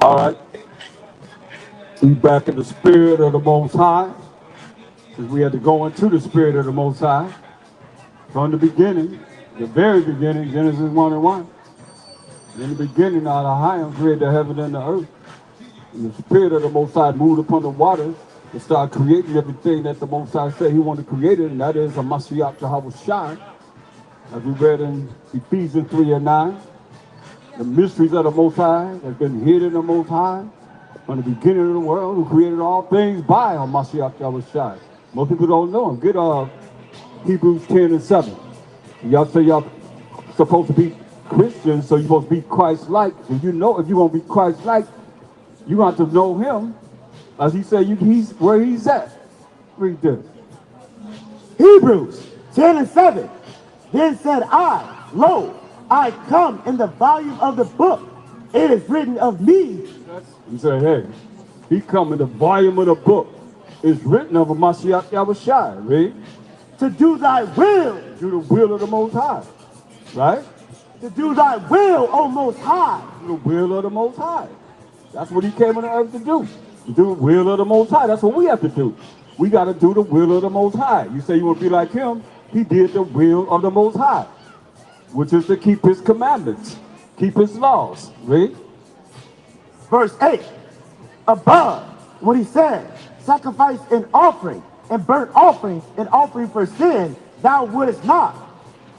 All right. We back in the spirit of the Most High. Because we had to go into the spirit of the Most High. From the beginning, the very beginning, Genesis 1 and 1. In the beginning, out of Hayim created the heaven and the earth. And the spirit of the Most High moved upon the waters and started creating everything that the Most High said he wanted to create it, and that is a Mashiach Yahweh Shai. As we read in Ephesians 3 and 9. The mysteries of the Most High have been hid in the Most High from the beginning of the world, who created all things by Mashiach Yahweh Shai. Most people don't know him. Get Hebrews 10 and 7. Y'all say y'all supposed to be Christians, so you're supposed to be Christ-like. So you know if you want to be Christ-like, you have to know him. As he said, he's where he's at. Read this. Hebrews 10 and 7. Then said I, lo, I come in the volume of the book. It is written of me. He said, hey, he come in the volume of the book. It's written of a Mashiach Yahweh Shai, read. To do thy will. Do the will of the Most High, right? To do thy will, O Most High. Do the will of the Most High. That's what he came on the earth to do. To do the will of the Most High. That's what we have to do. We got to do the will of the Most High. You say you want to be like him. He did the will of the Most High, which is to keep his commandments, keep his laws. Read. Verse 8. Above, what he said, sacrifice and offering, and burnt offerings, and offering for sin, thou wouldest not.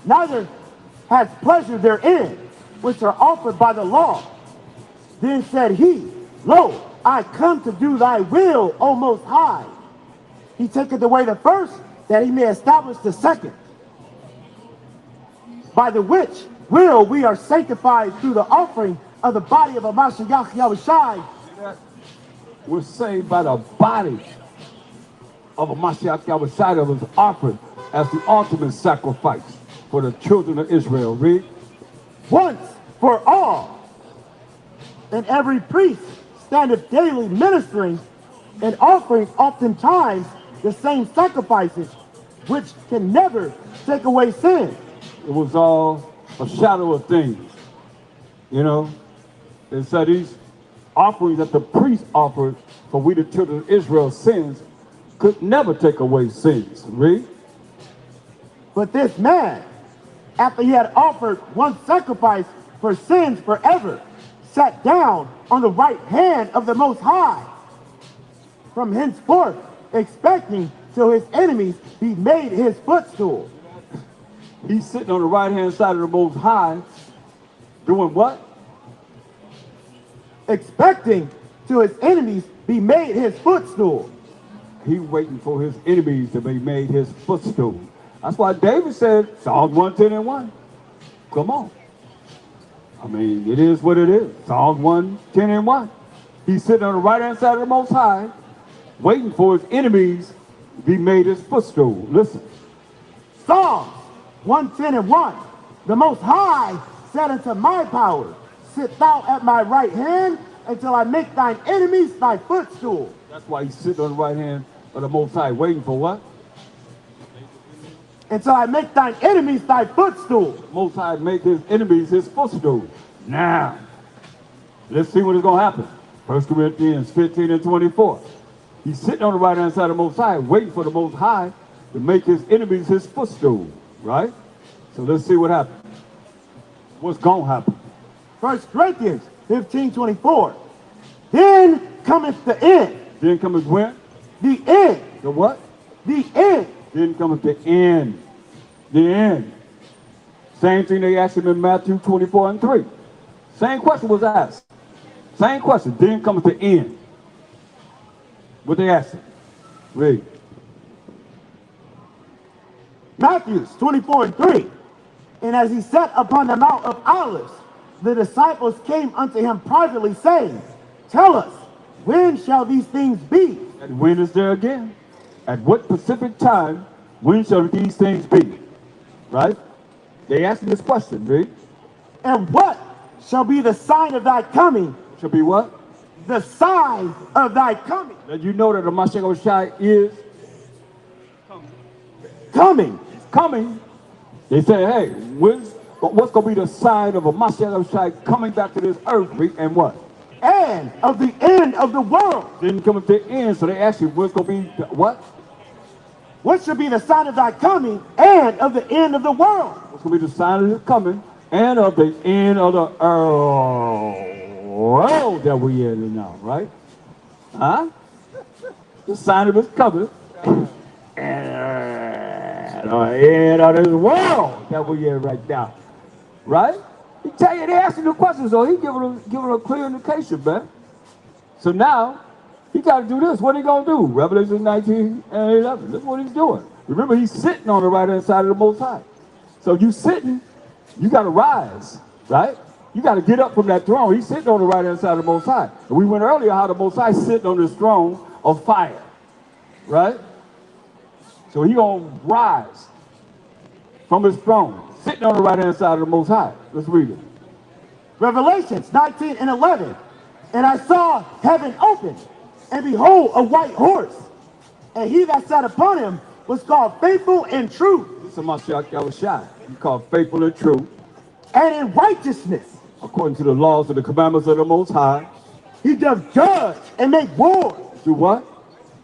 Neither hast pleasure therein, which are offered by the law. Then said he, lo, I come to do thy will, O Most High. He taketh away the first, that he may establish the second. By the which will we are sanctified through the offering of the body of Mashiach Yahweh Shai. We're saved by the body of a Mashiach Yahweh Shai that was offered as the ultimate sacrifice for the children of Israel. Read. Once for all. And every priest standeth daily ministering and offering oftentimes the same sacrifices, which can never take away sin. It was all a shadow of things. You know, it said these offerings that the priest offered for we the children of Israel's sins could never take away sins. Read. But this man, after he had offered one sacrifice for sins forever, sat down on the right hand of the Most High, from henceforth expecting till his enemies be made his footstool. He's sitting on the right hand side of the Most High, doing what? Expecting till his enemies be made his footstool. He's waiting for his enemies to be made his footstool. That's why David said, Psalms 110 and 1. Come on. I mean, it is what it is. Psalms 110 and 1. He's sitting on the right hand side of the Most High, waiting for his enemies to be made his footstool. Listen. Psalms 110 and 1. The Most High said unto my power, sit thou at my right hand until I make thine enemies thy footstool. That's why he's sitting on the right hand of the Most High, waiting for what? Until I make thine enemies thy footstool. The Most High make his enemies his footstool. Now, let's see what is going to happen. 1 Corinthians 15 and 24. He's sitting on the right hand side of the Most High, waiting for the Most High to make his enemies his footstool. Right? So let's see what happens. What's going to happen? 1 Corinthians 15:24. Then cometh the end. Then cometh when? The end. The what? The end. Then cometh the end. The end. Same thing they asked him in Matthew 24 and 3. Same question was asked. Same question. Then cometh the end. What they asked him? Read. Matthew 24:3. And as he sat upon the Mount of Olives, the disciples came unto him privately, saying, Tell us, when shall these things be? And when is there again? At what specific time, when shall these things be? Right? They asked this question, right? And what shall be the sign of thy coming? Shall be what? The sign of thy coming. That you know that the Mashiach Shai is Coming. coming. They say, hey, what's going to be the sign of a Mashiach Shai coming back to this earth, and what? And of the end of the world. Didn't come to the end, so they asked you, what's going to be, what? What shall be the sign of thy coming and of the end of the world? What's going to be the sign of his coming and of the end of the world that we in now, right? Huh? The sign of his coming and the end of this world that we in right now, right? He tell you, they asking the questions, so he giving a clear indication, man. So now, he got to do this. What he going to do? Revelation 19 and 11. That's what he's doing. Remember, he's sitting on the right-hand side of the Most High. So you sitting, you got to rise, right? You got to get up from that throne. He's sitting on the right-hand side of the Most High. And we went earlier how the Most High is sitting on this throne of fire, right? So he going to rise from his throne, sitting on the right-hand side of the Most High. Let's read it. Revelations 19 and 11. And I saw heaven open, and behold, a white horse. And he that sat upon him was called Faithful and True. This is Mashiach Yahushua. He called faithful and true. And in righteousness. According to the laws and the commandments of the Most High. He doth judge and make war. Do what?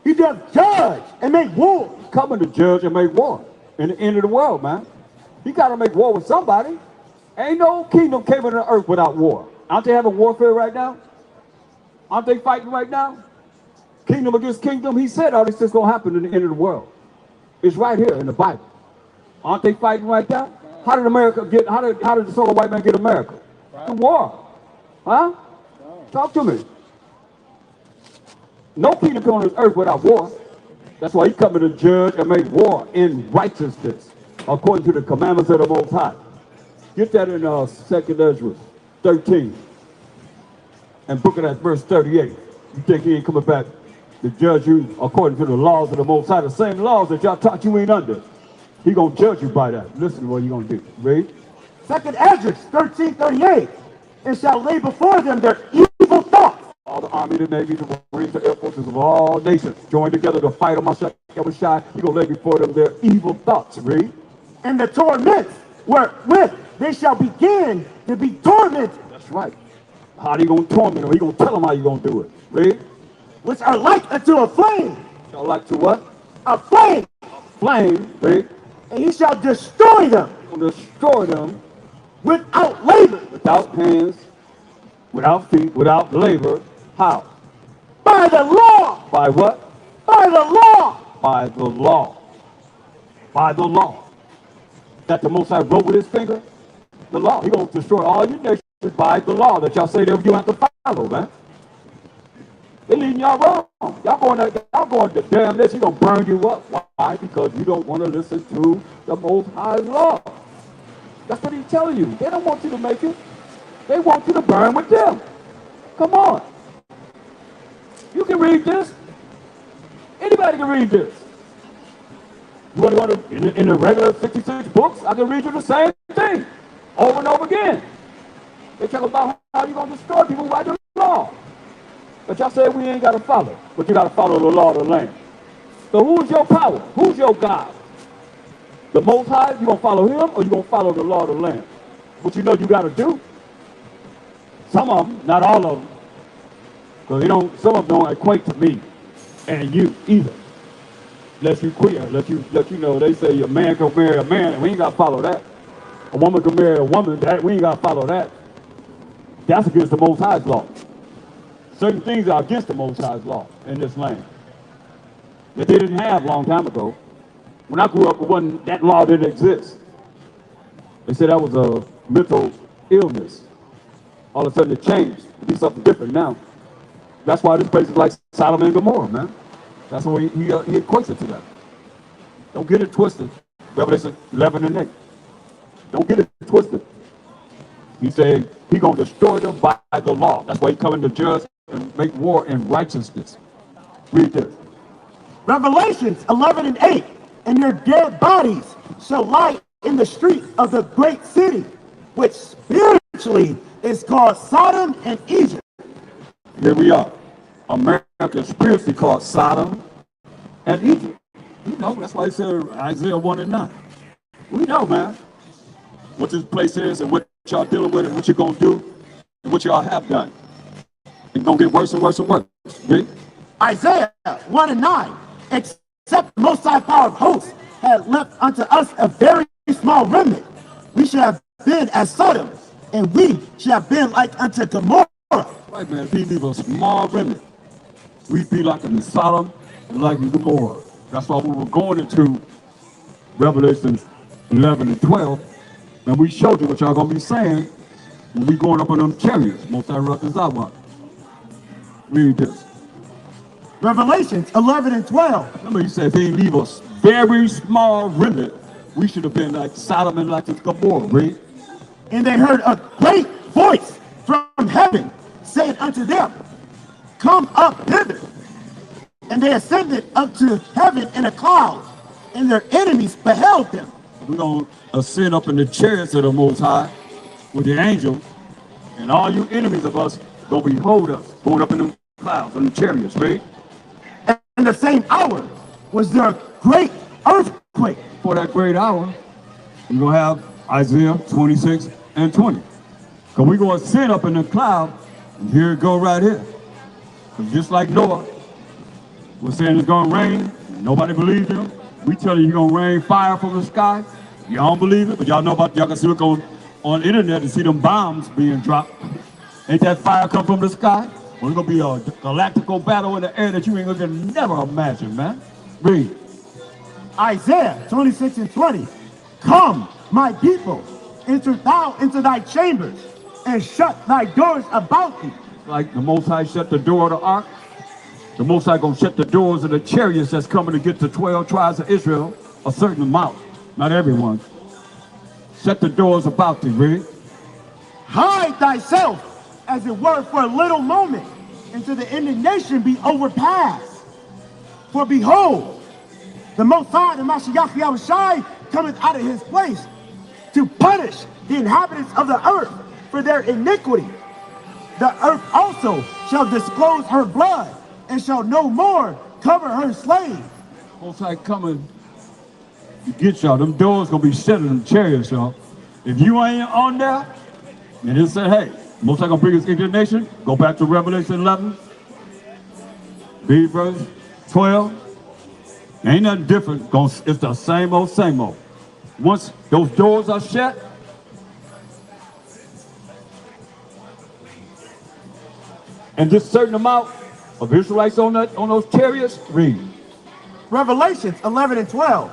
He doth judge and make war. He's coming to judge and make war in the end of the world, man. He got to make war with somebody. Ain't no kingdom came into the earth without war. Aren't they having warfare right now? Aren't they fighting right now? Kingdom against kingdom. He said all this is going to happen in the end of the world. It's right here in the Bible. Aren't they fighting right now? How did America get, how did the solar white man get America? The war. Huh? Talk to me. No kingdom come on this earth without war. That's why he's coming to judge and make war in righteousness, according to the commandments of the Most High. Get that in 2nd Ezra 13 and book it at verse 38. You think he ain't coming back to judge you according to the laws of the Most High, the same laws that y'all taught you ain't under. He gonna judge you by that. Listen to what he gonna do. Read. 2nd Ezra 13:38. And shall lay before them their evil thoughts. All the army, the navy, the marines, the air forces of all nations join together to fight on Mashiach Yahushua. He gonna lay before them their evil thoughts. Read. And the torments wherewith they shall begin to be tormented. That's right. How he gonna torment them? He gonna tell them how you gonna do it. Read. Which are like unto a flame. Y'all like to what? A flame. Flame. Read. And he shall destroy them. He gonna destroy them without labor. Without hands, without feet, without labor. How? By the law. By what? By the law. By the law. By the law. That the Most High wrote with his finger? The law. He gonna destroy all your nations by the law that y'all say that you have to follow, man. They leading y'all wrong. Y'all going to damn this. He gonna burn you up. Why? Because you don't want to listen to the Most High's law. That's what he's telling you. They don't want you to make it. They want you to burn with them. Come on. You can read this. Anybody can read this. You want to in the regular 56 books, I can read you the same thing over and over again. They talk about how you're going to destroy people by the law. But y'all say we ain't got to follow. But you got to follow the law of the land. So who's your power? Who's your God? The Most High, you going to follow him or you going to follow the law of the land? What you know you got to do. Some of them, not all of them. Because some of them don't equate to me and you either. Let you queer, let you know, they say a man can marry a man, and we ain't got to follow that. A woman can marry a woman, that we ain't got to follow that. That's against the Most High's law. Certain things are against the Most High's law in this land that they didn't have a long time ago. When I grew up, that law didn't exist. They said that was a mental illness. All of a sudden it changed. It be something different now. That's why this place is like Sodom and Gomorrah, man. That's what he equates it to that. Don't get it twisted. Revelation 11 and 8. Don't get it twisted. He said he going to destroy them by the law. That's why he coming to judge and make war in righteousness. Read this. Revelations 11 and 8. And your dead bodies shall lie in the street of the great city, which spiritually is called Sodom and Egypt. Here we are. America spiritually called Sodom and Egypt. You know, that's why he said Isaiah 1 and 9. We know, man, what this place is and what y'all dealing with and what you're going to do and what y'all have done. It's going to get worse and worse and worse. Okay? Isaiah 1 and 9. Except the Most High power of hosts had left unto us a very small remnant. We should have been as Sodom, and we should have been like unto Gomorrah. Right, man. If he leave a small remnant, we'd be like in Sodom and like in Gomorrah. That's why we were going into Revelation 11 and 12, and we showed you what y'all gonna be saying when we going up on them chariots. Multi-Rakazawa. Read this. Revelations 11 and 12. Remember, he said if he leave a very small remnant, we should have been like Sodom and like Gomorrah. Read. And they heard a great voice from heaven saying unto them, come up hither. And they ascended up to heaven in a cloud, and their enemies beheld them. We're going to ascend up in the chariots of the Most High with the angels, and all you enemies of us going to behold us going up in the clouds and the chariots, right? And in the same hour was there a great earthquake. For that great hour, we're going to have Isaiah 26 and 20. Because we're going to sit up in the cloud, and here it go right here. Because just like Noah was saying it's going to rain, nobody believed him. We tell you it's going to rain fire from the sky. Y'all don't believe it, but y'all know about, y'all can see look on the internet and see them bombs being dropped. Ain't that fire come from the sky? Well, it's going to be a galactical battle in the air that you ain't going to never imagine, man. Read. Isaiah 26 and 20. Come, my people, enter thou into thy chambers, and shut thy doors about thee. Like the Most High shut the door of the ark, the Most High gonna shut the doors of the chariots that's coming to get the 12 tribes of Israel, a certain amount, not everyone. Shut the doors about thee, read. Hide thyself, as it were, for a little moment, until the indignation be overpassed. For behold, the Most High, the Mashiach Yahushai, cometh out of his place to punish the inhabitants of the earth for their iniquity. The earth also shall disclose her blood, and shall no more cover her slaves. Most High coming to get y'all. Them doors gonna be shut in them chariots, y'all. If you ain't on there, and it said, hey, Most High gonna bring his indignation, go back to Revelation 11, read verse 12. Ain't nothing different. It's the same old, same old. Once those doors are shut, and this certain amount of Israelites on those chariots, read. Revelations 11 and 12.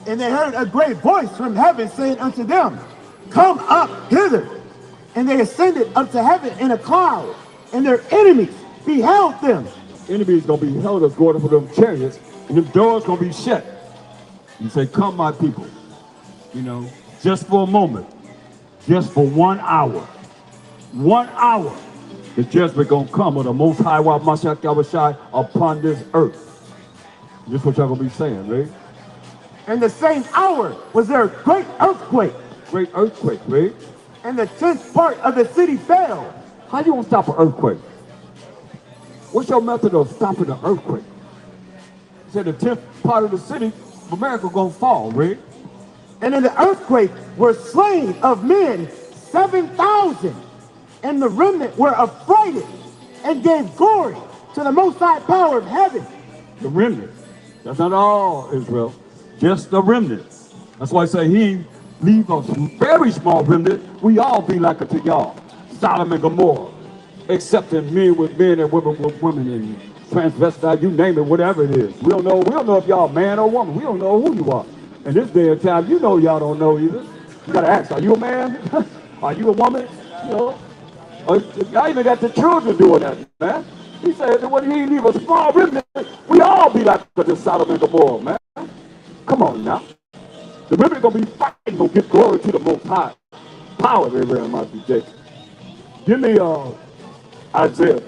And they heard a great voice from heaven saying unto them, come up hither. And they ascended up to heaven in a cloud, and their enemies beheld them. Enemies gonna be held us going up with them chariots, and them doors gonna be shut. You say, come my people, you know, just for a moment, just for 1 hour. 1 hour, the judgment gonna come of the Most High Mashiach Yahushai upon this earth. This is what y'all gonna be saying, right? In the same hour was there a great earthquake. Great earthquake, right? And the 10th part of the city fell. How you gonna stop an earthquake? What's your method of stopping an earthquake? You said the 10th part of the city of America gonna fall, right? And in the earthquake were slain of men 7,000. And the remnant were affrighted and gave glory to the Most High power of heaven. The remnant. That's not all Israel. Just the remnant. That's why I say he leave a very small remnant. We all be like it to y'all. Sodom and Gomorrah. Accepting men with men and women with women and transvestite, you name it, whatever it is. We don't know if y'all man or woman. We don't know who you are. In this day and time, you know y'all don't know either. You gotta ask, are you a man? Are you a woman? You know. Y'all even got the children doing that, man. He said that when he leave a small remnant, we all be like the Sodom and Gomorrah, man. Come on now. The women are going to be fighting, going to give glory to the Most High. Power everywhere might be Jacob. Give me Isaiah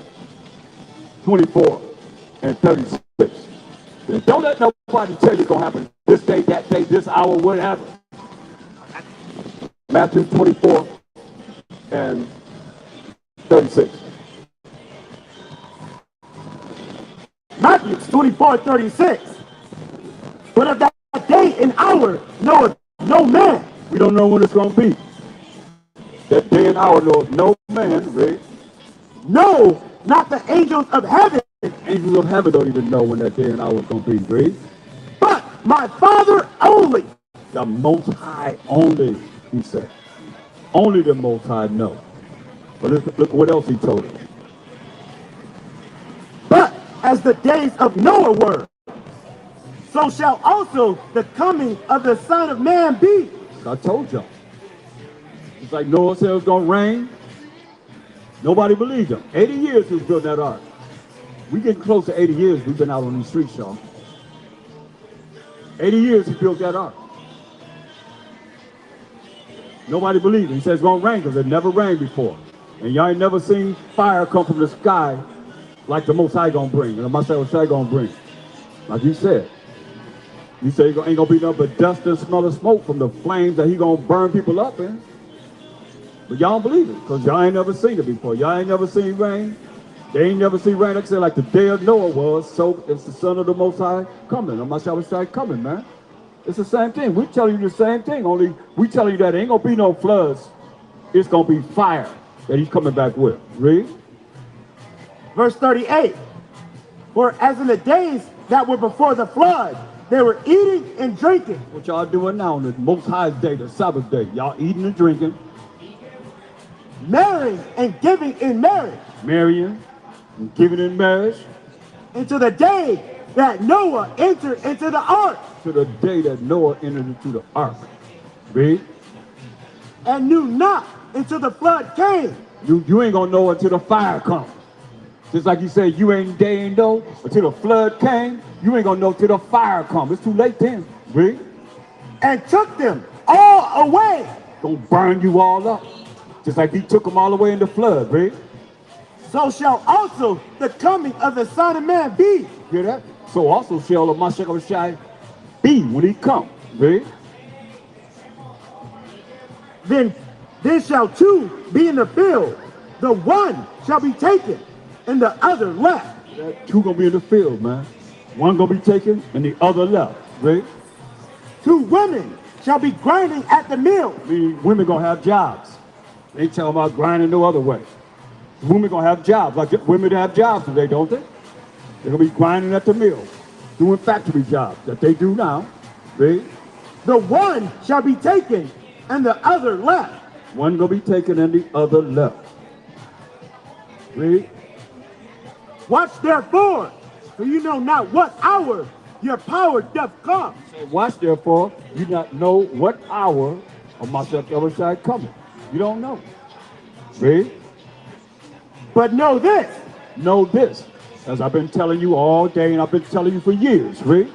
24 and 36. And don't let nobody tell you it's going to happen this day, that day, this hour, whatever. Matthew 24 and 36. Matthew 24:36. But of that day and hour knoweth no man. We don't know when it's going to be. That day and hour knoweth no man, right? No, not the angels of heaven, Angels of heaven don't even know when that day and hour is going to be, right? but my Father only. The Most High only, he said. Only the Most High know. But look what else he told us. But as the days of Noah were, so shall also the coming of the Son of Man be. I told y'all. It's like Noah said it was going to rain. Nobody believed him. 80 years he was building that ark. We getting close to 80 years we've been out on these streets, y'all. 80 years he built that ark. Nobody believed him. He said it's going to rain because it never rained before. And y'all ain't never seen fire come from the sky like the Most High going to bring. And the Most High going to bring. Like he said. He said ain't going to be nothing but dust and smell of smoke from the flames that he going to burn people up in. But y'all don't believe it because y'all ain't never seen it before. Y'all ain't never seen rain. They ain't never seen rain. Like I said, like the day of Noah was, so it's the Son of the Most High coming. The Most High coming, man. It's the same thing. We telling you the same thing, only we telling you that there ain't going to be no floods. It's going to be fire that he's coming back with. Read. Verse 38. For as in the days that were before the flood, they were eating and drinking. What y'all doing now on the Most High's day, the Sabbath day? Y'all eating and drinking. Marrying and giving in marriage. Marrying and giving in marriage. Into the day that Noah entered into the ark. To the day that Noah entered into the ark. Read. And knew not until the flood came. You ain't gonna know until the fire comes. Just like you said, you ain't know until the flood came. You ain't gonna know till the fire comes. It's too late then. Read. And took them all away. Gonna burn you all up. Just like he took them all away in the flood. Read. So shall also the coming of the Son of Man be. Hear that? So also shall the Mashiach be when he comes. Read. Then shall two be in the field. The one shall be taken, and the other left. Two gonna be in the field, man. One gonna be taken, and the other left. Read. Two women shall be grinding at the mill. I mean, women gonna have jobs. They ain't talking about grinding no other way. Women gonna have jobs, like women have jobs today, don't they? They're gonna be grinding at the mill, doing factory jobs that they do now. Read. The one shall be taken, and the other left. One gonna be taken and the other left. Read. Watch therefore, for you know not what hour your power doth come. Watch therefore, you not know what hour of myself ever shall coming. You don't know. Read. But know this. Know this, as I've been telling you all day and I've been telling you for years. Read.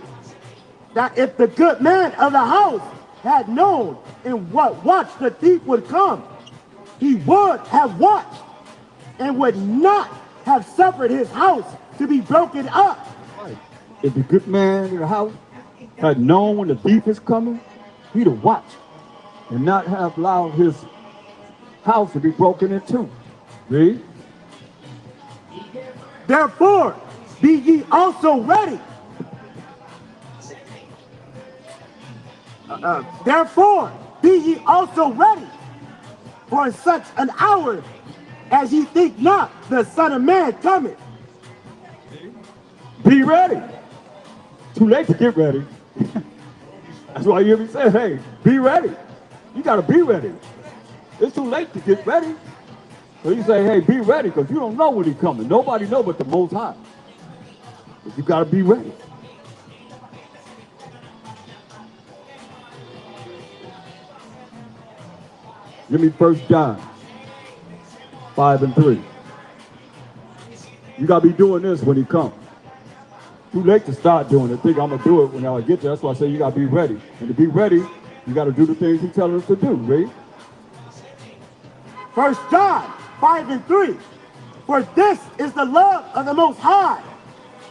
That if the good man of the house had known in what watch the thief would come, he would have watched and would not have suffered his house to be broken up. Right. If the good man in the house had known when the thief is coming, he'd have watched and not have allowed his house to be broken into. Read. Therefore, be ye also ready. Therefore, be ye also ready. For in such an hour as ye think not, the Son of Man cometh. Be ready. Too late to get ready. That's why you hear me say, hey, be ready. You got to be ready. It's too late to get ready. So you say, hey, be ready, because you don't know when he's coming. Nobody knows but the Most High. But you got to be ready. Give me 1 John 5 and 3. You got to be doing this when he comes. Too late to start doing it. Think I'm going to do it when I get there. That's why I say you got to be ready. And to be ready, You got to do the things he tells us to do, read. 1 John 5:3. For this is the love of the Most High,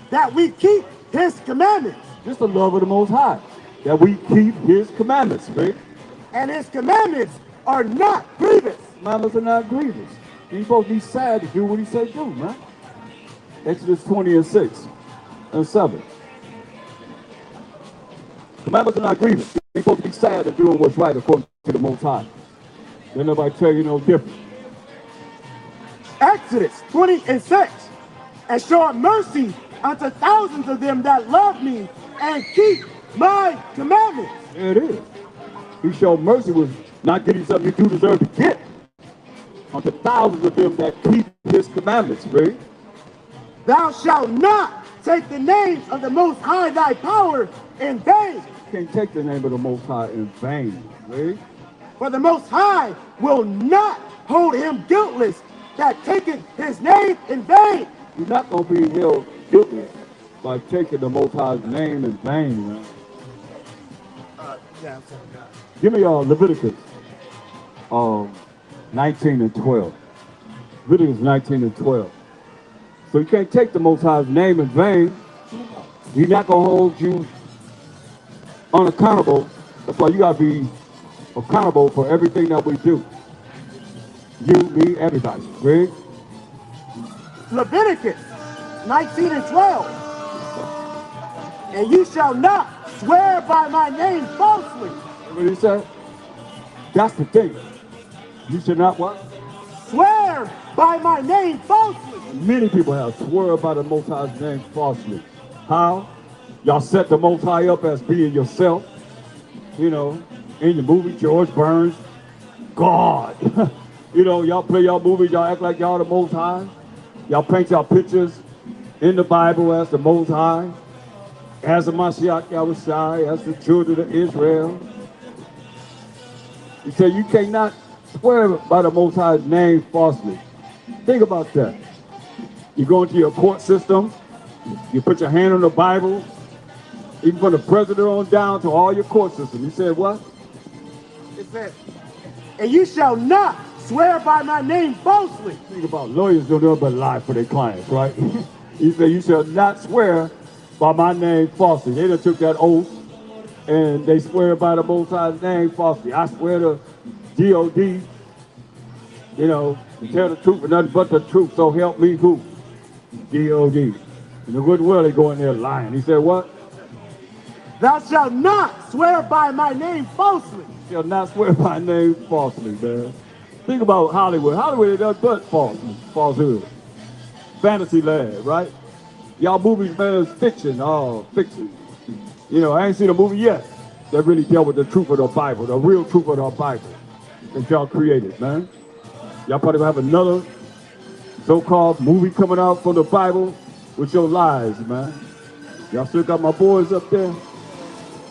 that we keep his commandments. Just the love of the Most High, that we keep his commandments, read. And his commandments are not grievous. Commandments are not grievous. You're supposed to be sad to do what he said do, man. Exodus 20:6 and 7. Commandments are not grievous. You're supposed to be sad to doing what's right according to the Most High. Then nobody tell you no different. Exodus 20:6. And show mercy unto thousands of them that love me and keep my commandments. There it is. He showed mercy was not getting something you do deserve to get. Unto thousands of them that keep his commandments, right? Thou shalt not take the name of the Most High thy power in vain. You can't take the name of the Most High in vain, right? For the Most High will not hold him guiltless that taketh his name in vain. You're not going to be held guilty by taking the Most High's name in vain, man. Give me Leviticus 19 and 12. Leviticus 19 and 12. So you can't take the Most High's name in vain. He's not going to hold you unaccountable. That's why you got to be accountable for everything that we do. You, me, everybody. Read. Leviticus 19 and 12. And you shall not swear by my name falsely. What did he say? That's the thing. You should not what? Swear by my name falsely. Many people have swear by the Most High's name falsely. How? Y'all set the Most High up as being yourself. You know, in the movie, George Burns, God. You know, y'all play y'all movies, y'all act like y'all the Most High. Y'all paint y'all pictures in the Bible as the Most High, as the Mashiach Yahushai, as the children of Israel. He said you cannot swear by the Most High's name falsely. Think about that. You go into your court system, you put your hand on the Bible, even from the president on down to all your court system. You said what? It said, and you shall not swear by my name falsely. Think about lawyers don't know but lie for their clients, right? He said you shall not swear by my name falsely. They done took that oath and they swear by the Most High's name falsely. I swear to God, you know, to tell the truth and nothing but the truth, so help me who? God. In the good world, they go in there lying. He said what? Thou shalt not swear by my name falsely. Shall not swear by name falsely, man. Think about Hollywood. Hollywood does but falsehood. Fantasy land, right? Y'all movies, man, is fiction. Oh, fiction. You know, I ain't seen a movie yet that really dealt with the truth of the Bible, the real truth of the Bible that y'all created, man. Y'all probably have another so-called movie coming out from the Bible with your lies, man. Y'all still got my boys up there?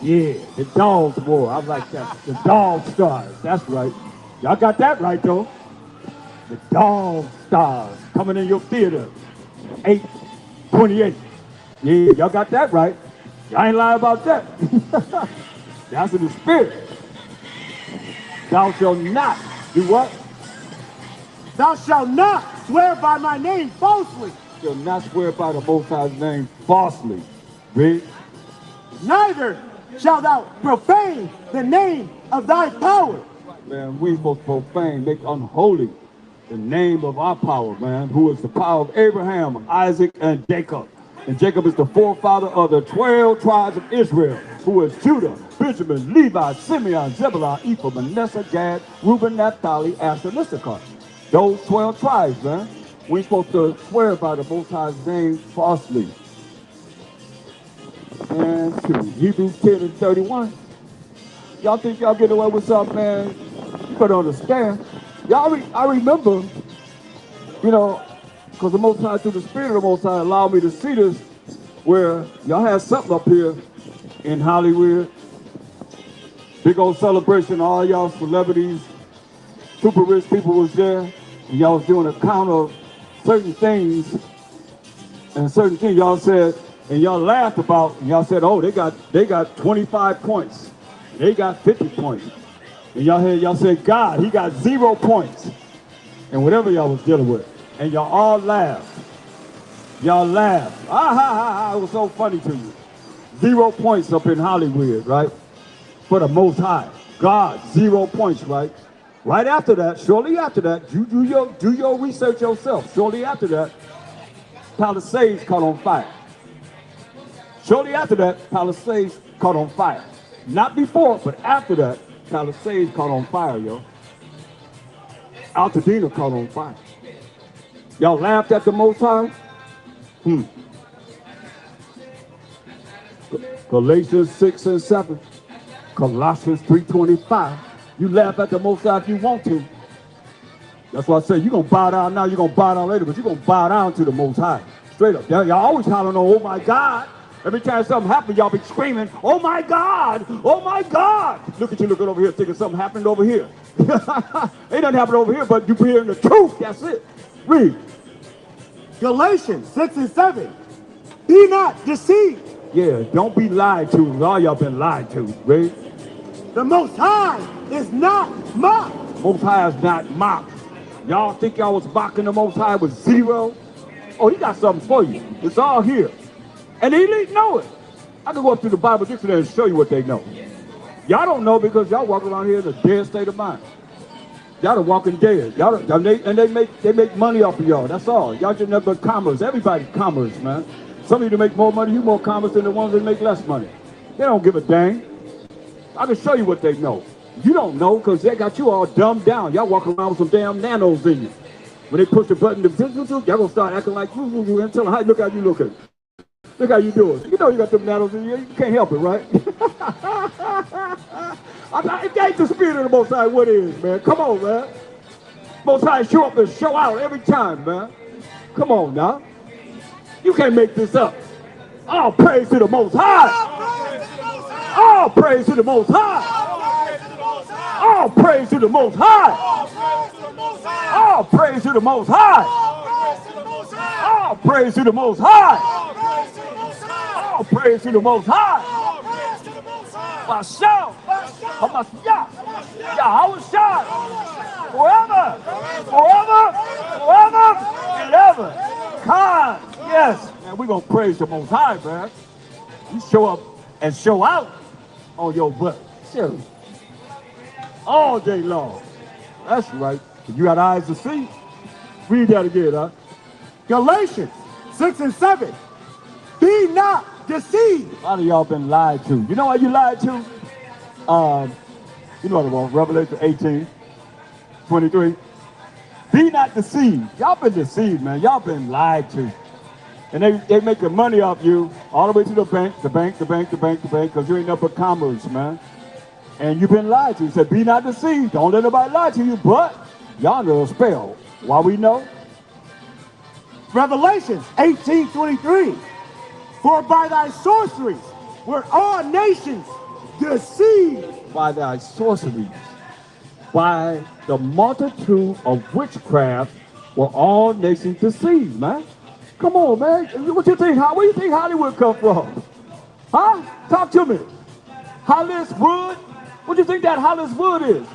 Yeah, the Dogs War. I like that. The Dog Stars. That's right. Y'all got that right, though. The Dog Stars coming in your theater. 8/28. Yeah, y'all got that right. Y'all ain't lying about that. That's in the spirit. Thou shalt not do what? Thou shalt not swear by my name falsely. Shall not swear by the Most High's name falsely. Read. Neither shalt thou profane the name of thy power. Man, we supposed to profane, make unholy the name of our power, man, who is the power of Abraham, Isaac, and Jacob. And Jacob is the forefather of the 12 tribes of Israel, who is Judah, Benjamin, Levi, Simeon, Zebulun, Ephraim, Manasseh, Gad, Reuben, Naphtali, Asher, and Issachar. Those 12 tribes, man. We supposed to swear by the Most High's name falsely. And to Hebrews 10 and 31. Y'all think y'all get away with something, man? You better understand. I remember, you know, because the Most High, through the Spirit of the Most High, allowed me to see this, where y'all had something up here in Hollywood. Big old celebration, all y'all celebrities, super rich people was there, and y'all was doing a count of certain things, and certain things y'all said, and y'all laughed about, and y'all said, oh, they got 25 points. They got 50 points. And y'all said, God, he got 0 points. And whatever y'all was dealing with. And y'all all laughed. Y'all laughed. Ah, ha, ha, ha. It was so funny to you. 0 points up in Hollywood, right? For the Most High. God, 0 points, right? Right after that, shortly after that, you do your research yourself. Shortly after that, Palisades caught on fire. Shortly after that, Palisades caught on fire. Not before, but after that, Palisades caught on fire, yo. Altadena caught on fire. Y'all laughed at the Most High? Galatians 6 and 7. Colossians 3:25. You laugh at the Most High if you want to. That's why I say you're going to bow down now, you're going to bow down later, but you're going to bow down to the Most High. Straight up. Y'all always hollering on, oh my God. Every time something happens, y'all be screaming, oh my God, oh my God. Look at you looking over here thinking something happened over here. Ain't nothing happened over here, but you hearing the truth. That's it. Read. Galatians 6 and 7. Be not deceived. Yeah, don't be lied to. All y'all been lied to. Read. The Most High is not mocked. Most High is not mocked. Y'all think y'all was mocking the Most High with 0? Oh, he got something for you. It's all here. And the elite know it. I can go up to the Bible dictionary and show you what they know. Y'all don't know because y'all walk around here in a dead state of mind. Y'all are walking dead. They make money off of y'all. That's all. Y'all just never commerce. Everybody's commerce, man. Some of you make more money, you more commerce than the ones that make less money. They don't give a dang. I can show you what they know. You don't know because they got you all dumbed down. Y'all walk around with some damn nanos in you. When they push the button, y'all gonna start acting like you and tell them, hey, look how you looking. Look how you doing. You know you got them nanos in you. You can't help it, right? If that ain't the spirit of the Most High, what is, man? Come on, man. Most High show up and show out every time, man. Come on now. You can't make this up. All praise to the Most High. All praise to the Most High. All praise to the Most High. All praise to the Most High. All praise to the Most High. All praise to the Most High. Bashaw. Hamashiach. Yahushua. Forever. Forever. Forever. And ever. God. Yes. Man, we're going to praise the Most High, man. You show up and show out on your butt. Seriously. All day long. That's right. You got eyes to see. Read that again, huh? Galatians 6 and 7. Be not deceived. A lot of y'all been lied to. You know why you lied to? You know what it was. Revelation 18:23. Be not deceived. Y'all been deceived, man. Y'all been lied to. And they making money off you all the way to the bank, because you ain't up for commerce, man. And you've been lied to. He said, be not deceived. Don't let nobody lie to you, but y'all under a spell. Why we know? Revelations 18:23. For by thy sorceries were all nations deceived. By thy sorceries, by the multitude of witchcraft were all nations deceived, man. Come on, man. What you think? Where you think Hollywood come from? Huh? Talk to me. Holliswood? What do you think that Holliswood is?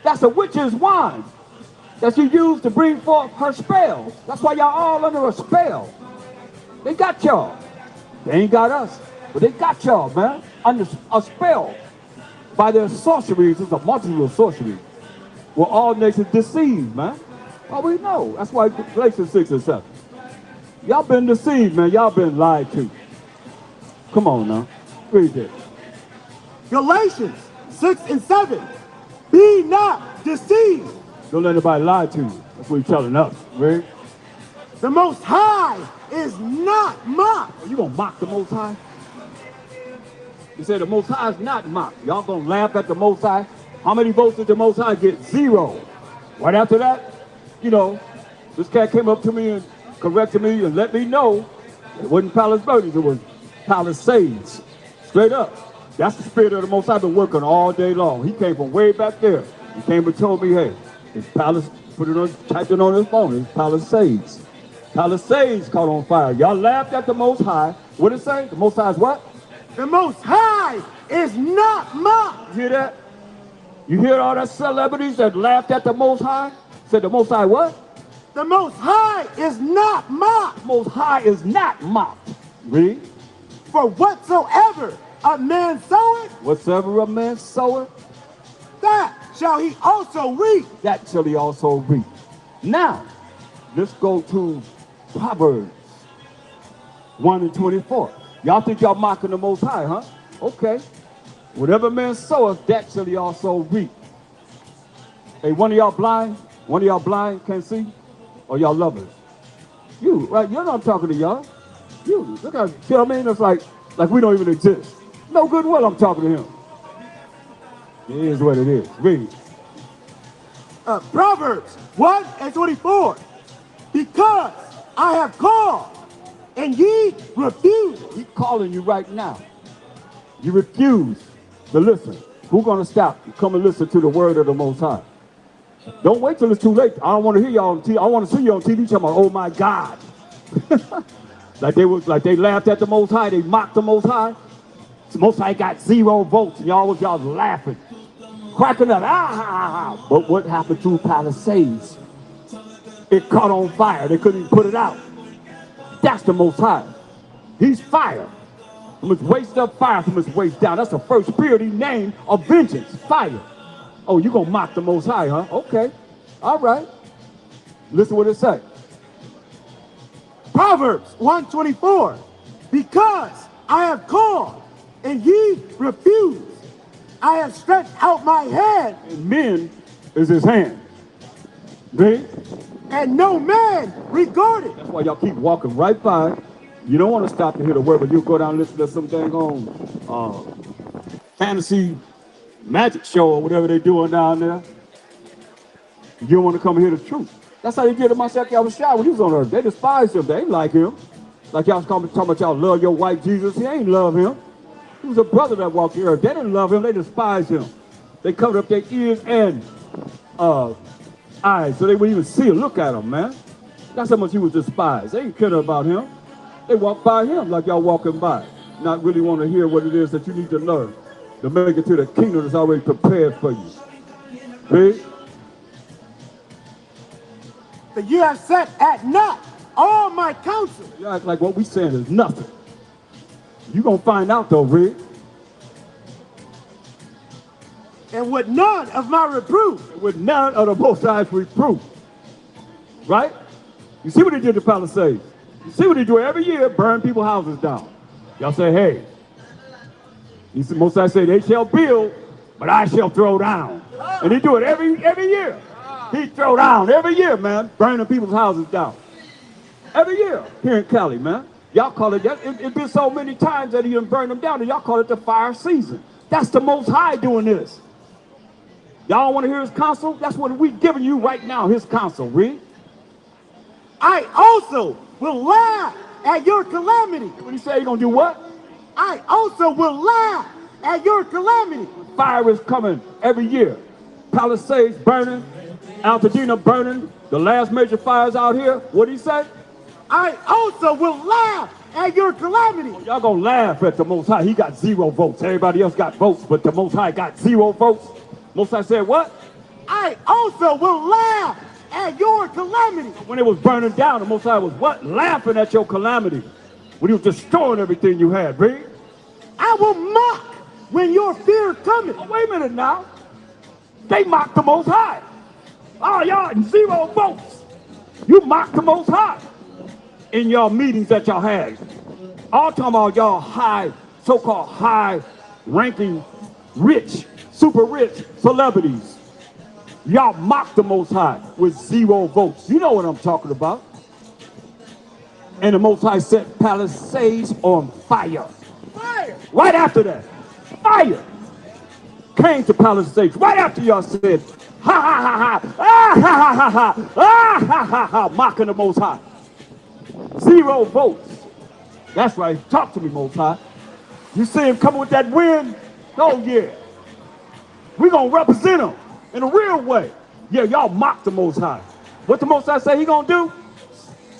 That's a witch's wine that she used to bring forth her spells. That's why y'all all under a spell. They got y'all. They ain't got us, but they got y'all, man, under a spell. By their sorceries, it's a multitude of sorceries. Were all nations deceived, man. Oh, we know. That's why Galatians 6 and 7. Y'all been deceived, man. Y'all been lied to. Come on now. Read this. Galatians 6 and 7. Be not deceived. Don't let anybody lie to you. That's what he's telling us. Read. The Most High is not mocked. Are you going to mock the Most High? He said the Most High is not mocked. Y'all going to laugh at the Most High? How many votes did the Most High get? 0. Right after that, you know, this cat came up to me and corrected me and let me know it wasn't Palace Birdies, it was Palisades. Straight up. That's the spirit of the Most High been working all day long. He came from way back there. He came and told me, hey, it's Palace, put it on, typed it on his phone, it's Palisades. Palisades caught on fire. Y'all laughed at the Most High. What did it say? The Most High is what? The Most High High is not mocked. You hear that? You hear all the celebrities that laughed at the Most High? Said the Most High what? The Most High is not mocked. Most High is not mocked. Read. For whatsoever a man soweth, Whatsoever a man soweth, that shall he also reap. that shall he also reap. Now, let's go to Proverbs 1 and 24. Y'all think y'all mocking the Most High, huh? Okay. Whatever man soweth, that shall he also reap. Hey, one of y'all blind? One of y'all blind, can't see? Or y'all lovers? You, right? You're not talking to y'all. You, look at, you know what I mean? It's like we don't even exist. No good well I'm talking to him. It is what it is. Read. Proverbs 1 and 24. Because I have called, and ye refuse. He's calling you right now. You refuse to listen. Who's going to stop you? Come and listen to the word of the Most High. Don't wait till it's too late. I don't want to hear y'all on TV. I want to see you on TV talking about, oh my God. like they laughed at the Most High. They mocked the Most High. The Most High got 0 votes, and y'all was laughing, cracking up. Ah! But what happened to Palisades? It caught on fire. They couldn't even put it out. That's the Most High. He's fire. From his waist up, fire from his waist down. That's the first spirit he named of vengeance, fire. Oh, you gonna mock the Most High, huh? Okay. All right. Listen what it says. Proverbs 1:24. Because I have called, and ye refuse. I have stretched out my hand, And men is his hand. Read. and no man regarded. That's why y'all keep walking right by. You don't want to stop to hear the word, but you go down and listen to some dang on fantasy magic show or whatever they're doing down there. You don't want to come and hear the truth. That's how they did to Mashiach Yahushua when he was on earth. They despised him. They ain't like him. Like y'all was talking about y'all love your white Jesus. He ain't love him. He was a brother that walked the earth. They didn't love him. They despised him. They covered up their ears and eyes so they wouldn't even see or look at him, man. That's how much he was despised. They didn't care about him. They walked by him like y'all walking by. Not really want to hear what it is that you need to learn to make it to the kingdom that's already prepared for you. See? That ye have set at naught all my counsel. You act like what we saying is nothing. You gonna find out though, Rick. And with none of my reproof. With none of the Most High's reproof. Right? You see what he did to Palisades? You see what he do every year? Burn people's houses down. Y'all say, hey. He said, Most High say, they shall build, but I shall throw down. And he do it every year. He throw down every year, man, burning people's houses down. Every year here in Cali, man. Y'all call it, it's been so many times that he done burned them down, and y'all call it the fire season. That's the Most High doing this. Y'all want to hear his counsel? That's what we giving you right now, his counsel. Read. I also will laugh at your calamity. What he say? He gonna do what? I also will laugh at your calamity. Fire is coming every year. Palisades burning, Altadena burning, the last major fires out here. What did he say? I also will laugh at your calamity. Y'all gonna laugh at the Most High. He got 0 votes. Everybody else got votes, but the Most High got 0 votes. Most High said what? I also will laugh at your calamity. When it was burning down, the Most High was what? Laughing at your calamity. When he was destroying everything you had, read. I will mock when your fear cometh. Oh, wait a minute now. They mocked the Most High. Oh, y'all 0 votes. You mocked the Most High in y'all meetings that y'all had. All talking about y'all high, so-called high-ranking, rich, super rich celebrities. Y'all mocked the Most High with 0 votes. You know what I'm talking about. And the Most High set Palisades on fire. Fire. Right after that, fire came to Palisades. Right after y'all said, ha ha ha ha, ah ha ha ha ha, ah ha ha ha, mocking the Most High. 0 votes. That's right. Talk to me, Most High. You see him coming with that wind? Oh yeah. We're gonna represent him in a real way. Yeah, y'all mock the Most High. What the Most High say he gonna do?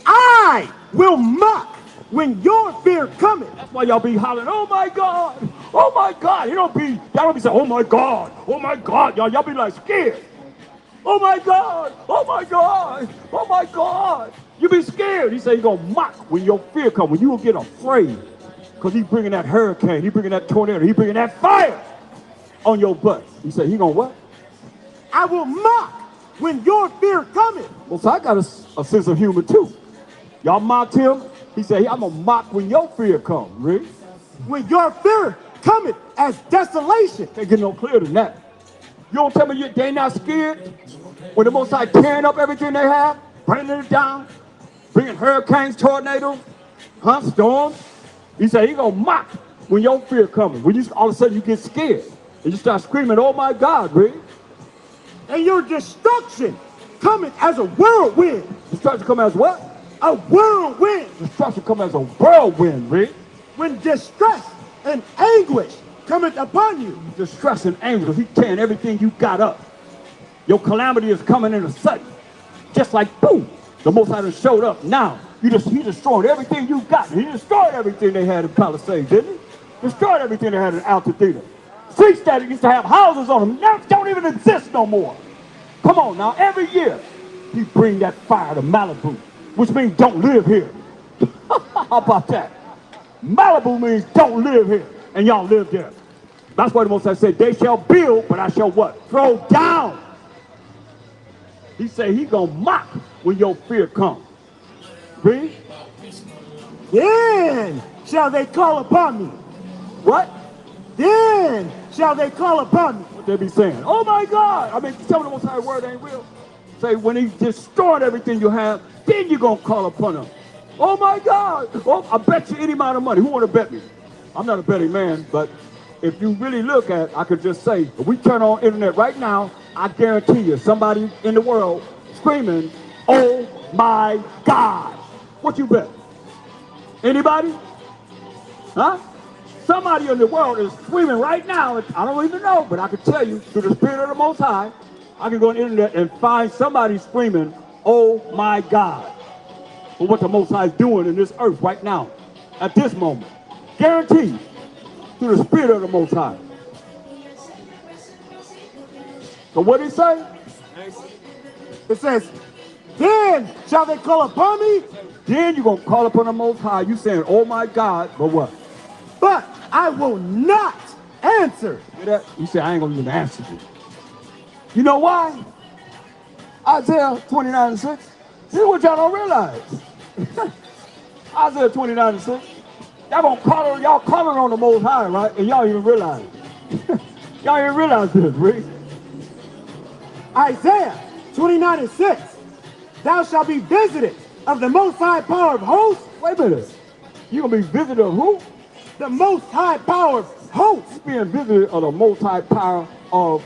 I will mock when your fear cometh. That's why y'all be hollering, oh my God, Oh my God. Y'all don't be saying, oh my God, oh my God. Y'all be like scared. Oh my God, oh my God, oh my God. You be scared. He said he's going to mock when your fear comes, when you will get afraid. Because he's bringing that hurricane, he's bringing that tornado, he's bringing that fire on your butt. He said he going to what? I will mock when your fear cometh. Well, so I got a sense of humor too. Y'all mocked him. He said, hey, I'm going to mock when your fear comes, really? When your fear cometh as desolation. Can't get no clearer than that. You don't tell me they not scared when the Most High tearing up everything they have, bringing it down, bringing hurricanes, tornadoes, storms. He said he gonna mock when your fear coming. When you all of a sudden you get scared and you start screaming, "Oh my God, Rick!" And your destruction cometh as a whirlwind. Destruction come as what? A whirlwind. Destruction come as a whirlwind, Rick. When distress and anguish cometh upon you. Distress and anguish. He's tearing everything you got up. Your calamity is coming in a sudden. Just like boom, the Most High just showed up. Now, he destroyed everything you got. He destroyed everything they had in Palisades, didn't he? Destroyed everything they had in Altadena. Streets that used to have houses on them now don't even exist no more. Come on now, every year, he bring that fire to Malibu, which means don't live here. How about that? Malibu means don't live here, and y'all live there. That's why the Most High said, they shall build, but I shall what? Throw down. He said he gonna mock when your fear comes. Read. Then shall they call upon me. What? Then shall they call upon me. What they be saying? Oh my God. I mean, tell me the Most High word ain't real. Say when he destroyed everything you have, then you gonna call upon him. Oh my God. Oh, I bet you any amount of money. Who wanna bet me? I'm not a betting man, but if you really look at it, I could just say, if we turn on internet right now, I guarantee you somebody in the world screaming, oh my God. What you bet? Anybody? Huh? Somebody in the world is screaming right now. I don't even know, but I can tell you through the Spirit of the Most High, I can go on the internet and find somebody screaming, oh my God, for what the Most High is doing in this earth right now, at this moment. Guaranteed through the Spirit of the Most High. So what did he say? It says, then shall they call upon me. Then you're going to call upon the Most High. You saying, oh my God, but what? But I will not answer. Hear that? You say, I ain't going to even answer you. You know why? Isaiah 29:6. This is what y'all don't realize. Isaiah 29:6. Y'all calling on the Most High, right? And y'all even realize. Y'all even realize this, right? Isaiah 29:6. Thou shalt be visited of the Most High power of hosts. Wait a minute. You gonna be visited of who? The Most High power of hosts. Being visited of the Most High power of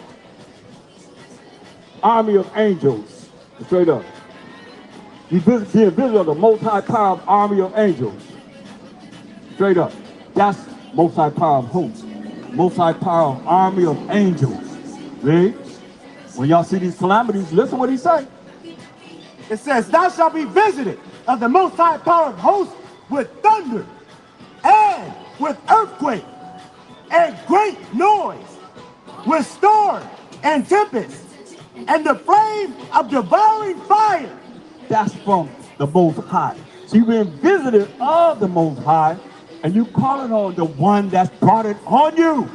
army of angels. Straight up. You being visited of the Most High power of army of angels. Straight up. That's Most High power of hosts. Most High power of army of angels. Read. When y'all see these calamities, listen what he say. It says, thou shalt be visited of the Most High power of hosts with thunder and with earthquake and great noise, with storm and tempest, and the flame of devouring fire. That's from the Most High. So you've been visited of the Most High, and you calling on the one that's brought it on you.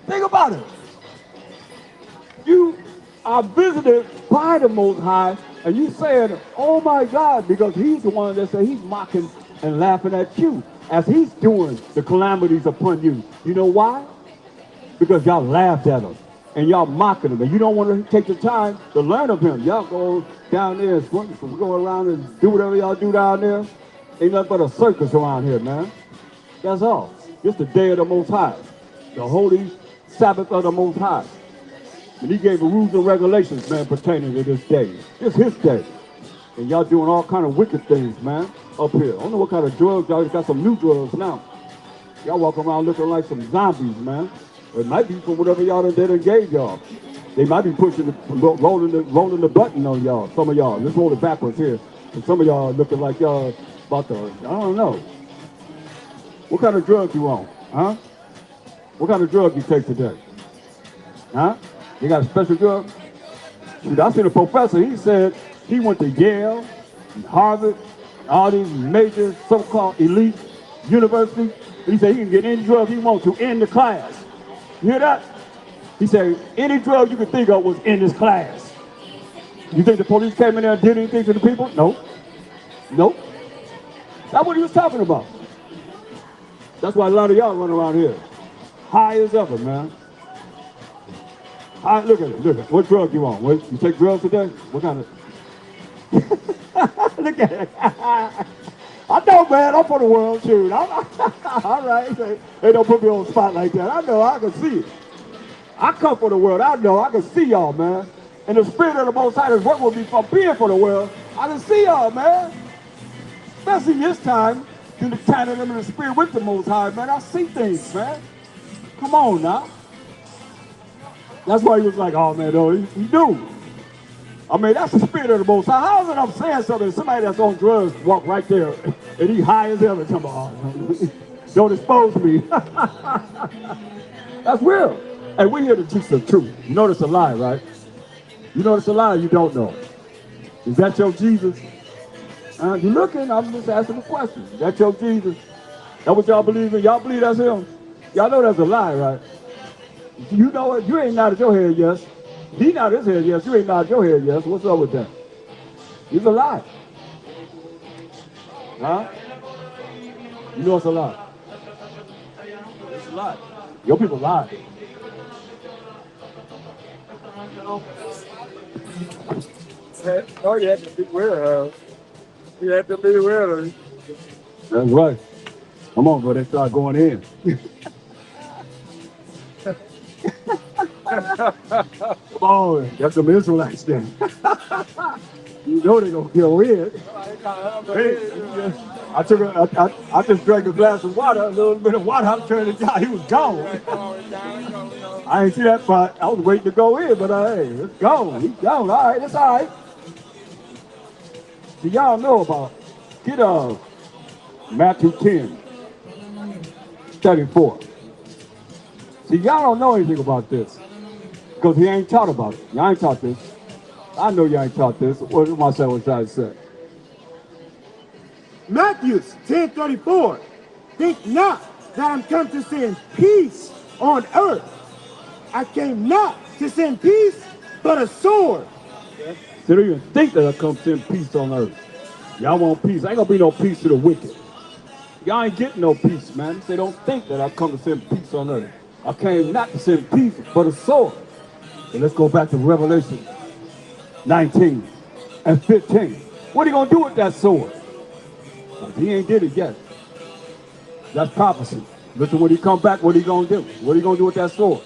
Think about it. You are visited by the Most High, and you saying, oh my God, because he's the one that said he's mocking and laughing at you as he's doing the calamities upon you. You know why? Because y'all laughed at him and y'all mocking him, and you don't want to take the time to learn of him. Y'all go down there and go around and do whatever y'all do down there. Ain't nothing but a circus around here, man. That's all. It's the day of the Most High, the holy Sabbath of the Most High. And he gave the rules and regulations, man, pertaining to this day. It's his day. And y'all doing all kind of wicked things, man, up here. I don't know what kind of drugs. Y'all got some new drugs now. Y'all walk around looking like some zombies, man. It might be for whatever y'all done gave y'all. They might be pushing, rolling the button on y'all. Some of y'all. Let's roll it backwards here. And some of y'all looking like y'all about to, I don't know. What kind of drugs you on? Huh? What kind of drug you take today? Huh? You got a special drug? Shoot, I seen a professor, he said he went to Yale, Harvard, all these major so-called elite universities. He said he can get any drug he wants to in the class. You hear that? He said any drug you can think of was in this class. You think the police came in there and did anything to the people? No. Nope. That's what he was talking about. That's why a lot of y'all run around here. High as ever, man. Look at it, look at it. What drug you want? What, you take drugs today? What kind of... Look at it. I know, man. I'm for the world, too. All right. They don't put me on the spot like that. I know. I can see it. I come for the world. I know. I can see y'all, man. And the spirit of the Most High is what will be for being for the world. I can see y'all, man. Especially this time, through the kind of them in the spirit with the Most High, man. I see things, man. Come on now. That's why he was like, oh, man, no, he knew. I mean, that's the spirit of the Most High. How is it I'm saying something? Somebody that's on drugs walk right there, and he high as ever. Come on, don't expose me. That's real. And we're here to teach the truth. You know it's a lie, right? You know it's a lie, you don't know. Is that your Jesus? You looking, I'm just asking a question. Is that your Jesus? That what y'all believe in? Y'all believe that's him? Y'all know that's a lie, right? You know it. You ain't nodded your head, yes. He nodded his head, yes. You ain't nodded your head, yes. What's up with that? It's a lie. Huh? You know it's a lie. It's a lie. Your people lie. Oh, you have to be aware. You have to be aware. That's right. Come on, bro. They start going in. Come on. That's some Israelites then. You know they're going to go in. Hey, I just drank a glass of water, a little bit of water. I'm turning it down. He was gone. I ain't see that part. I was waiting to go in, but hey, it's gone. He's gone. All right, it's all right. See, y'all know about, get Matthew 10, 34. See, y'all don't know anything about this because he ain't taught about it. Y'all ain't taught this. I know y'all ain't taught this. What did myself was trying to say? Matthew 10:34. Think not that I'm come to send peace on earth. I came not to send peace, but a sword. So they even think that I come send peace on earth. Y'all want peace. Ain't gonna be no peace to the wicked. Y'all ain't getting no peace, man. They don't think that I come to send peace on earth. I came not to send peace, but a sword. And let's go back to Revelation 19 and 15. What are you gonna do with that sword? He ain't did it yet. That's prophecy. Listen, when he come back, what are you gonna do? What are you gonna do with that sword?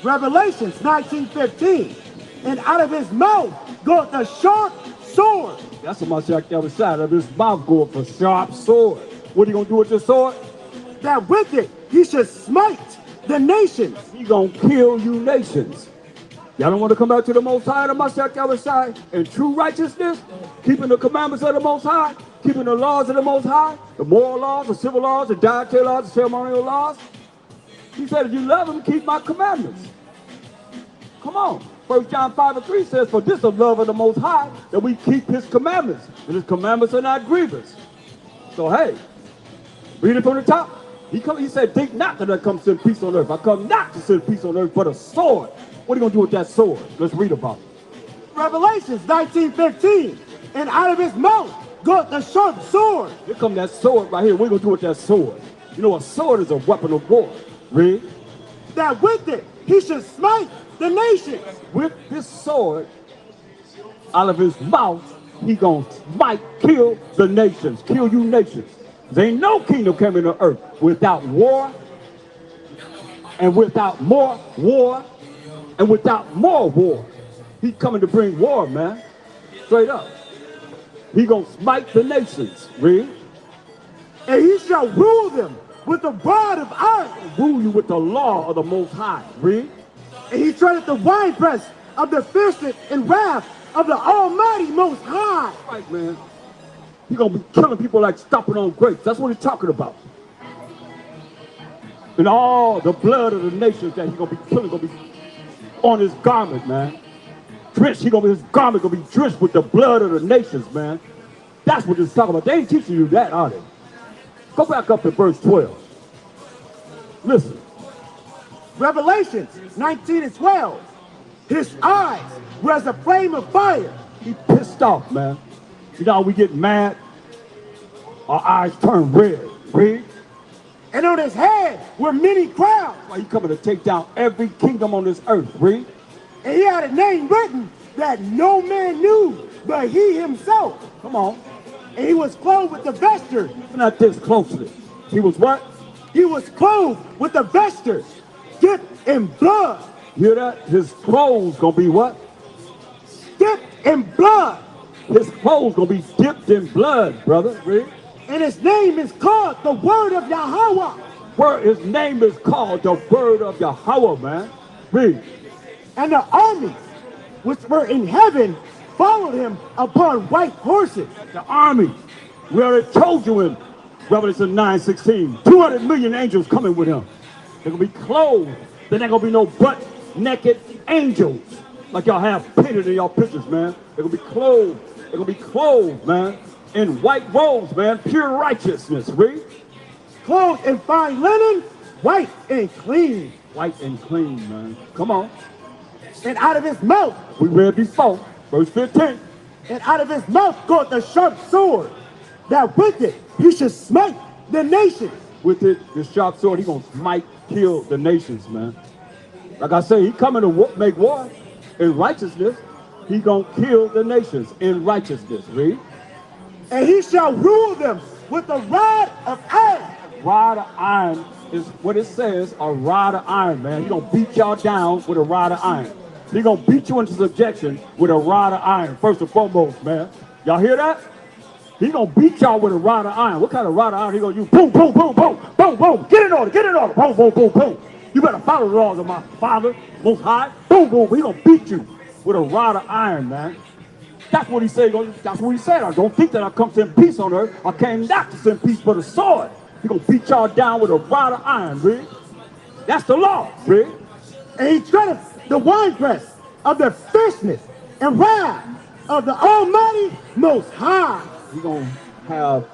Revelations 19:15. And out of his mouth goeth a sharp sword. That's what my Jack ever side of his mouth going for sharp sword. What are you gonna do with this sword? That with it he should smite the nations. He gonna kill you nations. Y'all don't want to come back to the Most High, the Mashiach Yahushua, in true righteousness, keeping the commandments of the Most High, keeping the laws of the Most High, the moral laws, the civil laws, the dietary laws, the ceremonial laws. He said, if you love him, keep my commandments. Come on. 1 John 5:3 says, for this of love of the Most High, that we keep his commandments, and his commandments are not grievous. So hey, read it from the top. He said, think not that I come to send peace on earth. I come not to send peace on earth, but a sword. What are you gonna do with that sword? Let's read about it. Revelations 19:15. And out of his mouth goeth a sharp sword. Here come that sword right here. What are you gonna do with that sword? You know, a sword is a weapon of war. Read. That with it he should smite the nations. With this sword, out of his mouth, he gonna smite, kill the nations, kill you nations. There ain't no kingdom coming to earth without war, and without more war, and without more war. He coming to bring war, man. Straight up. He gonna smite the nations. Read. And he shall rule them with a rod of iron. Rule you with the law of the Most High. Read. And he treadeth the winepress of the fierceness and wrath of the Almighty Most High. Right, man. He gonna be killing people like stomping on grapes. That's what he's talking about. And all the blood of the nations that he's gonna be killing gonna be on his garment, man. Drenched, his garment gonna be drenched with the blood of the nations, man. That's what it's talking about. They ain't teaching you that, are they? Go back up to verse 12. Listen. Revelations 19 and 12. His eyes were as a flame of fire. He pissed off, man. You know how we get mad? Our eyes turn red. Read. And on his head were many crowns. Why he coming to take down every kingdom on this earth? Read. And he had a name written that no man knew but he himself. Come on. And he was clothed with the vesture. Listen at this closely. He was what? He was clothed with the vesture dipped in blood. You hear that? His clothes gonna be what? Dipped in blood. His clothes gonna be dipped in blood, brother. Read. And his name is called the Word of Yahweh. Where his name is called the Word of Yahweh, man. Read. And the armies which were in heaven followed him upon white horses. The army. We already told you in Revelation 9:16. 200 million angels coming with him. They're gonna be clothed. There ain't gonna be no butt naked angels like y'all have painted in y'all pictures, man. They're gonna be clothed. They're gonna be clothed, man, in white robes, man, pure righteousness. Read. Clothed in fine linen, white and clean. White and clean, man. Come on. And out of his mouth, We read before, verse 15. and out of his mouth goeth the sharp sword, that with it he should smite the nations. With it, the sharp sword, he gonna smite, kill the nations, man. Like I say, he coming to make war in righteousness. He gonna kill the nations in righteousness. Read. And he shall rule them with a rod of iron. Rod of iron is what it says, a rod of iron, man. He gonna beat y'all down with a rod of iron. He gonna beat you into subjection with a rod of iron, first and foremost, man. Y'all hear that? He gonna beat y'all with a rod of iron. What kind of rod of iron he gonna use? Boom, boom, boom, boom, boom, boom. Get in order, get in order. Boom, boom, boom, boom. You better follow the laws of my Father, Most High. Boom, boom. He gonna beat you with a rod of iron, man. That's what he said. That's what he said. I don't think that I come to send peace on earth. I came not to send peace but a sword. He gonna beat y'all down with a rod of iron, read. That's the law, read. And he treadeth the winepress of the fierceness and wrath of the Almighty Most High. He gonna have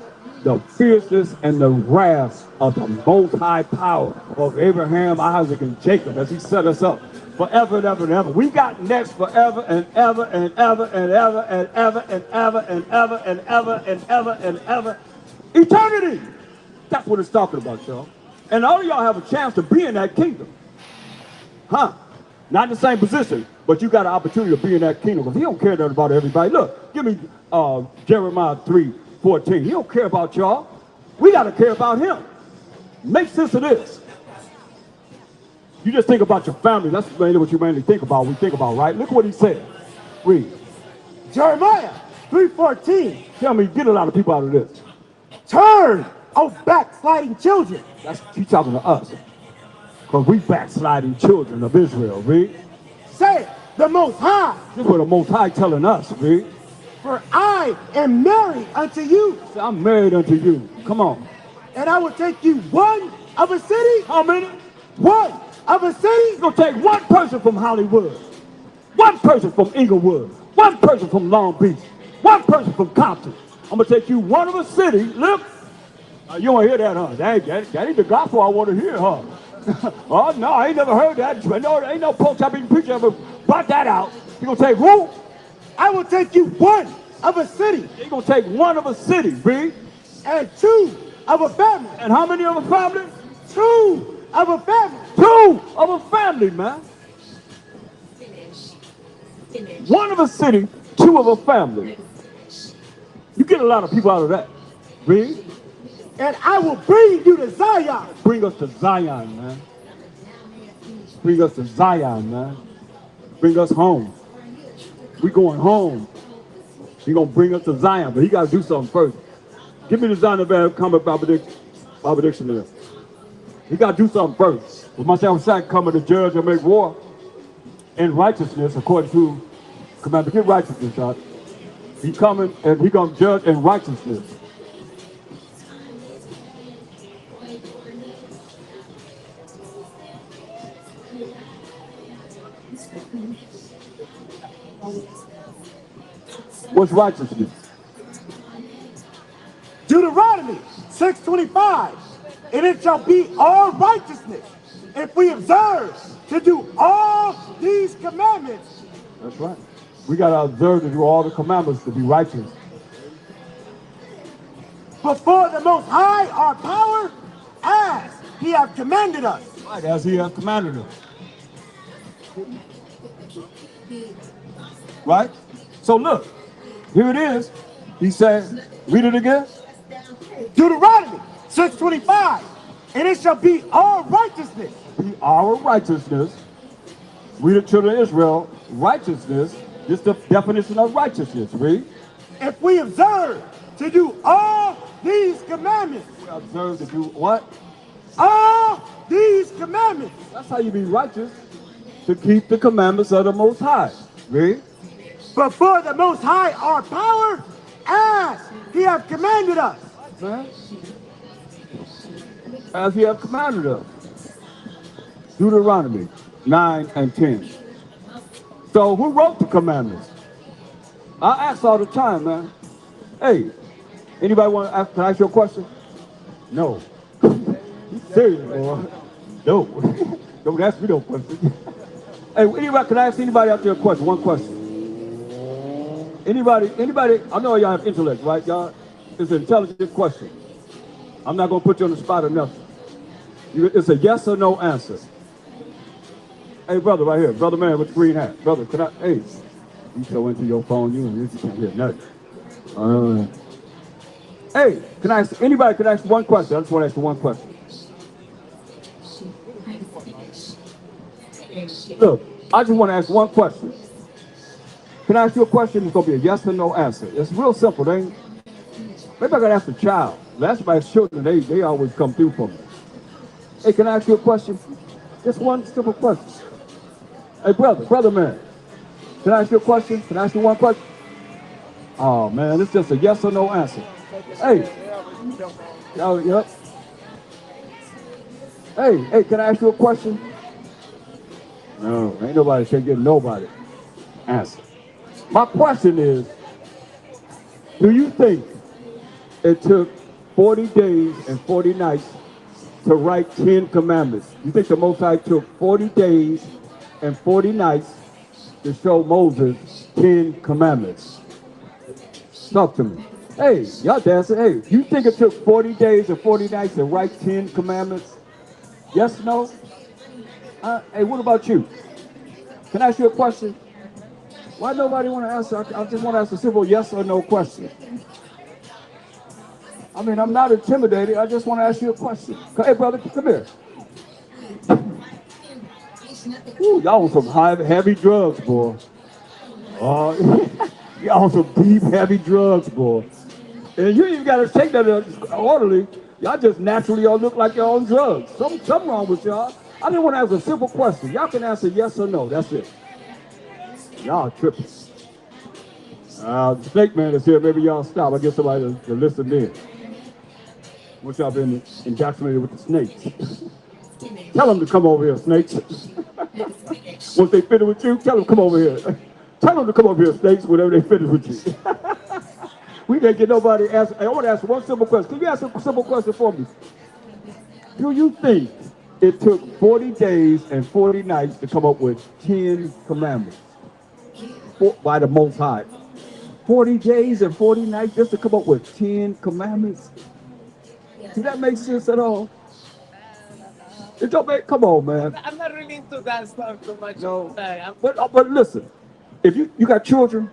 the fierceness and the wrath of the Most High power of Abraham, Isaac, and Jacob as he set us up forever and ever and ever. We got next forever and ever and ever and ever and ever and ever and ever and ever and ever and ever. Eternity. That's what it's talking about, y'all. And all of y'all have a chance to be in that kingdom. Huh? Not in the same position, but you got an opportunity to be in that kingdom. Because he don't care nothing about everybody. Look, give me Jeremiah 3:14. He don't care about y'all. We got to care about him. Make sense of this. You just think about your family. That's mainly what you mainly think about. We think about, right? Look what he said. Read. Jeremiah 3:14. Tell me, get a lot of people out of this. Turn, O backsliding children. That's he's talking to us. Because we backsliding children of Israel, read. Say the Most High, This is what the Most High telling us, read. for I am married unto you, Say, I'm married unto you. Come on. and I will take you one of a city, How many? one of a city, It's going to take one person from Hollywood, one person from Inglewood, one person from Long Beach, one person from Compton. I'm going to take you one of a city. Look, you don't hear that, huh? That ain't the gospel I want to hear, huh? Oh, no, I ain't never heard that. No, ain't no post-chopping preacher ever brought that out. You going to take who? I will take you one of a city, You going to take one of a city, read. and two of a family, And how many of a family? two of a family. Two of a family, man. One of a city, two of a family. You get a lot of people out of that. Read. And I will bring you to Zion. Bring us to Zion, man. Bring us to Zion, man. Bring us home. We going home. He gonna bring us to Zion, but he gotta do something first. Give me the Zion of Common Bible Dictionary. He gotta do something first. With myself sack coming to judge and make war in righteousness, according to commandment. Get righteousness, God. He coming and he gonna judge in righteousness. What's righteousness? Deuteronomy 6:25. And it shall be our righteousness if we observe to do all these commandments. That's right. We got to observe to do all the commandments to be righteous. Before the Most High, our power, as He hath commanded us. Right, as He has commanded us. Right? So look, here it is. He said, read it again. Deuteronomy 6:25. And it shall be our righteousness. Be our righteousness. We the children of Israel, righteousness. This is the definition of righteousness. Read. If we observe to do all these commandments. We observe to do what? All these commandments. That's how you be righteous. To keep the commandments of the Most High. Read. Before the Most High, our power, as He hath commanded us. Man. As He hath commanded us. Deuteronomy 9 and 10. So who wrote the commandments? I ask all the time, man. Hey, anybody want to ask, can I ask you a question? No. You serious, boy? No. Don't ask me no question. Hey, anybody, can I ask anybody out there a question? One question. Anybody, I know y'all have intellect, right, y'all? It's an intelligent question. I'm not going to put you on the spot or nothing. It's a yes or no answer. Hey, brother, right here. Brother man with the green hat. Brother, can I, hey, you so into your phone, you can't hear nothing. Hey, can I ask, anybody can ask one question? I just want to ask you one question. Look, I just want to ask one question. Can I ask you a question? It's going to be a yes or no answer. It's real simple, ain't it? Maybe I got to ask the child. That's my children. They always come through for me. Hey, can I ask you a question? Just one simple question. Hey, brother man. Can I ask you a question? Can I ask you one question? Oh, man, it's just a yes or no answer. Hey. Oh, yep. Hey, can I ask you a question? No, ain't nobody can't get nobody answer. My question is, do you think it took 40 days and 40 nights to write 10 commandments? You think the Most High took 40 days and 40 nights to show Moses 10 commandments? Talk to me. Hey, y'all dancing. Hey, you think it took 40 days and 40 nights to write 10 commandments? Yes, no? Hey, what about you? Can I ask you a question? Why nobody want to answer? I just want to ask a simple yes or no question. I mean, I'm not intimidated. I just want to ask you a question. Hey, brother, come here. Ooh, y'all on some heavy drugs, boy. Y'all on some deep, heavy drugs, boy. And you even got to take that orderly. Y'all just naturally all look like y'all on drugs. Something wrong with y'all. I just want to ask a simple question. Y'all can answer yes or no. That's it. Y'all tripping. The snake man is here. Maybe y'all stop. I get somebody to listen in. Once y'all been indoctrinated with the snakes. Tell them to come over here, snakes. Once they finish with you, tell them to come over here. Tell them to come over here, snakes, whenever they finish with you. We can't get nobody ask. I want to ask one simple question. Can you ask a simple question for me? Do you think it took 40 days and 40 nights to come up with 10 commandments by the Most High? 40 days and 40 nights just to come up with 10 commandments? Does that make sense at all? It don't make, come on, man. I'm not really into that stuff too much. No. But listen, if you got children,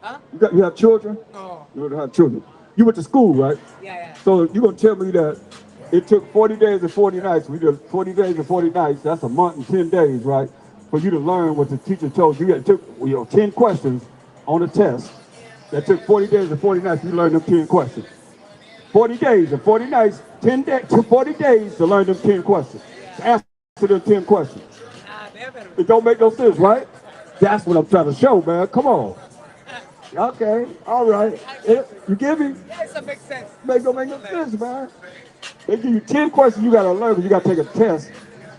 huh? You have children? No. You don't have children. You went to school, right? Yeah. So you're going to tell me that it took 40 days and 40 nights. We did 40 days and 40 nights. That's a month and 10 days, right? For you to learn what the teacher told you. It took 10 questions on a test. That took 40 days and 40 nights. You learned them 10 questions. 40 days and 40 nights, 10 days, 40 days to learn them 10 questions. To answer them 10 questions. It don't make no sense, right? That's what I'm trying to show, man. Come on. Okay, all right. You give me? Yes, it makes sense. Don't make no sense, man. They give you 10 questions you got to learn, but you got to take a test.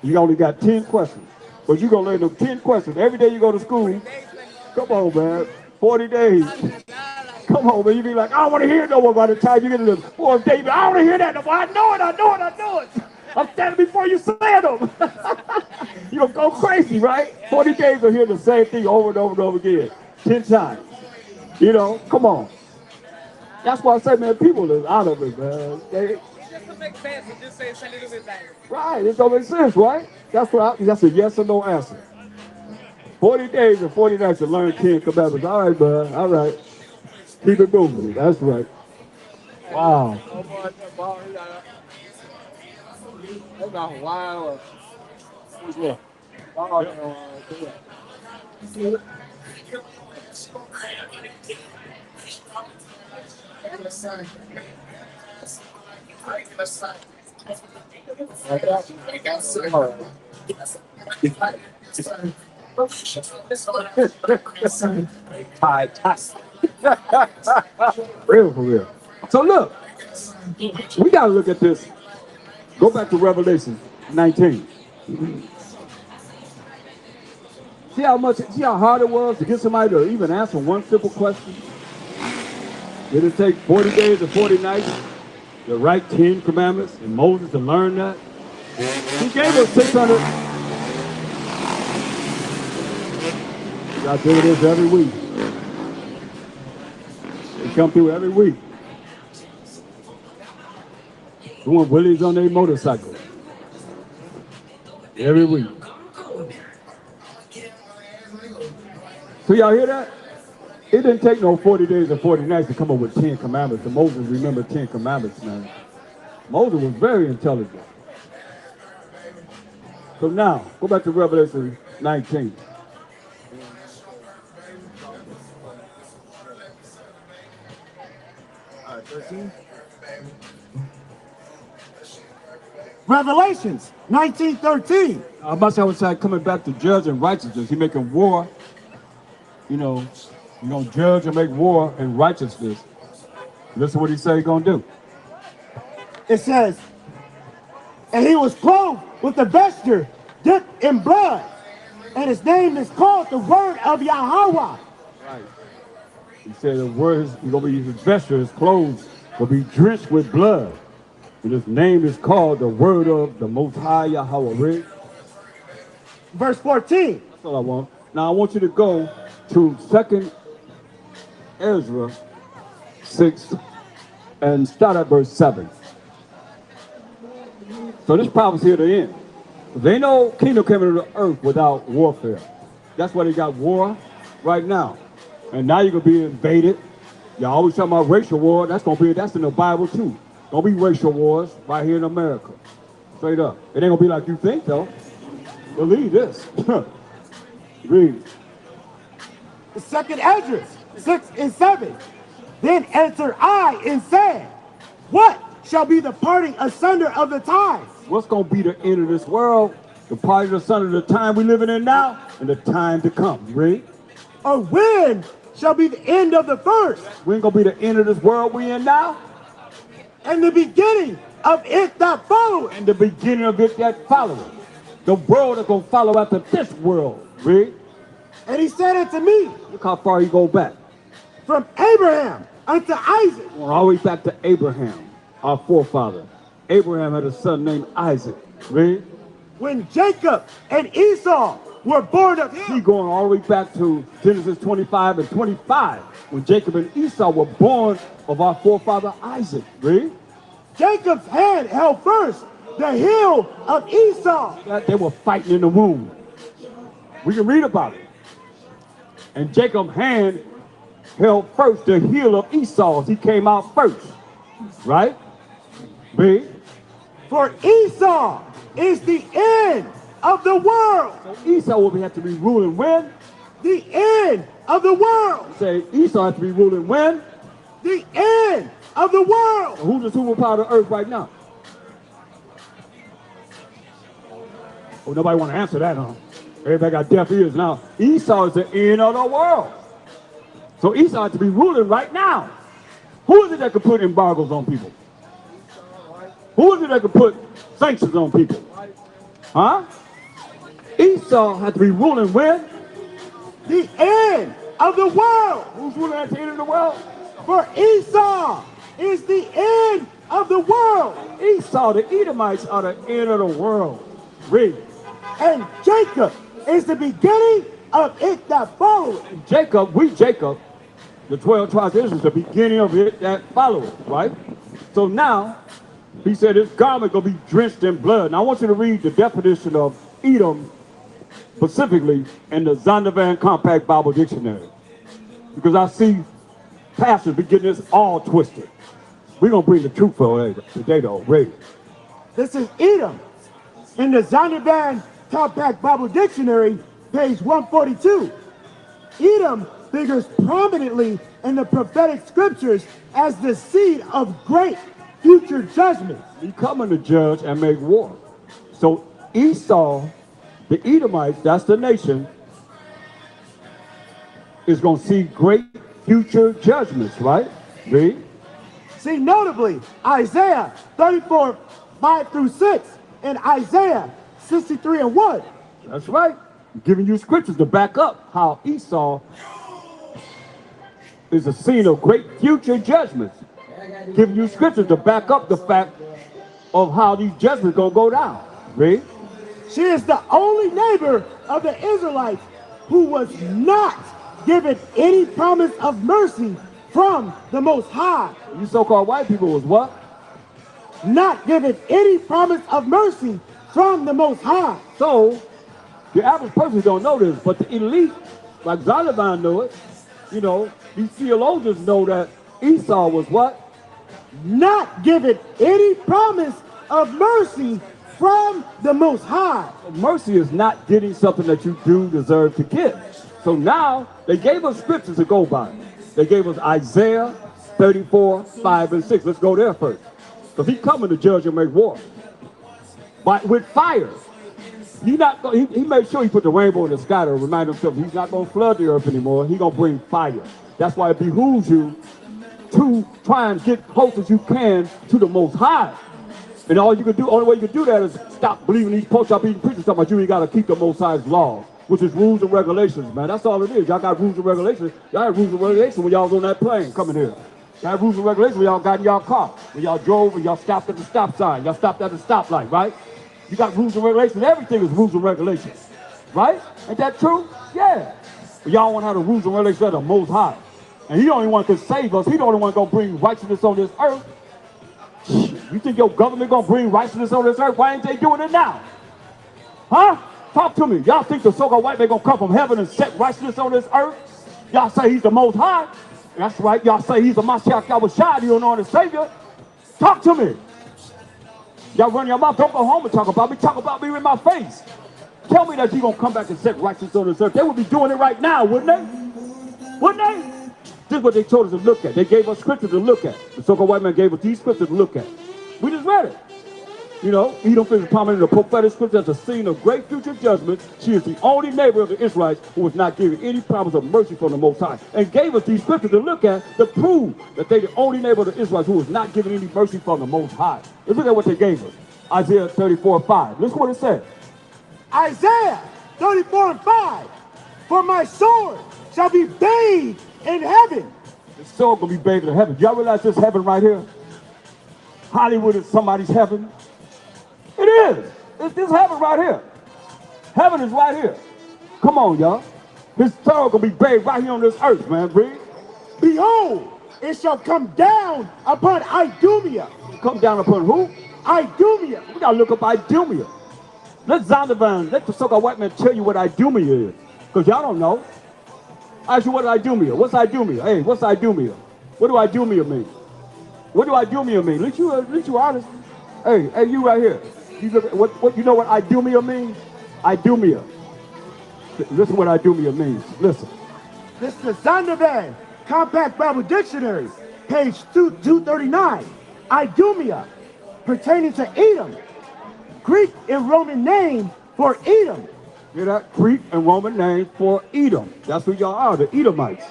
You only got 10 questions. But you're going to learn them 10 questions. Every day you go to school, come on, man. 40 days. Come on, man. You be like, I don't want to hear no more by the time you get to the fourth day. I don't want to hear that no more. I know it. I'm standing before you saying them. You're going to go crazy, right? 40 days of hearing the same thing over and over and over again. 10 times. You know, come on. That's why I say, man, people is out of it, man. It just don't make sense. It just says a little bit like. Right, it don't make sense, right? That's a yes or no answer. 40 days and 40 nights to learn 10 commandments. All right, bud. All right. Keep it moving. That's right. Wow. Oh boy, that ball, that's not wild. Who's what? Real for real. So look, we got to look at this. Go back to Revelation 19. See how hard it was to get somebody to even answer one simple question? Did it take 40 days and 40 nights to write 10 commandments and Moses to learn that? He gave us 600. I do this every week. They come through every week. Doing wheelies on their motorcycle. Every week. So y'all hear that? It didn't take no 40 days or 40 nights to come up with 10 commandments. And Moses remembered 10 commandments, man. Moses was very intelligent. So now, go back to Revelation 19. All right, 13. Revelations 19:13. I'm about to say coming back to judge and righteousness. He making war. You know, you're going to judge and make war and righteousness. Listen what he said he's going to do. It says, and he was clothed with a vesture dipped in blood, and his name is called the Word of Yahweh. Right. He said the word, he's going to be, his vesture, his clothes will be drenched with blood. And his name is called the Word of the Most High Yahweh. Verse 14. That's all I want. Now I want you to go to 2 Ezra 6 and start at verse 7. So this prophecy here to end. They know kingdom came into the earth without warfare. That's why they got war right now. And now you're going to be invaded. Y'all always talking about racial war. That's in the Bible too. Gonna be racial wars right here in America. Straight up. It ain't gonna be like you think though. Believe this. Read. The 2nd Ezra 6 and 7. Then answered I and said, what shall be the parting asunder of the times? What's gonna be the end of this world? The parting asunder of the time we living in now and the time to come. Read. Or when shall be the end of the first? When gonna be the end of this world we in now? And the beginning of it that followeth. And the beginning of it that followeth. The world is gonna follow after this world. Read. And he said unto me, Look how far you go back. from Abraham unto Isaac. We're all the way back to Abraham, our forefather. Abraham had a son named Isaac. Read. When Jacob and Esau were born of He him. going all the way back to Genesis 25 and 25, when Jacob and Esau were born of our forefather Isaac. Read. Jacob's hand held first the heel of Esau. They were fighting in the womb. We can read about it. And Jacob's hand held first the heel of Esau. He came out first. Right? Read. For Esau is the end of the world. So Esau will have to be ruling when? The end of the world. Say Esau has to be ruling when? The end of the world. Who's the superpower of the earth right now? Oh, nobody want to answer that, huh? Everybody got deaf ears now. Esau is the end of the world. So Esau has to be ruling right now. Who is it that could put embargoes on people? Who is it that could put sanctions on people? Huh? Esau had to be ruling when? The end of the world. Who's ruling at the end of the world? For Esau is the end of the world. Esau, the Edomites are the end of the world. Read. And Jacob is the beginning of it that followeth. Jacob, the 12 tribes of Israel, is the beginning of it that followeth, right? So now, he said his garment gonna be drenched in blood. Now I want you to read the definition of Edom specifically in the Zondervan Compact Bible Dictionary. Because I see pastors be getting this all twisted. We're gonna bring the truth for today though, read. This is Edom. In the Zondervan Compact Bible Dictionary, page 142. Edom figures prominently in the prophetic scriptures as the seed of great future judgments. He coming to judge and make war. So Esau, the Edomites, that's the nation, is going to see great future judgments, right? Read. See notably Isaiah 34, 5 through 6, and Isaiah 63 and 1. That's right. I'm giving you scriptures to back up how Esau is a scene of great future judgments. Giving you scriptures to back up the fact of how these judgments going to go down. Read. She is the only neighbor of the Israelites who was not given any promise of mercy from the Most High. You so-called white people was what? Not given any promise of mercy from the Most High. So, the average person don't know this, but the elite, like Zondervan knew it, you know, these theologians know that Esau was what? Not given any promise of mercy from the Most High. Mercy is not getting something that you do deserve to get. So now, they gave us scriptures to go by. They gave us Isaiah 34, 5, and 6. Let's go there first. Because he's coming to judge and make war. But with fire. He made sure he put the rainbow in the sky to remind himself he's not going to flood the earth anymore. He's going to bring fire. That's why it behooves you to try and get close as you can to the Most High. And all you can do, only way you can do that is stop believing these pork-chop eating preachers talking about you ain't got to keep the Most High's laws, which is rules and regulations, man. That's all it is. Y'all got rules and regulations. Y'all had rules and regulations when y'all was on that plane coming here. Y'all had rules and regulations when y'all got in y'all car, when y'all drove and y'all stopped at the stop sign. Y'all stopped at the stoplight, right? You got rules and regulations. Everything is rules and regulations, right? Ain't that true? Yeah. But y'all want to have the rules and regulations of the Most High. And he the only one can save us. He the only one going to bring righteousness on this earth. You think your government going to bring righteousness on this earth? Why ain't they doing it now? Huh? Talk to me. Y'all think the so-called white man going to come from heaven and set righteousness on this earth? Y'all say he's the Most High. That's right. Y'all say he's the Mashiach Yahushua, you know, the Savior. Talk to me. Y'all run your mouth. Don't go home and talk about me. Talk about me in my face. Tell me that you're going to come back and set righteousness on this earth. They would be doing it right now, wouldn't they? Wouldn't they? This is what they told us to look at. They gave us scripture to look at. The so-called white man gave us these scriptures to look at. We just read it. You know, Edom is prominent in the prophetic scripture as a scene of great future judgments. She is the only neighbor of the Israelites who was not given any promise of mercy from the Most High. And gave us these scriptures to look at to prove that they the only neighbor of the Israelites who was not given any mercy from the Most High. Let's look at what they gave us. Isaiah 34, 5. Listen what it says. Isaiah 34 and 5. For my sword shall be bathed in heaven. The sword gonna be bathed in heaven. Y'all realize this heaven right here? Hollywood is somebody's heaven. It is. It's this heaven right here. Heaven is right here. Come on, y'all. His sword gonna be bathed right here on this earth, man. Read. Behold, it shall come down upon Idumea. Come down upon who? Idumea. We gotta look up Idumea. Let Zondervan, let the so-called white man tell you what Idumea is. Because y'all don't know. I ask you, what Idumea? What's Idumea? Hey, what's Idumea? What do Idumea mean? What do Idumea mean? Let you honest. Hey, you right here. You look at what you know what Idumea means? Idumea. Listen what Idumea means. Listen. This is the Zondervan Compact Bible Dictionary, page 239. Idumea, pertaining to Edom, Greek and Roman name for Edom. Hear that? Greek and Roman name for Edom. That's who y'all are, the Edomites.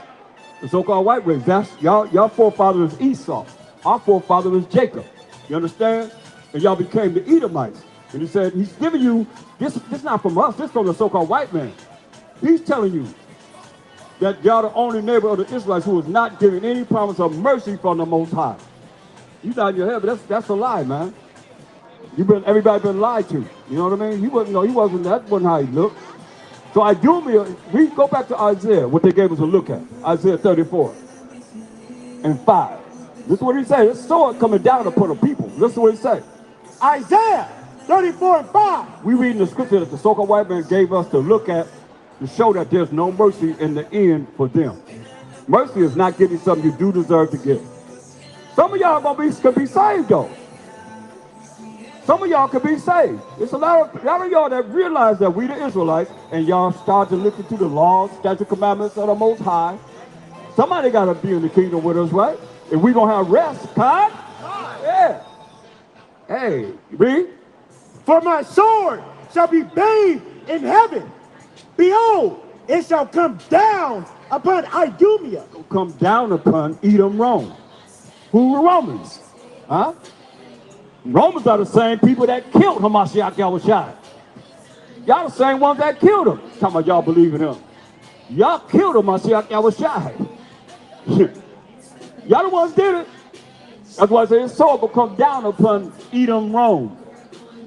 The so-called white race. That's y'all forefather is Esau. Our forefather is Jacob. You understand? And y'all became the Edomites. And he said, he's giving you, this not from us, this from the so-called white man. He's telling you that y'all the only neighbor of the Israelites who is not giving any promise of mercy from the Most High. You thought in your head, but that's a lie, man. Everybody been lied to. You know what I mean? He wasn't, that wasn't how he looked. So Idumea, we go back to Isaiah, what they gave us a look at. Isaiah 34 and 5. This is what he said. It's sword coming down upon the people. Listen to what he said. Isaiah 34 and 5. We reading the scripture that the so-called white man gave us to look at to show that there's no mercy in the end for them. Mercy is not getting something you do deserve to get. Some of y'all could be saved though. Some of y'all could be saved. It's a lot of y'all that realize that we the Israelites and y'all start to listen to the laws, statute, commandments of the Most High. Somebody got to be in the kingdom with us, right? If we gonna have rest, God? Yeah. Hey, read. For my sword shall be bathed in heaven. Behold, it shall come down upon Idumea. Come down upon Edom, Rome. Who are Romans? Huh? Romans are the same people that killed Hamashiach Yahushua. Y'all the same ones that killed him. Talking about y'all believe in him. Y'all killed Hamashiach Yahushua. Y'all the ones did it. That's why I say his sword will come down upon Edom, Rome.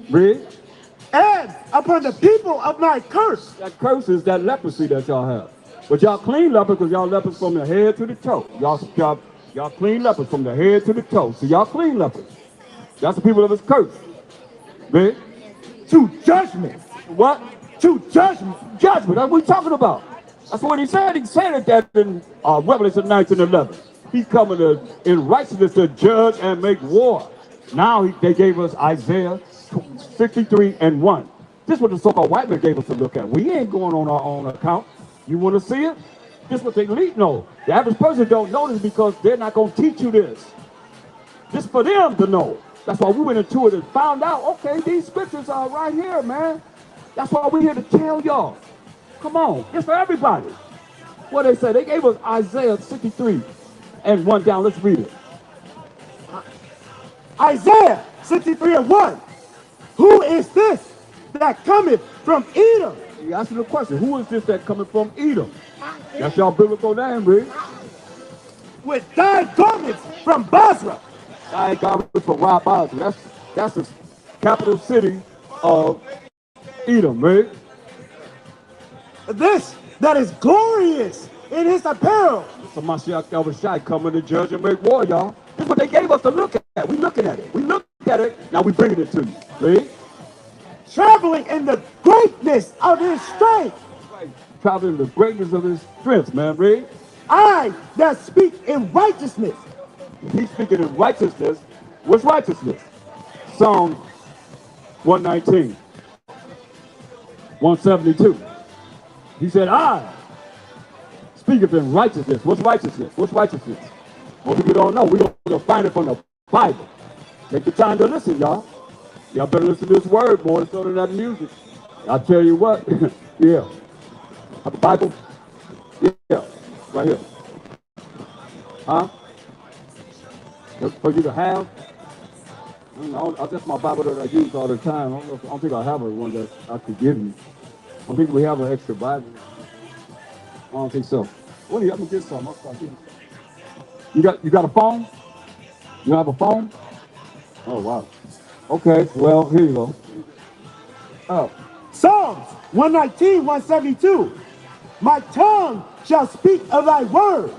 Read. And upon the people of my curse. That curse is that leprosy that y'all have. But y'all clean lepers because y'all lepers from the head to the toe. Y'all clean lepers from the head to the toe. So y'all clean lepers. That's the people of his curse. Read. To judgment. What? To judgment. Judgment. That's what we're talking about. That's what he said. He said that in Revelation 19:11. He's coming in righteousness to judge and make war. Now they gave us Isaiah 63 and 1. This is what the so-called white man gave us to look at. We ain't going on our own account. You want to see it? This is what the elite know. The average person don't know this because they're not going to teach you this. This is for them to know. That's why we went into it and found out, okay, these scriptures are right here, man. That's why we're here to tell y'all. Come on, it's for everybody. What they say, they gave us Isaiah 63 and 1 down. Let's read it. Isaiah 63 and 1. Who is this that cometh from Edom? You answer the question, who is this that coming from Edom? That's y'all biblical name, read. With thy garments from Basra. I ain't got it from Basra. That's the capital city of Edom, right? This that is glorious in his apparel. So Mashiach Yahushua coming to judge and make war, y'all. This is what they gave us to look at. We looking at it. We look at it. Now we bringing it to you. Right? Traveling in the greatness of his strength. Right. Traveling in the greatness of his strength, man. Right? I that speak in righteousness. He's speaking in righteousness. What's righteousness? Psalm 119. 172. He said, I speaketh in righteousness. What's righteousness? What's righteousness? Most people don't know. We're going to find it from the Bible. Take the time to listen, y'all. Y'all better listen to this word more so than that music. I'll tell you what. Yeah. The Bible. Yeah. Right here. Huh? For you to have. That's my Bible that I use all the time. I don't think I have one that I could give you. I don't think we have an extra Bible. I don't think so. Well, I'm gonna get some. I'll start getting some. You got a phone? You have a phone? Oh wow. Okay. Well, here you go. Oh. Psalms 119, 172. My tongue shall speak of thy word,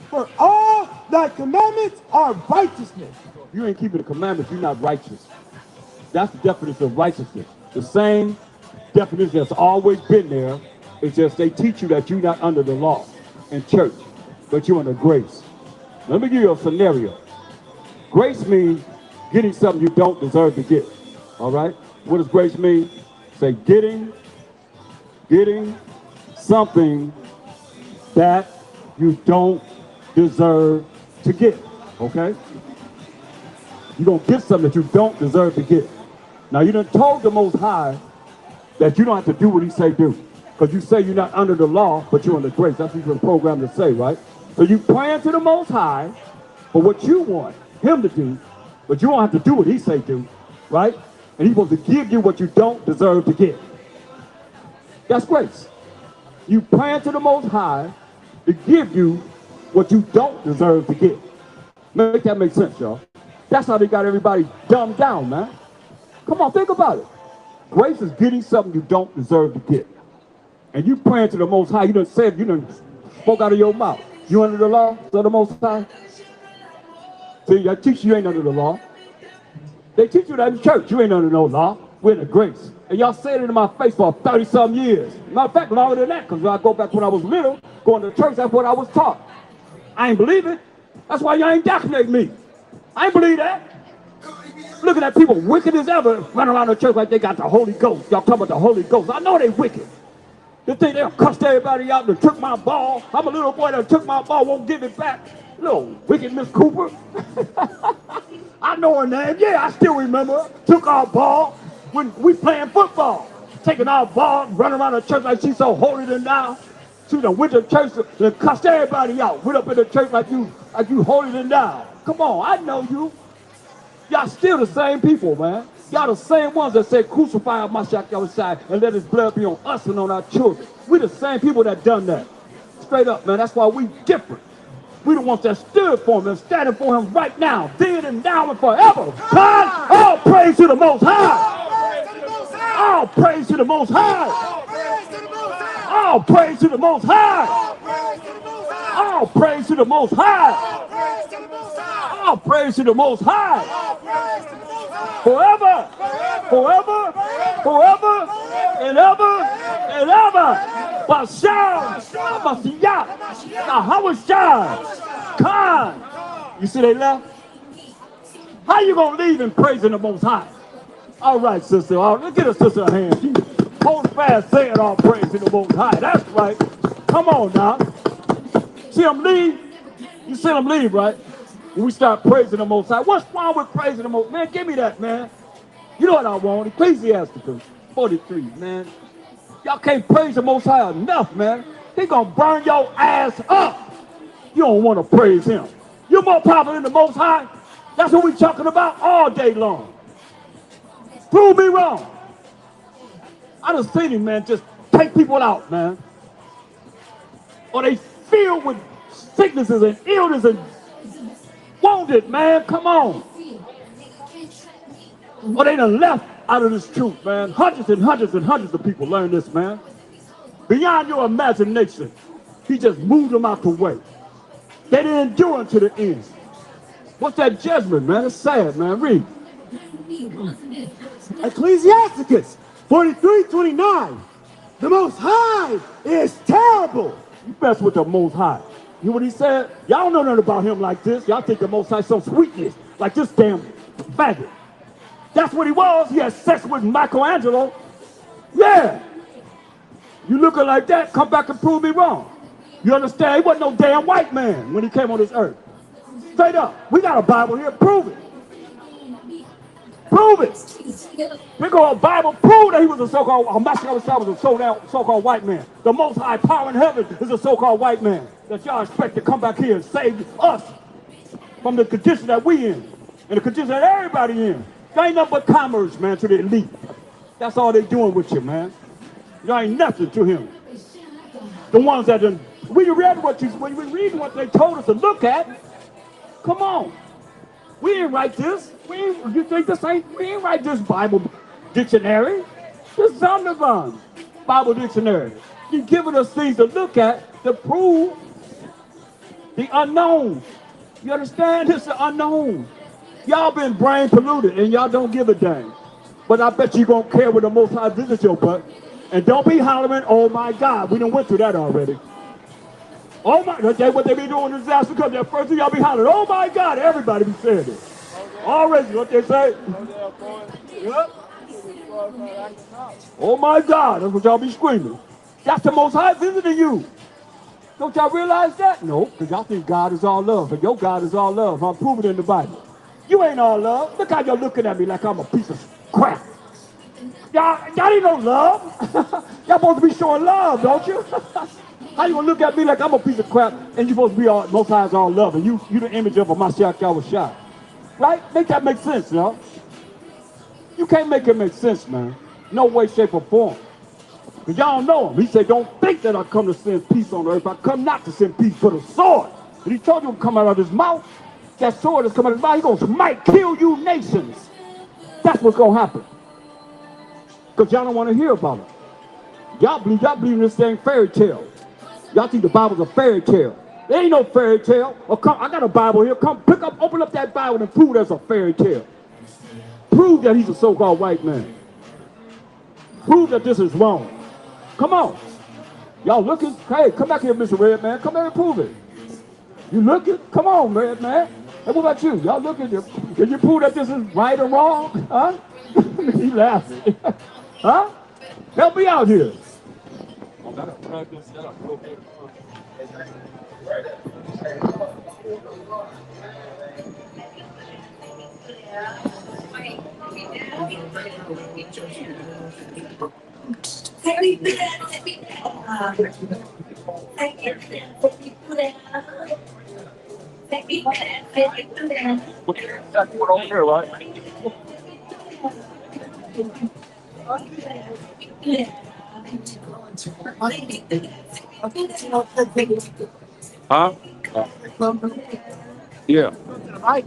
for all thy commandments are righteousness. If you ain't keeping the commandments, you're not righteous. That's the definition of righteousness. The same definition that's always been there. It's just they teach you that you're not under the law in church, but you're under grace. Let me give you a scenario. Grace means getting something you don't deserve to get. All right? What does grace mean? Say getting something that you don't deserve to get. Okay? You're going to get something that you don't deserve to get. Now, you done told the Most High that you don't have to do what he say do. Because you say you're not under the law, but you're under grace. That's what you've been programmed to say, right? So you praying to the Most High for what you want him to do, but you don't have to do what he say do, right? And he's supposed to give you what you don't deserve to get. That's grace. You praying to the Most High to give you what you don't deserve to get. Make that make sense, y'all. That's how they got everybody dumbed down, man. Come on, think about it. Grace is getting something you don't deserve to get. And you praying to the Most High, you done said, you done spoke out of your mouth. You under the law of the Most High? See, I teach you ain't under the law. They teach you that in church. You ain't under no law. We're in the grace. And y'all said it in my face for 30-some years. Matter of fact, longer than that, because when I go back when I was little, going to church, that's what I was taught. I ain't believe it. That's why y'all ain't indoctrinating me. I ain't believe that. Looking at people wicked as ever, running around the church like they got the Holy Ghost. Y'all talking about the Holy Ghost. I know they wicked. They think they'll cuss everybody out that took my ball. I'm a little boy that took my ball, won't give it back. Little wicked Miss Cooper. I know her name. Yeah, I still remember. Took our ball when we playing football. Taking our ball, running around the church like she's so holy than thou. She done went to church and cussed everybody out. Went up in the church like you holy than thou. Come on, I know you. Y'all still the same people, man. Y'all the same ones that say crucify Mashiach Yahushua and let his blood be on us and on our children. We the same people that done that. Straight up, man. That's why we different. We the ones that stood for him and standing for him right now, then and now and forever. God, all praise to the Most High. All praise to the Most High. All praise to the Most High. All praise to the Most High. All praise to the Most High. Forever, forever, forever, and ever, and ever. Bashar, Mashiach, Yahushua, Khan. You see they left? How you gonna leave and praising the Most High? All right, sister. Let's get a sister a hand. She hold fast saying all praise to the Most High. That's right. Come on now. See them leave? You see them leave, right? When we start praising the Most High. What's wrong with praising the Most High? Man, give me that, man. You know what I want? Ecclesiasticus 43, man. Y'all can't praise the Most High enough, man. He gonna burn your ass up. You don't want to praise him. You're more powerful than the Most High. That's what we talking about all day long. Prove me wrong. I done seen him, man, just take people out, man. Or they filled with sicknesses and illness and wounded, man. Come on. Or they done left out of this truth, man. Hundreds and hundreds and hundreds of people learn this, man. Beyond your imagination. He just moved them out the way. They didn't endure unto the end. What's that judgment, man? It's sad, man. Read. Ecclesiasticus 43:29. The Most High is terrible. You mess with the Most High. You know what he said? Y'all don't know nothing about him like this. Y'all think the Most High some sweetness, like this damn faggot. That's what he was. He had sex with Michelangelo. Yeah. You looking like that, come back and prove me wrong. You understand? He wasn't no damn white man when he came on this earth. Straight up. We got a Bible here. Prove it. Prove it. Big old Bible prove that he was a so-called, Mashiach was a so-called white man. The Most High power in heaven is a so-called white man that y'all expect to come back here and save us from the condition that we in and the condition that everybody in. There ain't nothing but commerce, man, to the elite. That's all they doing with you, man. Y'all ain't nothing to him. The ones that done, we read what they told us to look at. Come on. We didn't write this. You think we ain't write this Bible dictionary. This is Omnivon Bible dictionary. You're giving us things to look at to prove the unknown. You understand? This is the unknown. Y'all been brain polluted and y'all don't give a damn. But I bet you gonna care when the Most High visits your butt. And don't be hollering, oh my God. We done went through that already. Oh my, that's what they be doing in disaster because that first thing y'all be hollering, oh my God, everybody be saying it. Already, what they say? Yep. Oh my God, that's what y'all be screaming. That's the Most High visiting you. Don't y'all realize that? No, because y'all think God is all love, and your God is all love. I'm proving it in the Bible. You ain't all love. Look how y'all looking at me like I'm a piece of crap. Y'all ain't no love. Y'all supposed to be showing love, don't you? How you gonna look at me like I'm a piece of crap and you supposed to be all, Most High's all love and you the image of a Mashiach Yahushua? Right? Make that make sense, you know? You can't make it make sense, man. No way, shape, or form. Because y'all don't know him. He said, don't think that I come to send peace on earth. I come not to send peace, but a sword. And he told you to come out of his mouth. That sword is coming out of his mouth. He's going to smite, kill you nations. That's what's going to happen. Because y'all don't want to hear about it. Y'all believe in this thing fairy tale. Y'all think the Bible's a fairy tale. There ain't no fairy tale. Oh, come, I got a Bible here. Come, open up that Bible and prove there's a fairy tale. Prove that he's a so-called white man. Prove that this is wrong. Come on. Y'all looking? Hey, come back here, Mr. Red Man. Come here and prove it. You looking? Come on, Red Man. Hey, what about you? Y'all looking? Can you prove that this is right or wrong? Huh? He laughing. Huh? Help me out here. Huh? Yeah. Huh?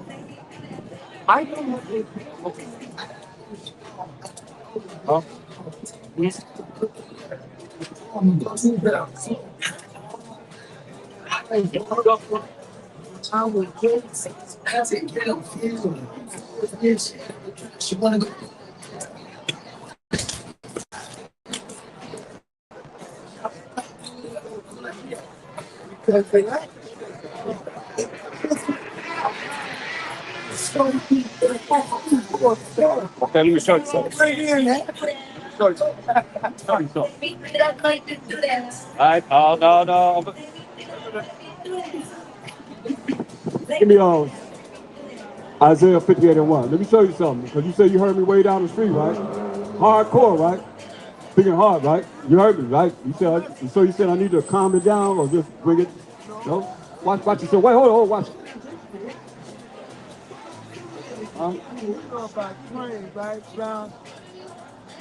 Okay, let me show you something. Show you something. All right. Oh, no. Give me Isaiah 58:1. Let me show you something. Because you said you heard me way down the street, right? Hardcore, right? Speaking hard, right? You heard me, right? You said I need to calm it down or just bring it. No? Watch yourself. Wait, hold on, watch it. You know about train, right, Brown?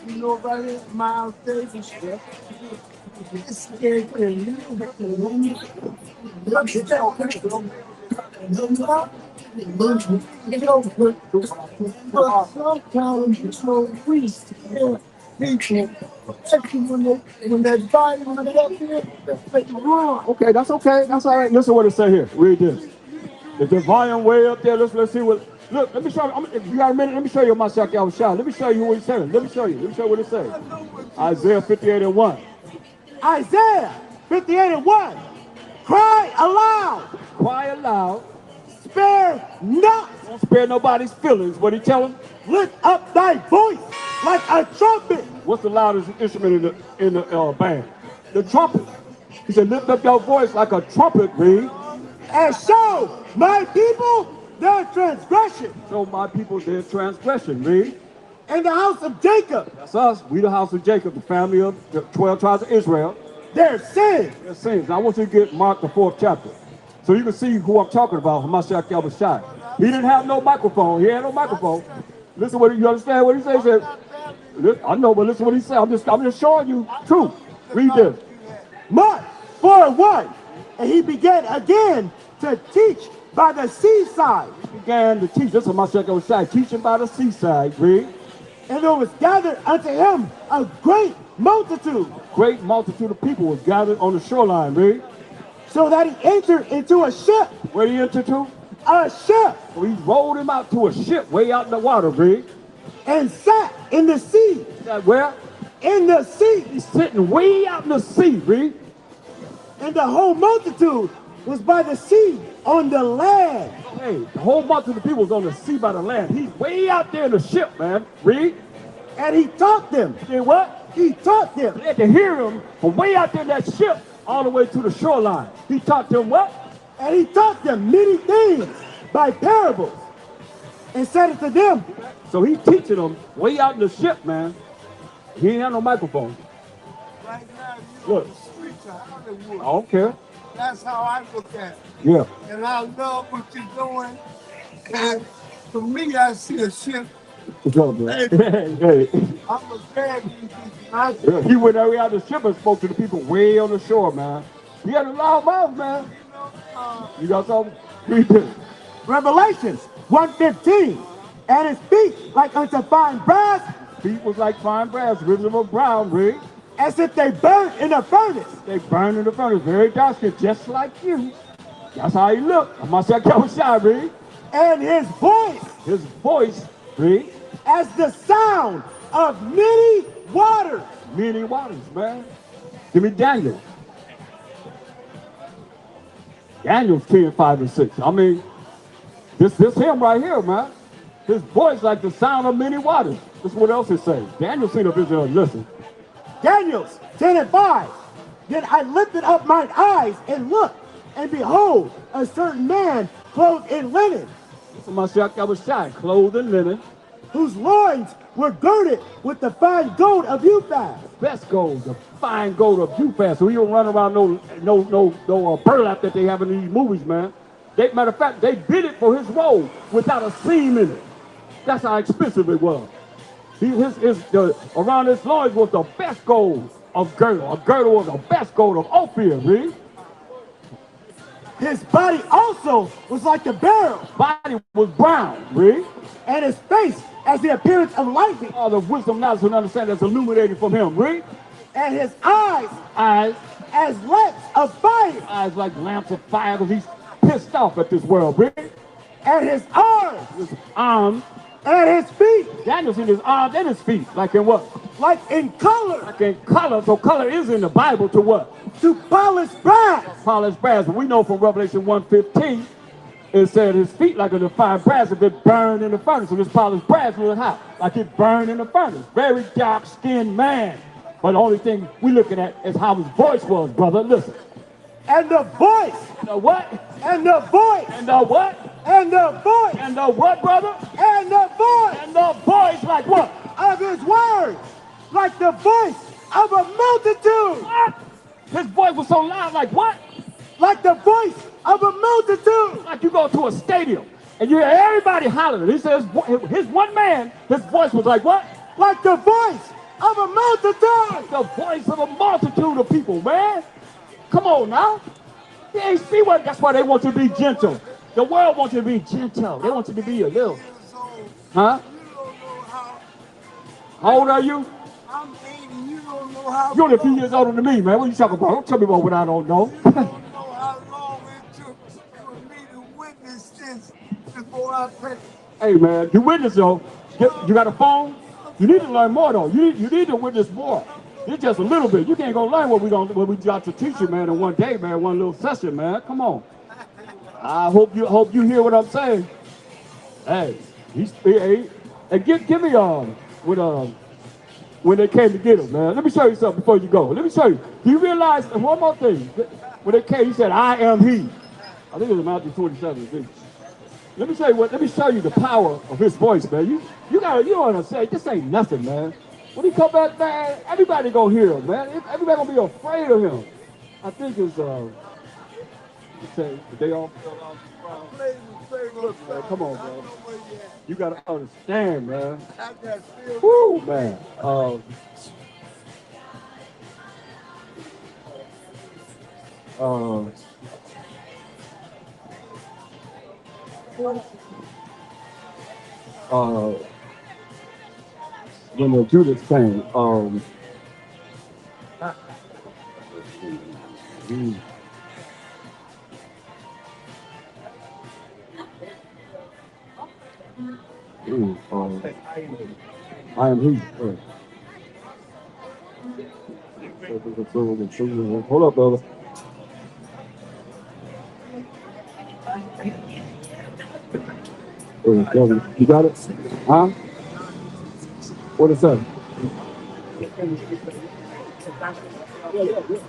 You know about it? Miles Davis. It's scary. But sometimes it's so weak. People, especially when that body when they up here, that's wrong. Okay, that's okay. That's all right. Listen what it say here. Read this. If the volume way up there, let's see what. Look, let me show you. If you got a minute, let me show you my Shaka shot. Let me show you what he's saying. Let me show you what it says. Isaiah 58:1. Isaiah 58:1. Cry aloud. Cry aloud. Spare not. Don't spare nobody's feelings. What he tell him? Lift up thy voice like a trumpet. What's the loudest instrument in the band? The trumpet. He said, lift up your voice like a trumpet, read. And show my people their transgression. Show my people their transgression, read. And the house of Jacob. That's us. We the house of Jacob, the family of the 12 tribes of Israel. Their sins. Their sins. Now I want you to get Mark the 4th chapter. So you can see who I'm talking about, Hamashiach Yahushua. He didn't have no microphone. He had no microphone. Listen what you understand what he said? He said, I know, but listen what he said. I'm just showing you truth. Read this. Mark 4:1. And he began again to teach by the seaside. He began to teach. This is Hamashiach Yahushua, teaching by the seaside. Read. And there was gathered unto him a great multitude. Great multitude of people was gathered on the shoreline, read. So that he entered into a ship. Where did he enter to? A ship. So he rolled him out to a ship way out in the water, read. And sat in the sea. That where? In the sea. He's sitting way out in the sea, read. And the whole multitude was by the sea on the land. Hey, the whole multitude of people was on the sea by the land. He's way out there in the ship, man. Read. And he taught them. Did what? He taught them. They had to hear him from way out there in that ship all the way to the shoreline. He taught them what? And he taught them many things by parables. And said it to them. So he's teaching them way out in the ship, man. He ain't have no microphone. Right now, you Look. on the streets of Hollywood. I don't care. That's how I look at it. Yeah. And I love what you're doing. And for me, I see a ship What's up, man? Hey, Hey, I'm a fan of you, man. yeah, he went out on the ship and spoke to the people way on the shore, man. He had a loud mouth, man. You know, You got something? He did. Revelations 1:15. And his feet like unto fine brass, Feet was like fine brass, ribs of brown, read. as if they burned in a furnace. They burned in the furnace, very dark skin, just like you. That's how he looked. I'm myself, Kevin Shy, read. And his voice His voice, read. as the sound of many waters. Many waters, man. Give me Daniel. Daniel's 10, 5, and 6. I mean, this him right here, man. His voice like the sound of many waters. That's what else it says. Daniel seen a vision and listen. Daniel's 10:5. Then I lifted up mine eyes and looked, and behold, a certain man clothed in linen, So myself, I was shy, clothed in linen, whose loins were girded with the fine gold of Uphaz. best gold, the fine gold of Uphaz. So he don't run around no burlap that they have in these movies, man. Matter of fact, they bid it for his robe without a seam in it. That's how expensive it was. Around his loins was the best gold of girdle. A girdle was the best gold of Ophir, read. His body also was like a beryl, Body was brown, read. and his face as the appearance of lightning, All the wisdom, knowledge, and understanding that's illuminated from him, read. and his eyes Eyes, as lamps of fire, eyes like lamps of fire, because he's pissed off at this world, read. and his arms His arms, and his feet Daniel seen his arms and his feet, like in what? like in color Like in color. So color is in the Bible to what? to polished brass. Polished brass. But we know from Revelation 1:15, it said his feet like a fine brass if it burned in the furnace. So this polished brass was hot, like it burned in the furnace. Very dark-skinned man. But the only thing we looking at is how his voice was, brother. Listen. And the voice, The what? and the voice, And the what? and the voice, And the what, brother? and the voice And the voice like what? of his words, like the voice of a multitude, What? His voice was so loud, like what? like the voice of a multitude. Like you go to a stadium and you hear everybody hollering. He says his one man, his voice was like what? Like the voice of a multitude. The voice of a multitude of people, man. Come on now. You ain't see what? That's why they want you to be gentle. The world wants you to be gentle. They want you to be a little. years old. Huh? You don't know how. How old are you? I'm 80. You don't know how. You're only a few years older than me, man. What you talking about? Don't tell me about what I don't know. You don't know how long it took for me to witness this before I passed. Hey, man, you witness though. You got a phone? You need to learn more though. You need to witness more. It's just a little bit. You can't go learn what we got to teach you, man, in one day, man, one little session, man. Come on. I hope you hear what I'm saying. Hey, hey, give me when they came to get him, man. Let me show you something before you go. Let me show you. Do you realize one more thing? When they came, he said, "I am He." I think it was Matthew 27. Didn't it? Let me show you the power of his voice, man. You don't understand. This ain't nothing, man. When he come back, man, everybody gonna hear him, man. Everybody gonna be afraid of him. I think it's say the day off. Look, man, come on, bro. You gotta understand, man. I got still. Woo, man. When the Judas thing, I am He. Hold up, brother. You got it? Huh? What is that?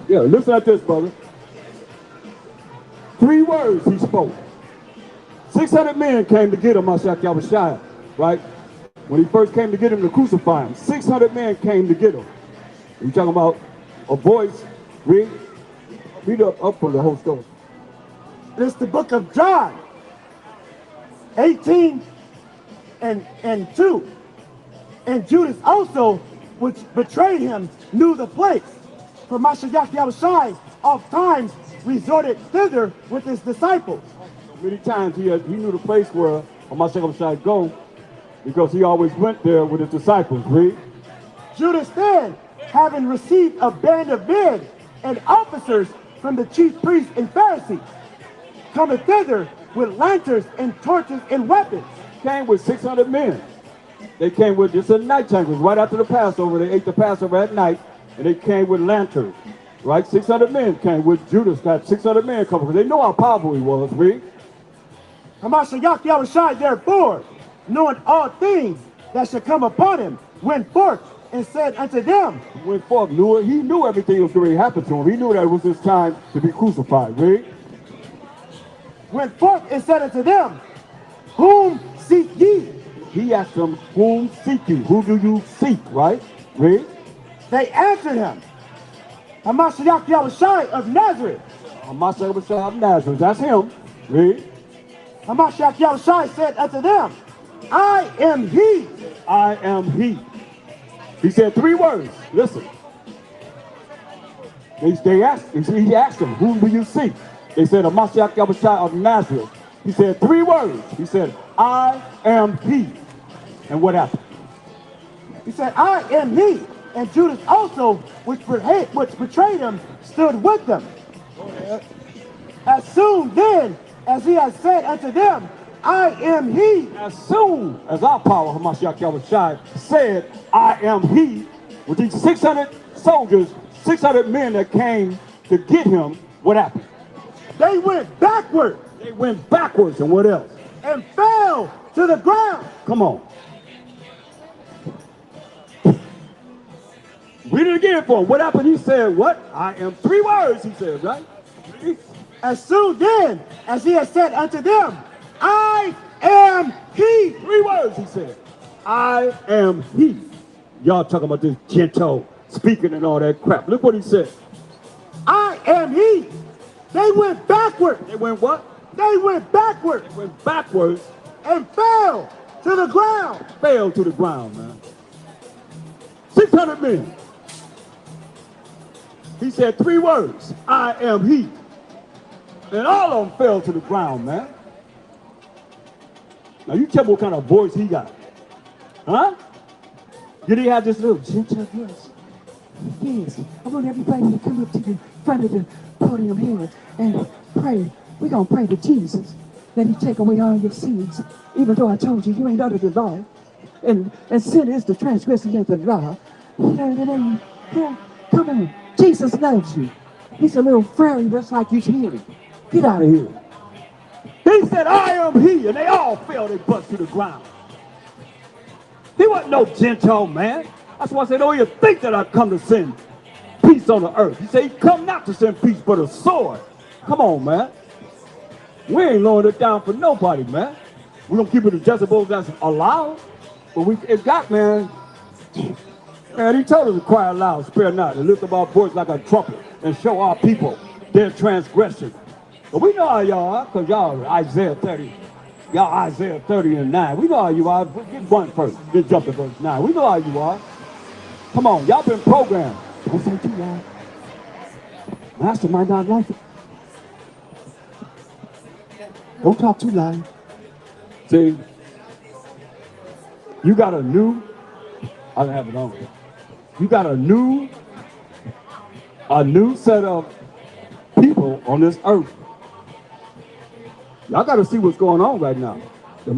Yeah, listen at this, brother. 3 words he spoke. 600 men came to get him, Mashiach Yahushua, right? When he first came to get him to crucify him, 600 men came to get him. You talking about a voice, read up from the whole story. It's the book of John, 18 and 2. And Judas also, which betrayed him, knew the place. For Mashiach Yahushai oft times resorted thither with his disciples. Many times he knew the place where Mashiach should go because he always went there with his disciples. Read. Judas then, having received a band of men and officers from the chief priests and Pharisees, cometh thither with lanterns and torches and weapons. Came with 600 men. They came with just a nighttime. It was right after the Passover. They ate the Passover at night, and they came with lanterns. Right? 600 men came with Judas. Got 600 men coming because they know how powerful he was. Read. Hamashiach Yahushai therefore, knowing all things that should come upon him, went forth and said unto them, He went forth, knew it. He knew everything was going to happen to him. He knew that it was his time to be crucified. Read. went forth and said unto them, whom seek ye? He asked them, whom seek you? Who do you seek? Right? Read. They answered him, Hamashiach Yahushai of Nazareth. Mashiach of Nazareth. That's him. Read. Hamashiach Yahushai said unto them, I am he. I am he. He said 3 words. Listen. He asked them, whom do you seek? They said, Mashiach Yahushai of Nazareth. He said 3 words. He said, I am he. And what happened? He said, I am he. And Judas also, which betrayed him, stood with them. As soon then as he had said unto them, I am he. As soon as our power, Hamashiach Yahushai, said, I am he, with these 600 soldiers, 600 men that came to get him, what happened? They went backward They went backwards, and what else? and fell to the ground. Come on. Read it again for him. What happened? He said, what? I am 3 words, he said, right? As soon then as he had said unto them, I am he. 3 words, he said. I am he. Y'all talking about this Gentile speaking and all that crap. Look what he said. I am he. They went backward. They went what? They went backward They went backwards, and fell to the ground. fell to the ground, man. 600 men. He said 3 words. I am he. And all of them fell to the ground, man. Now you tell me what kind of voice he got. Huh? Did he have this little gentle voice? Yes, I want everybody to come up to the front of the podium here and pray. We're going to pray to Jesus that he take away all your sins. Even though I told you, you ain't under the law. And sin is the transgression of the law. Yeah, come on. Jesus loves you. He's a little fairy just like you hearing. Get out of here. He said, I am he. And they all fell their butts to the ground. He wasn't no Gentile man. That's why I said, don't you think that I come to send peace on the earth. He said, he come not to send peace, but a sword. Come on, man. We ain't lowering it down for nobody, man. We're going to keep it a Jezebel that's allowed. But it got, man. Man, he told us to cry aloud, spare not, and lift up our voice like a trumpet and show our people their transgression. But we know how y'all are, because y'all Isaiah 30. Y'all Isaiah 30 and 9. We know how you are. Get 1 first, then jump to verse 9. We know how you are. Come on, y'all been programmed. Don't say too loud. Master might not like it. Don't talk too loud. See, you got a new, I don't have it on. You got a new set of people on this earth. Y'all got to see what's going on right now. The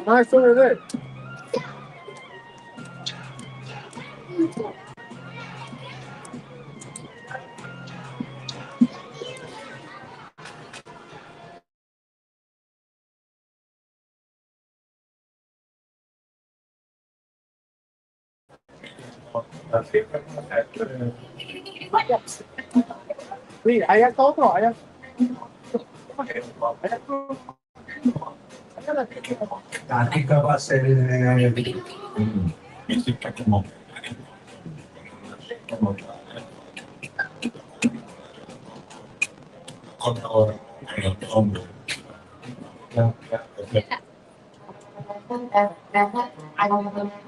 Nice over there. Sí, allá está otro, allá. Táctica va a ser física como con el hombre.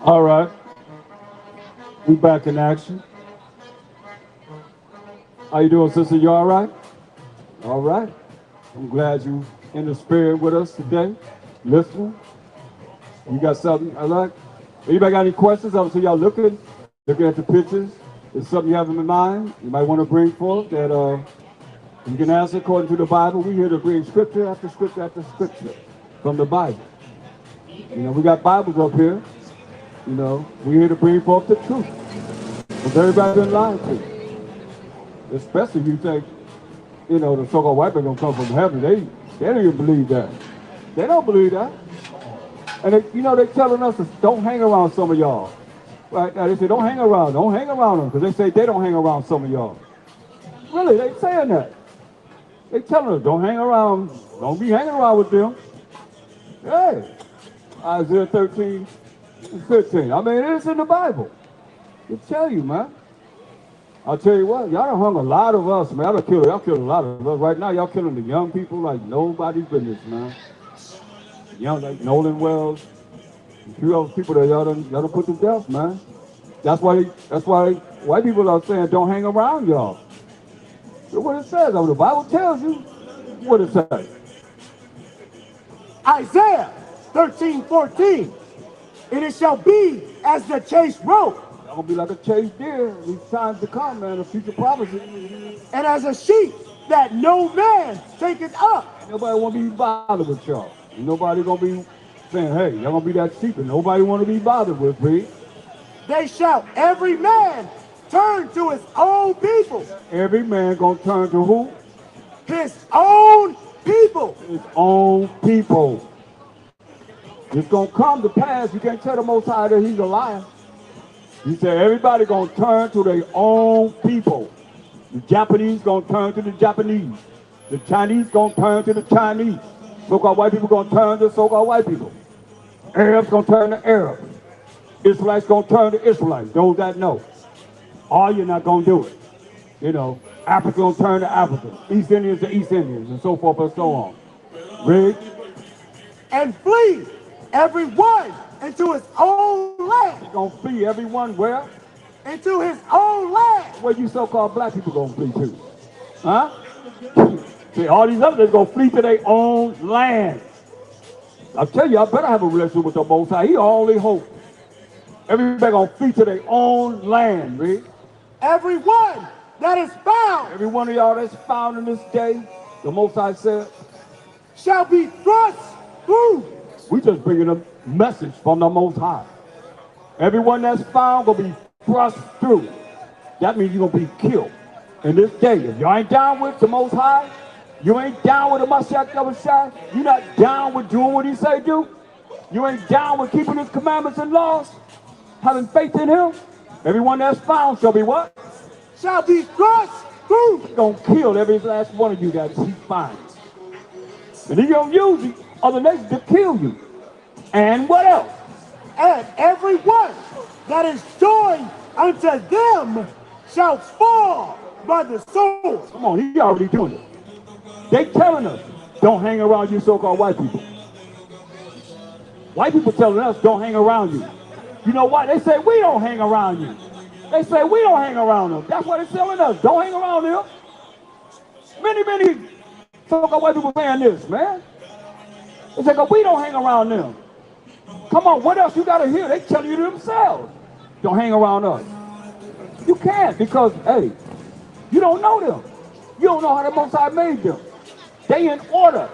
All right. We back in action. How you doing, sister? You all right? All right. I'm glad you in the spirit with us today, listening. You got something I like? Anybody got any questions? Obviously, y'all looking at the pictures. There's something you have in mind you might want to bring forth that you can answer according to the Bible. We're here to bring scripture after scripture after scripture from the Bible. You know, we got Bibles up here. You know, we're here to bring forth the truth. Because everybody's been lied to. Especially if you think, you know, the so-called white people gonna come from heaven. They don't even believe that. They don't believe that. And they, you know, they're telling us to don't hang around some of y'all. Right now they say don't hang around them, because they say they don't hang around some of y'all. Really, they saying that. They telling us don't hang around, don't be hanging around with them. Hey, Isaiah 13 and 15. I mean, it's in the Bible. They tell you, man. I'll tell you what, y'all done hung a lot of us, man. Y'all killed a lot of us. Right now, y'all killing the young people like nobody's business, man. Young, like Nolan Wells, a few other people that y'all done put to death, man. That's why white people are saying don't hang around y'all. Look what it says. I mean, the Bible tells you what it says. Isaiah 13:14. And it shall be as the chased roe, Y'all gonna be like a chased deer. These times to come, man. The future prophecy. and as a sheep that no man taketh up. Nobody wanna be bothered with y'all. Nobody gonna be saying, hey, y'all gonna be that sheep, and nobody wanna be bothered with me. They shall every man turn to his own people. Every man gonna turn to who? His own people. His own people. It's gonna come to pass. You can't tell the Most High that he's a liar. He said everybody gonna turn to their own people. The Japanese gonna turn to the Japanese. The Chinese gonna turn to the Chinese. So-called white people gonna turn to so-called white people. Arabs gonna turn to Arabs. Israelites gonna turn to Israelites. Those that know. Or you're not gonna do it. You know, Africa gonna turn to Africa. East Indians to East Indians, and so forth and so on. Read. And flee every one into his own land. They're gonna flee everyone where? Into his own land. Where you so-called black people gonna flee to? Huh? See, all these others gonna flee to their own land. I tell you, I better have a relationship with the Most High. He our only hope. Everybody gonna flee to their own land, read. Every one that is found Every one of y'all that's found in this day, the Most High said, shall be thrust through. we just bringing a message from the Most High. Everyone that's found gonna be thrust through. That means you're gonna be killed. In this day, if you ain't down with the Most High, you ain't down with the Mashiach Yahushua, you're not down with doing what he say do, you ain't down with keeping his commandments and laws, having faith in him, everyone that's found shall be what? Shall be thrust through. He's gonna kill every last one of you that he finds. And he's gonna use the other nations to kill you. And what else? And every one that is joined unto them shall fall by the sword. Come on, he already doing it. They telling us, don't hang around you so-called white people. White people telling us don't hang around you. You know why? They say we don't hang around you. They say we don't hang around them. That's what they're telling us. Don't hang around them. Many so-called white people saying this, man. They say, we don't hang around them. Come on, what else you got to hear? They tell you themselves. Don't hang around us. You can't because, hey, you don't know them. You don't know how the Most High made them. They in order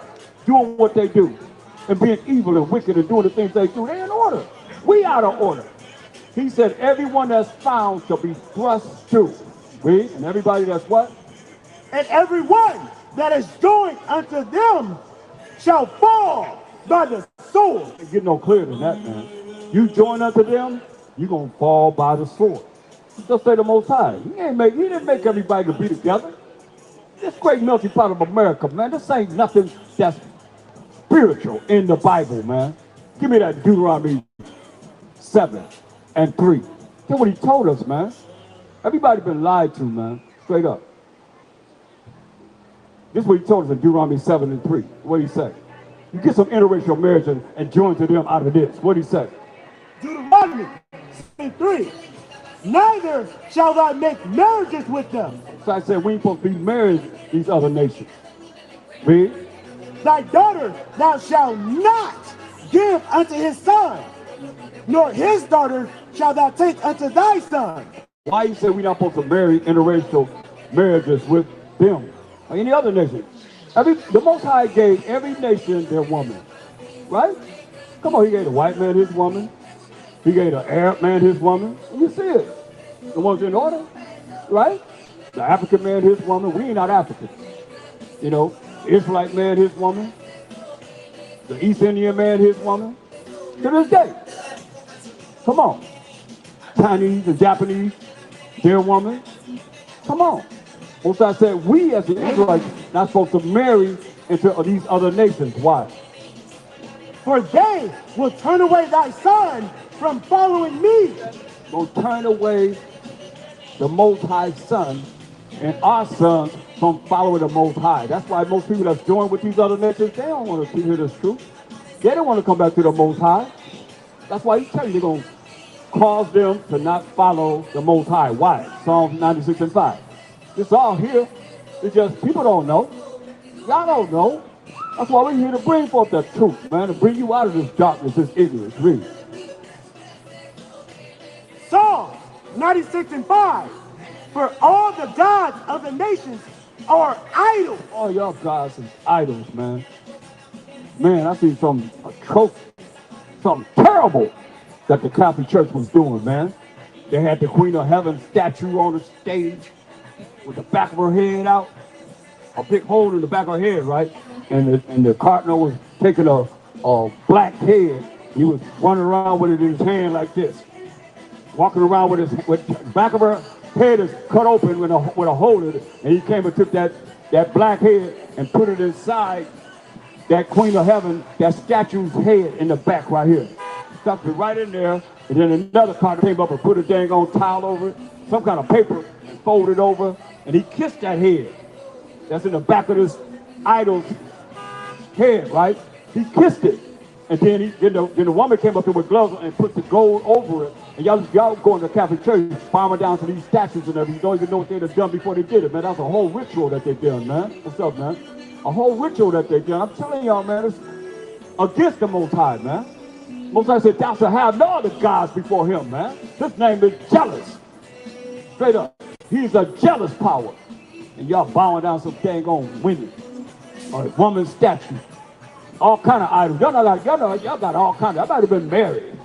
doing what they do and being evil and wicked and doing the things they do. They in order. We out of order. He said, everyone that's found shall be thrust to. Read, and everybody that's what? And everyone that is joined unto them shall fall by the sword. It get no clearer than that, man. You join unto them, you're going to fall by the sword. Just say the Most High. He didn't make everybody to be together. This great melting pot of America, man, this ain't nothing that's spiritual in the Bible, man. Give me that Deuteronomy 7:3. That's what he told us, man. Everybody been lied to, man. Straight up. This is what he told us in Deuteronomy 7:3. What did he say? You get some interracial marriage and join to them out of this. What did he say? Deuteronomy 7:3. Neither shall thou make marriages with them. So I said we ain't supposed to be married these other nations. Read. Thy daughter thou shalt not give unto his son, nor his daughter shalt thou take unto thy son. Why you say we not supposed to marry interracial marriages with them or any other nation? The Most High gave every nation their woman, right? Come on, he gave the white man his woman. He gave the Arab man his woman. You see it. The ones in order, right? The African man his woman. We ain't not African. You know, the Israelite man his woman. The East Indian man his woman. To this day. Come on. Chinese and Japanese, their woman. Come on. Most I said we as the Israelites not supposed to marry into these other nations. Why? For they will turn away thy son from following me. Will turn away the Most High Son and our sons from following the Most High. That's why most people that's joined with these other nations, they don't want to hear this truth. They don't want to come back to the Most High. That's why he's telling you they're going to cause them to not follow the Most High. Why? Psalm 96:5. It's all here. It's just people don't know. Y'all don't know. That's why we're here to bring forth the truth, man, to bring you out of this darkness, this ignorance. Read. Psalm 96:5. For all the gods of the nations are idols. All y'all gods and idols, man. Man, I see something atrocious, something terrible that the Catholic Church was doing, man. They had the Queen of Heaven statue on the stage with the back of her head out, a big hole in the back of her head, right? And the cardinal was taking a black head. He was running around with it in his hand like this, walking around with the back of her head is cut open with a hole in it, and he came and took that black head and put it inside that Queen of Heaven, that statue's head in the back right here. Stuck it right in there, and then another cardinal came up and put a dang on towel over it, some kind of paper, and folded over, and he kissed that head. That's in the back of this idol's head, right? He kissed it. And then the woman came up here with gloves and put the gold over it. And y'all going to the Catholic Church, bombing down to these statues and everything. You don't even know what they'd have done before they did it, man. That's a whole ritual that they done, man. What's up, man? A whole ritual that they done. I'm telling y'all, man, it's against the Most High, man. Most High said, thou shalt have no other gods before him, man. His name is jealous. Straight up. He's a jealous power. And y'all bowing down some dang on women. Or a woman's statue. All kind of idols. Y'all got all kind of. I might have been married.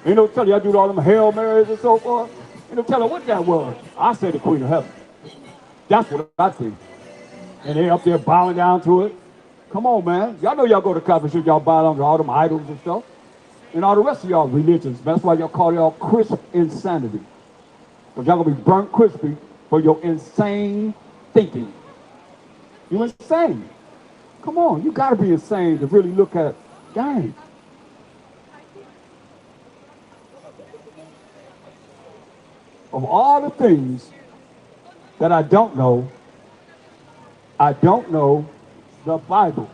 Ain't no telling y'all do all them Hail Marys and so forth. Ain't no telling what that was. I say the Queen of Heaven. That's what I think. And they up there bowing down to it. Come on, man. Y'all know y'all go to Catholic Church, y'all bow down to all them idols and stuff. And all the rest of y'all religions. That's why y'all call y'all crisp insanity. But y'all gonna be burnt crispy for your insane thinking. You insane. Come on, you gotta be insane to really look at, dang. Of all the things that I don't know the Bible.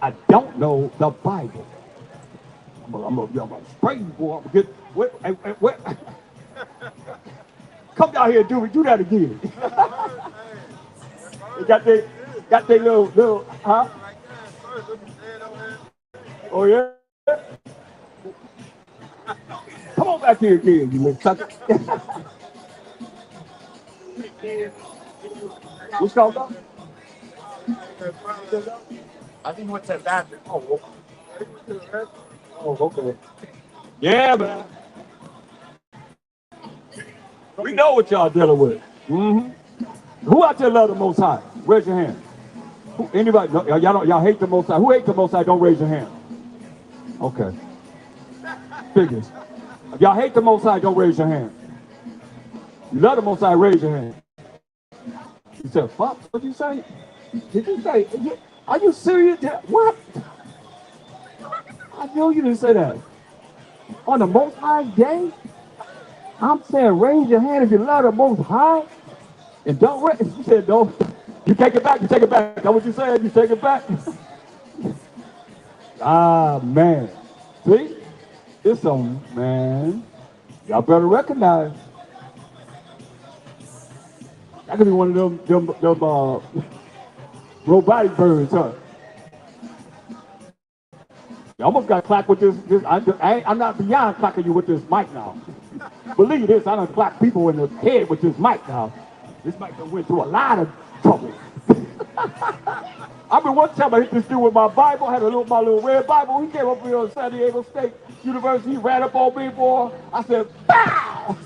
I don't know the Bible. I'm gonna spray you, boy. I'm gonna get what? Come down here and do that again. They got their little, huh? Oh yeah. Come on back here again, you little sucker. What's called up? I think what's that bathroom? Oh, okay. Yeah, man. We know what y'all dealing with. Mm-hmm. Who out there love the Most High? Raise your hand. Anybody? No, y'all hate the Most High. Who hate the Most High? Don't raise your hand. Okay. Figures. If y'all hate the Most High, don't raise your hand. You love the Most High, raise your hand. You said, "Fuck." What you say? Did you say? Are you serious? What? I know you didn't say that. On the Most High day, I'm saying raise your hand if you love the Most High. And don't raise. You said don't. You take it back. You take it back. That's what you said. You take it back. Ah, man. See? It's on, man. Y'all better recognize. That could be one of them robotic birds, huh? You almost got to clack with this. I'm not beyond clacking you with this mic now. Believe this, I done clack people in the head with this mic now. This mic done went through a lot of trouble. I mean, one time I hit this dude with my Bible, had my little red Bible. He came up here on San Diego State University, he ran up on me, boy. I said, "Bow!"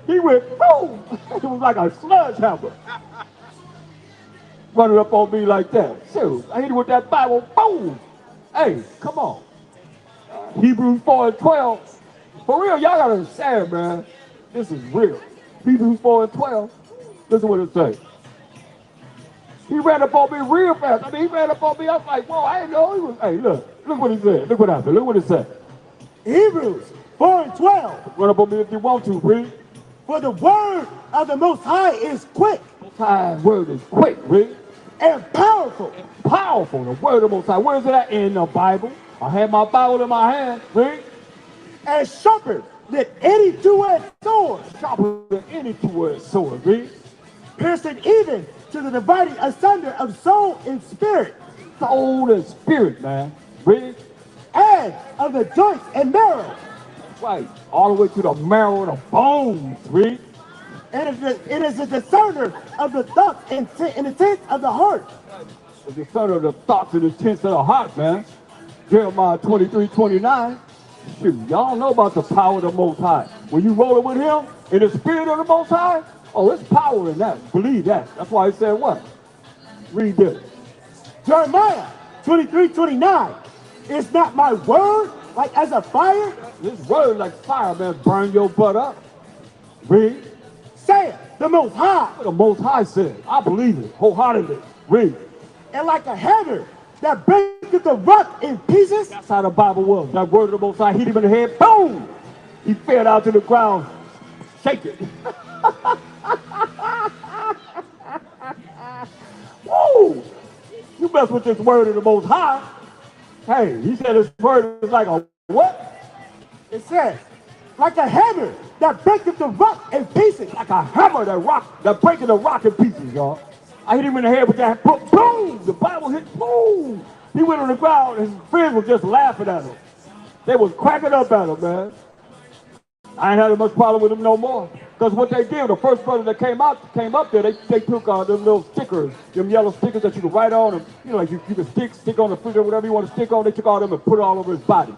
He went, boom! It was like a sledgehammer. Running up on me like that. Shoot, I hit him with that Bible, boom! Hey, come on. Hebrews 4:12. For real, y'all gotta understand, man. This is real. Hebrews 4:12. Listen what it says. He ran up on me real fast. I mean, he ran up on me. I was like, whoa, I didn't know he was. Hey, look what he said. Look what happened. Look what it said. Hebrews 4:12. Run up on me if you want to, read. For the word of the Most High is quick. Most High word is quick, read. And powerful. Powerful. The word of the Most High. Where is it at? In the Bible. I had my Bible in my hand, read. And sharper than any two-edged sword. Sharper than any two-edged sword, read. Piercing even to the dividing asunder of soul and spirit. Soul and spirit, man. Read. And of the joints and marrow. Right. All the way to the marrow of the bones, read. And it is a discerner of the thoughts and intents of the heart. It's the discerner of the thoughts and intents of the heart, man. Jeremiah 23:29. Shoot, y'all know about the power of the Most High. When you rolling with him in the spirit of the Most High, oh, there's power in that. Believe that. That's why he said what? Read this. Jeremiah 23:29. Is not my word like as a fire? This word like fire, man, burn your butt up. Read. Saith the Most High. What the Most High said. I believe it wholeheartedly. Read. And like a hammer that breaketh the rock in pieces. That's how the Bible was. That word of the Most High hit him in the head. Boom! He fell out to the ground. Shake it. Woo! You mess with this word of the Most High. Hey, he said his word is like a what? It says, like a hammer that breaketh the rock in pieces. Like a hammer that breaking the rock in pieces, y'all. I hit him in the head with that. Boom! The Bible hit. Boom! He went on the ground. And his friends were just laughing at him. They was cracking up at him, man. I ain't had much problem with him no more. Because what they did, the first brother that came up there, they took them little stickers, them yellow stickers that you could write on, and you know, like you could stick on the fridge or whatever you want to stick on. They took all them and put it all over his body.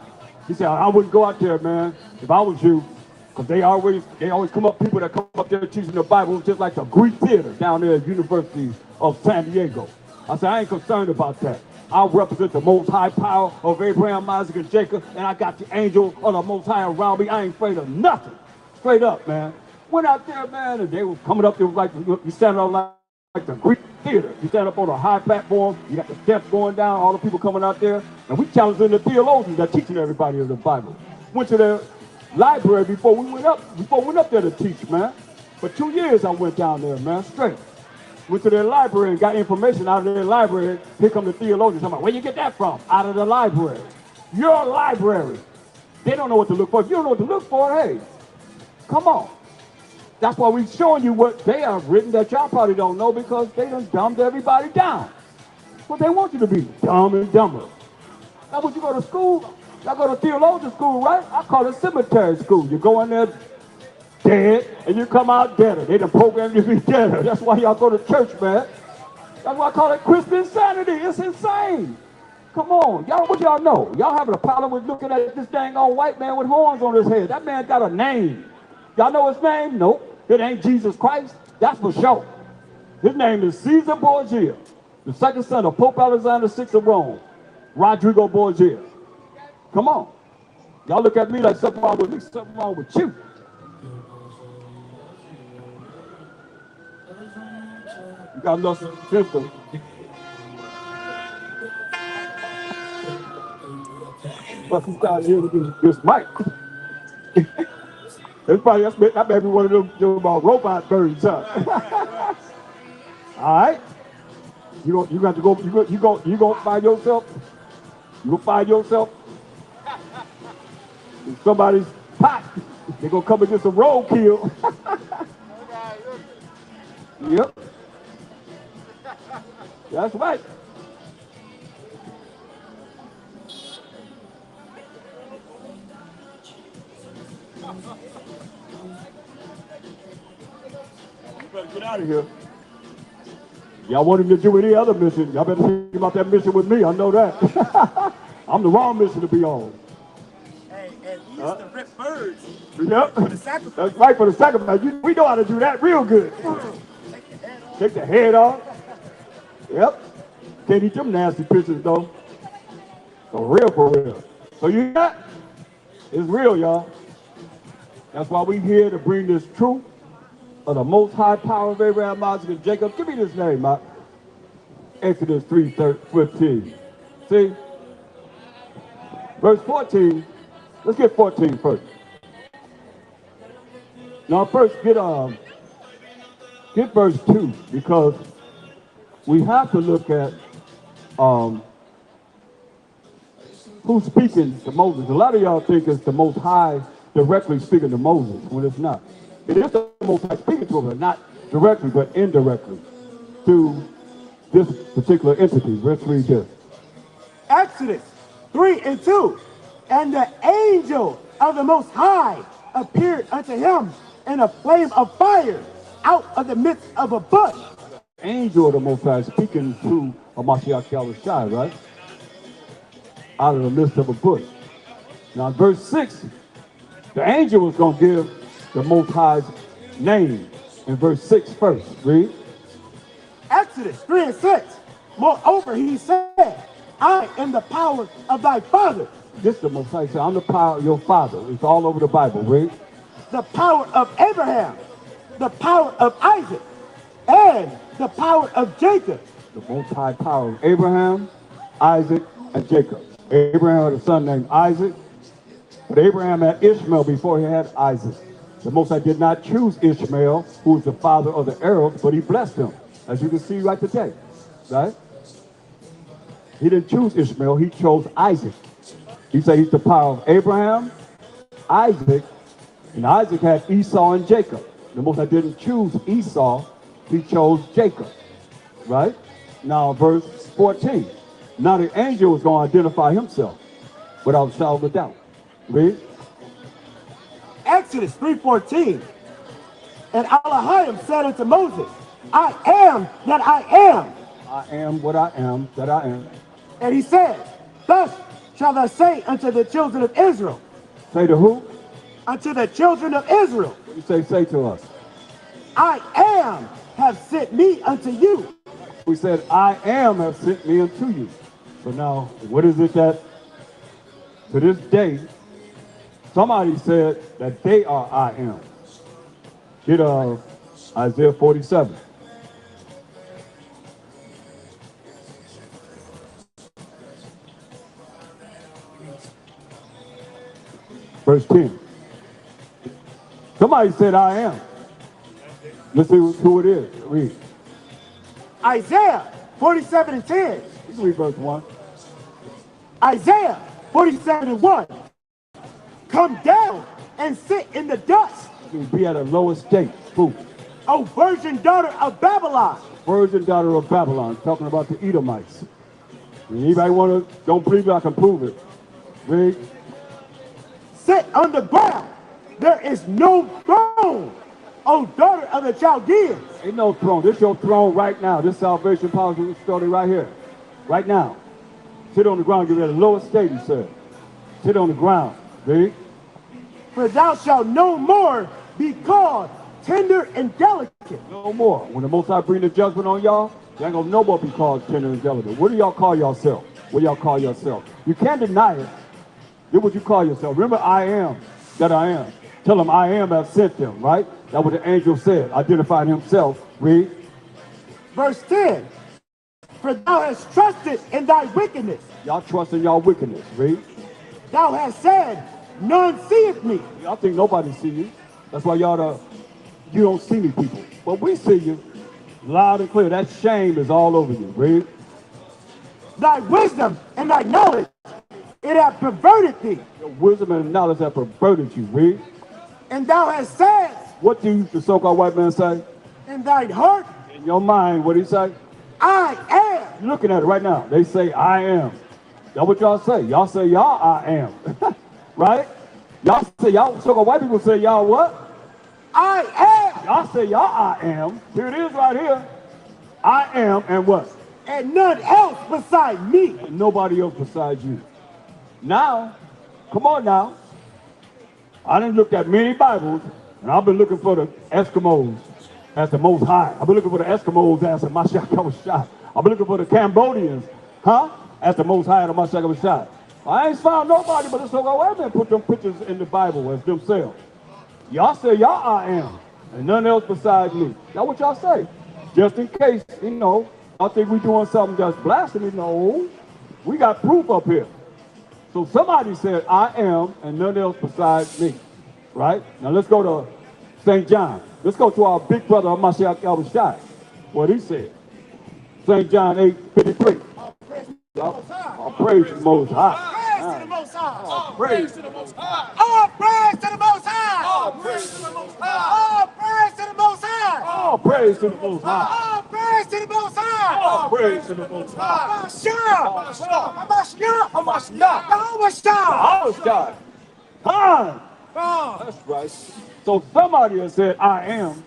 He said, I wouldn't go out there, man, if I was you, because they always come up, people that come up there teaching the Bible, just like the Greek theater down there at University of San Diego. I said, I ain't concerned about that. I represent the Most High power of Abraham, Isaac, and Jacob, and I got the angel of the Most High around me. I ain't afraid of nothing. Straight up, man. Went out there, man, and they were coming up there like you standing on like the Greek theater. You stand up on a high platform, you got the steps going down, all the people coming out there, and we challenging the theologians that teaching everybody of the Bible. Went to their library before we went up there to teach, man. For 2 years I went down there, man, straight. Went to their library and got information out of their library. Here come the theologians. I'm like, where you get that from? Out of the library. Your library. They don't know what to look for. If you don't know what to look for, hey, come on. That's why we're showing you what they have written that y'all probably don't know because they done dumbed everybody down. But they want you to be dumb and dumber. That's what you go to school. Y'all go to theologian school, right? I call it cemetery school. You go in there dead and you come out deader. They done programmed you to be deader. That's why y'all go to church, man. That's why I call it Christian insanity. It's insane. Come on. Y'all, what y'all know? Y'all having a problem with looking at this dang old white man with horns on his head. That man got a name. Y'all know his name? Nope. It ain't Jesus Christ. That's for sure. His name is Caesar Borgia, the second son of Pope Alexander VI of Rome, Rodrigo Borgia. Come on. Y'all look at me like something wrong with me, something wrong with you. You got lost in the system. But you started here with this mic. That may be one of them robot birds, huh? All right. You got to go. You go find yourself. You go find yourself in somebody's pot. They gonna come and get some roadkill. Yep. That's right. You better get out of here. Y'all want him to do any other mission, y'all better think about that mission with me. I know that. I'm the wrong mission to be on. Hey, and he used to rip birds. Yep. For the sacrifice. That's right, for the sacrifice. We know how to do that real good. Take the head off. Yep. Can't eat them nasty pictures though. For real, for real. So you got it's real, y'all. That's why we here to bring this truth of the most high power of Abraham, Isaac, and Jacob. Give me this name, Mike. Exodus 3:15. See? Verse 14. Let's get 14 first. Now first get verse 2 because we have to look at who's speaking to Moses. A lot of y'all think it's the Most High directly speaking to Moses when it's not. It is the Most High speaking to him, but not directly, but indirectly to this particular entity. Let's read this. Exodus 3:2. And the angel of the Most High appeared unto him in a flame of fire out of the midst of a bush. Angel of the Most High speaking to Hamashiach Yahushua, right? Out of the midst of a bush. Now, in verse 6, the angel was going to give the Most High's name in verse 6 first. Read. Exodus 3:6. Moreover, he said, I am the power of thy father. This is the Most High said, I'm the power of your father. It's all over the Bible. Read. The power of Abraham, the power of Isaac, and the power of Jacob. The Most High power of Abraham, Isaac, and Jacob. Abraham had a son named Isaac, but Abraham had Ishmael before he had Isaac. The Most High did not choose Ishmael, who was the father of the Arabs, but he blessed him, as you can see right today, right? He didn't choose Ishmael, he chose Isaac. He said he's the power of Abraham, Isaac, and Isaac had Esau and Jacob. The Most High didn't choose Esau, he chose Jacob, right? Now, verse 14. Now the angel was going to identify himself without shadow of a doubt. Read. Exodus 3:14. And Elohim said unto Moses, I am that I am. I am what I am, that I am. And he said, thus shall thou say unto the children of Israel. Say to who? Unto the children of Israel. What do you say to us? I am have sent me unto you. We said, I am have sent me unto you. So now, what is it that, to this day, somebody said that they are I am. Get Isaiah 47. Verse 10. Somebody said I am. Let's see who it is. Read. Isaiah 47:10. You can read verse 1. Isaiah 47:1. come down and sit in the dust. You can be at a lower state. Who? O virgin daughter of Babylon. Virgin daughter of Babylon, talking about the Edomites. Anybody want to, don't believe it, I can prove it. Read. Sit on the ground. There is no throne, O daughter of the Chaldeans. Ain't no throne. This your throne right now. This salvation power is started right here. Right now. Sit on the ground, get at a lower state, he said. Sit on the ground. Read. For thou shalt no more be called tender and delicate. No more. When the Most High bring the judgment on y'all, you ain't gonna no more be called tender and delicate. What do y'all call yourself? What do y'all call yourself? You can't deny it. Do what you call yourself. Remember, I am that I am. Tell them I am that sent them, right? That's what the angel said, identified himself. Read. Verse 10. For thou hast trusted in thy wickedness. Y'all trust in y'all wickedness. Read. Thou hast said, none seeth me. Y'all think nobody see you. That's why you don't see me, people. But we see you loud and clear. That shame is all over you. Read. Thy wisdom and thy knowledge, it hath perverted thee. Your wisdom and knowledge have perverted you. Read. And thou hast said, What do the so-called white man say? in thine heart, In your mind, what do he say? I am. You're looking at it right now. They say, I am. That's what y'all say. Y'all say, y'all, I am. Right? Y'all say, y'all, so-called white people say, y'all what? I am. Y'all say, y'all, I am. Here it is right here. I am, and what? And none else beside me. And nobody else besides you. Now, come on now. I done looked at many Bibles, and I've been looking for the Eskimos as the Most High. I've been looking for the Eskimos as the Mashiach HaShai. I've been looking for the Cambodians, as the Most High, the Mashiach HaShai. I ain't found nobody but the so-called white men put them pictures in the Bible as themselves. Y'all say, y'all I am, and none else besides me. That's what y'all say. Just in case, I think we doing something just blasphemy. No, we got proof up here. So somebody said, I am, and none else besides me. Right? Now let's go to St. John. Let's go to our big brother, Mashiach HaShai. What he said. St. John 8:53. All praise to the Most High. Praise to the Most High. All praise to the Most High. All praise to the Most High. All praise to the Most High. All praise to the Most High. All praise to the Most High. All praise to the Most High. All praise to the Most High. Mashiach. Mashiach. Hamashiach. Mashiach. God. Time. That's right. So somebody has said, I am,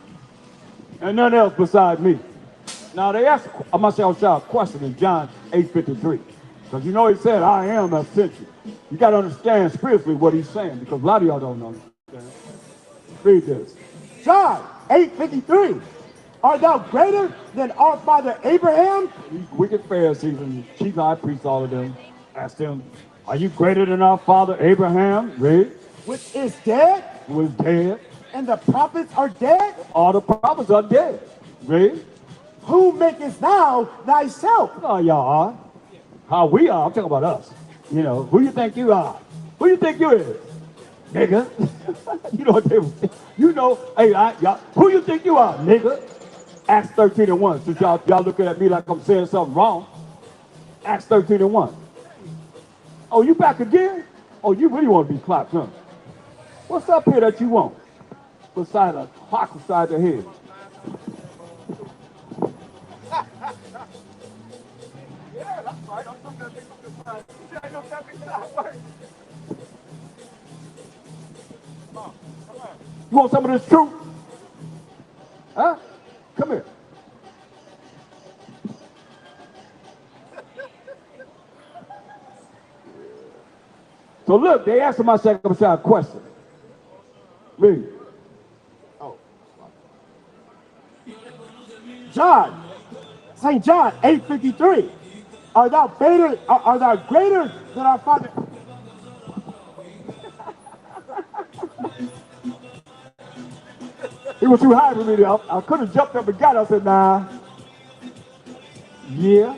and none else beside me. Now they asked Mashiach a question in John 8:53. Because he said, I am that sent you. You got to understand spiritually what he's saying, because a lot of y'all don't understand. Read this. John 8:53. Art thou greater than our father Abraham? These wicked Pharisees and chief high priests, all of them, asked him, are you greater than our father Abraham? Read. Which is dead, Who is dead? and the prophets are dead? All the prophets are dead. Read. Who makest thou thyself? Oh, y'all are. How we are. I'm talking about us. Who you think you are? Who you think you is? Nigga. You know what they were saying. Hey, y'all, who you think you are, nigga? Acts 13:1. Since y'all looking at me like I'm saying something wrong. Acts 13:1. Oh, you back again? Oh, you really want to be clapped, huh? What's up here that you want? Beside a clock beside the head. Yeah, that's right. I'm looking at you want some of this truth? Huh? Come here. So look, they asked my second a question. Read. John, St. John 8:53. Art thou greater than our father? He was too high for me there. I could have jumped up and got it. I said, nah. Yeah.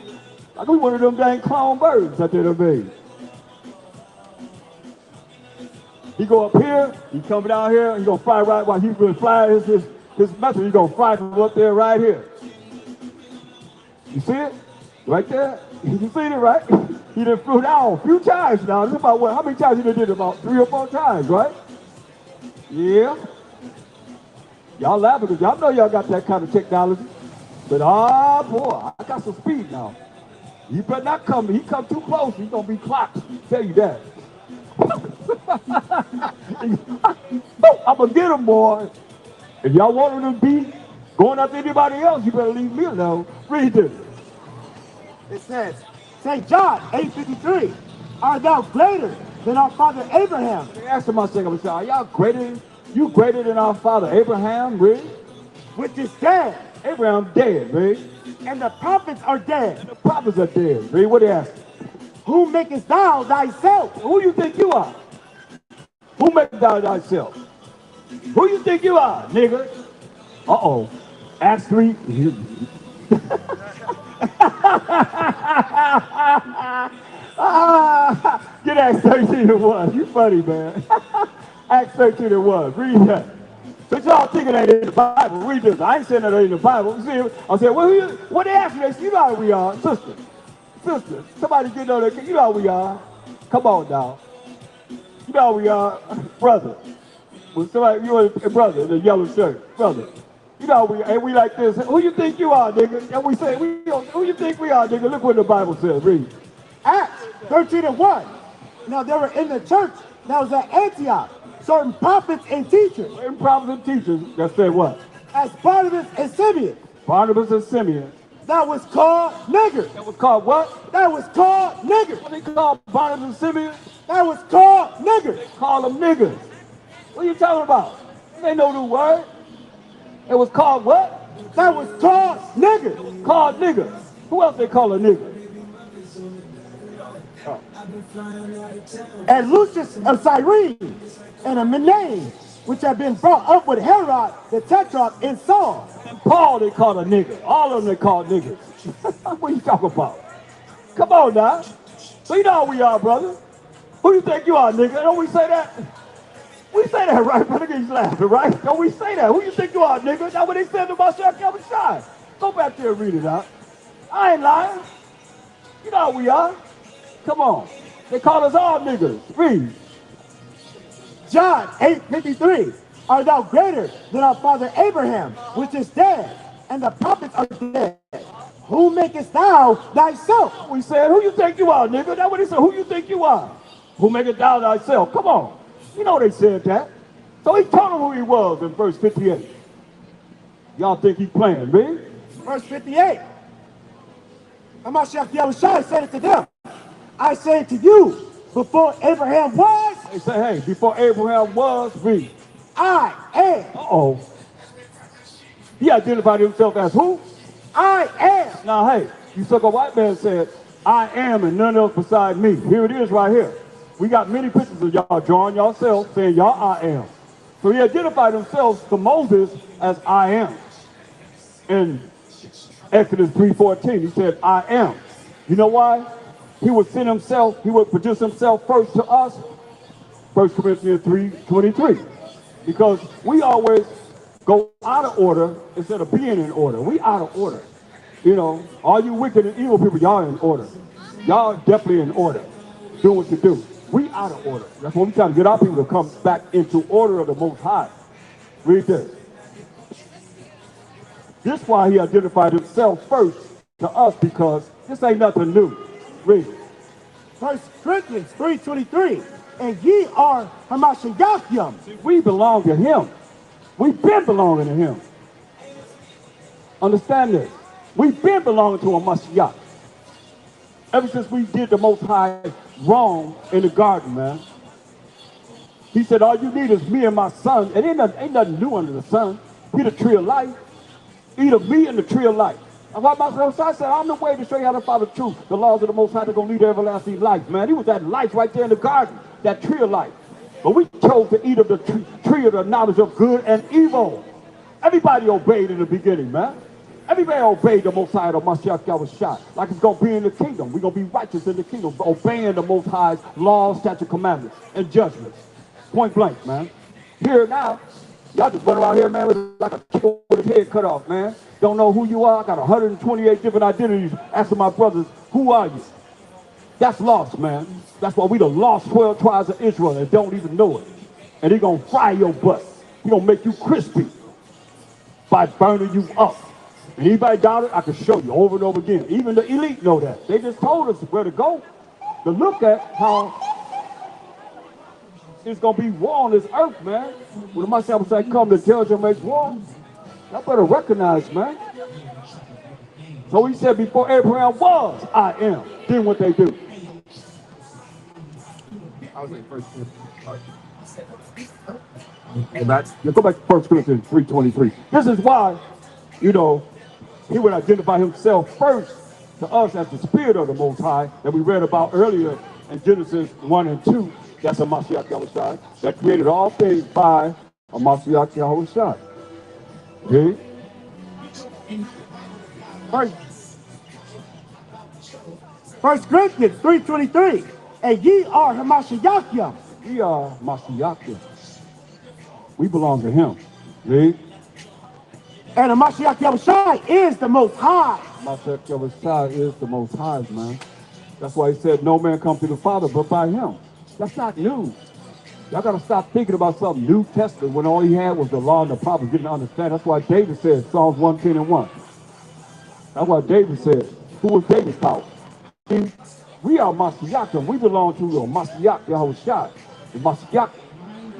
Like we one of them dang clown birds out there to me. He go up here, he come down here, he gonna fly right while he's gonna fly his method, he gonna fly from up there right here. You see it? Right there? You seen it, right? He done flew down a few times now. This is about what? How many times he done did it? About 3 or 4 times, right? Yeah. Y'all laughing because y'all know y'all got that kind of technology. But boy, I got some speed now. You better not come. He come too close, he's gonna be clocked. Tell you that. I'm gonna get him, boy. If y'all want him to be going after anybody else, you better leave me alone. Read this. It says, St. John 8:53, art thou greater than our father Abraham? They asked him, I said, are y'all greater? You greater than our father Abraham, really? Which is dead, Abraham dead, really? and the prophets are dead. The prophets are dead, really? What they asked? Who makest thou thyself? Who you think you are? Who make thou thyself? Who you think you are, nigga? Uh-oh. Acts 3. Get Acts 13:1. You funny, man. Acts 13:1. Read that. But y'all thinking that in the Bible. Read this. I ain't saying that ain't in the Bible. See, I said, well, what they ask you? They say, you know how we are. Sister. Somebody get on there. You know how we are. Come on now. You know how we are. Brother. When somebody, you a brother in the yellow shirt. Brother. You know how we are. And we like this. Who you think you are, nigga? And we say, who you think we are, nigga? Look what the Bible says. Read. Acts 13:1. Now there were in the church that was at Antioch certain prophets and teachers, Certain prophets and teachers that said what? as Barnabas and Simeon, Barnabas and Simeon. that was called niggers. That was called what? That was called niggers. What they call Barnabas and Simeon? That was called niggers. Call them niggas. What are you talking about? They know the word. It was called what? That was called niggers. Called niggas. Who else they call a nigga? And Lucius of Cyrene and a Manaen, which had been brought up with Herod the Tetrarch and Saul. And Paul they called a nigga. All of them they called niggas. What are you talking about? Come on now. So you know how we are, brother. Who you think you are, nigga? Don't we say that? We say that, right? Brother, he's laughing, right? Don't we say that? Who you think you are, nigga? That's what they said to Marshall Calvin Shine. Go back there and read it out. I ain't lying. You know how we are. Come on. They call us all niggas. Read. John 8:53. Art thou greater than our father Abraham, which is dead, and the prophets are dead? Who makest thou thyself? We said, who you think you are, nigga? That's what they said. Who you think you are? Who make it thou thyself? Come on. You know they said that. So he told them who he was in verse 58. Y'all think he's playing, read? Verse 58. Hamashiach Yahushua said it to them. I say to you, before Abraham was, They say, hey, before Abraham was, read. I am. Uh-oh. He identified himself as who? I am. Now, hey, you took a white man said, I am and none else beside me. Here it is right here. We got many pictures of y'all drawing yourself saying y'all I am. So he identified himself to Moses as I am. In Exodus 3:14, he said, I am. You know why? He would send himself, he would produce himself first to us. 1 Corinthians 3:23. Because we always go out of order instead of being in order. We out of order. You know, all you wicked and evil people, y'all in order. Y'all definitely in order. Do what you do. We out of order. That's what we trying to get our people to come back into order of the Most High. Read this. This is why he identified himself first to us, because this ain't nothing new. Read. 1 Corinthians 3:23. And ye are Hamashiach. We belong to him. We've been belonging to him. Understand this. We've been belonging to a Mashiach. Ever since we did the Most High wrong in the garden, man. He said, all you need is me and my son. And ain't nothing new under the sun. He the tree of life. Eat of me and the tree of life. And what my son said, I'm the way to show you how to follow the truth. The laws of the Most High are going to lead to everlasting life, man. He was that life right there in the garden. That tree of life. But we chose to eat of the tree of the knowledge of good and evil. Everybody obeyed in the beginning, man. Everybody obeyed the Most High, the Mashiach Yahushua, like it's going to be in the kingdom. We're going to be righteous in the kingdom, obeying the Most High's laws, statutes, commandments, and judgments. Point blank, man. Here now, y'all just run around here, man, with like a chicken with his head cut off, man. Don't know who you are. I got 128 different identities. Asking my brothers, who are you? That's lost, man. That's why we the lost 12 tribes of Israel and don't even know it. And he gonna fry your butt. He gonna make you crispy by burning you up. And anybody doubt it, I can show you over and over again. Even the elite know that. They just told us where to go. To look at how it's gonna be war on this earth, man. When the Messiah say come to judge and make war, y'all better recognize, man. So he said before Abraham was, I am. Then what they do? I was in first go back to 1 Corinthians 3:23. This is why, you know, he would identify himself first to us as the Spirit of the Most High that we read about earlier in Genesis 1 and 2. That's a Mashiach Yahushua that created all things by a Mashiach Yahushua. Okay? First Corinthians 3:23. And ye are Hamashiach. We are Mashiach. We belong to him. See? And Hamashiach Yahushua is the Most High. Mashiach Yahushua is the Most High, man. That's why he said, no man comes to the Father but by him. That's not new. Y'all got to stop thinking about something New Testament when all he had was the law and the prophets. Didn't understand. That's why David said, Psalms 110 and 1. That's why David said, who was David's power? See, we are Mashiach, and we belong to the Mashiach Yahushua. The Mashiach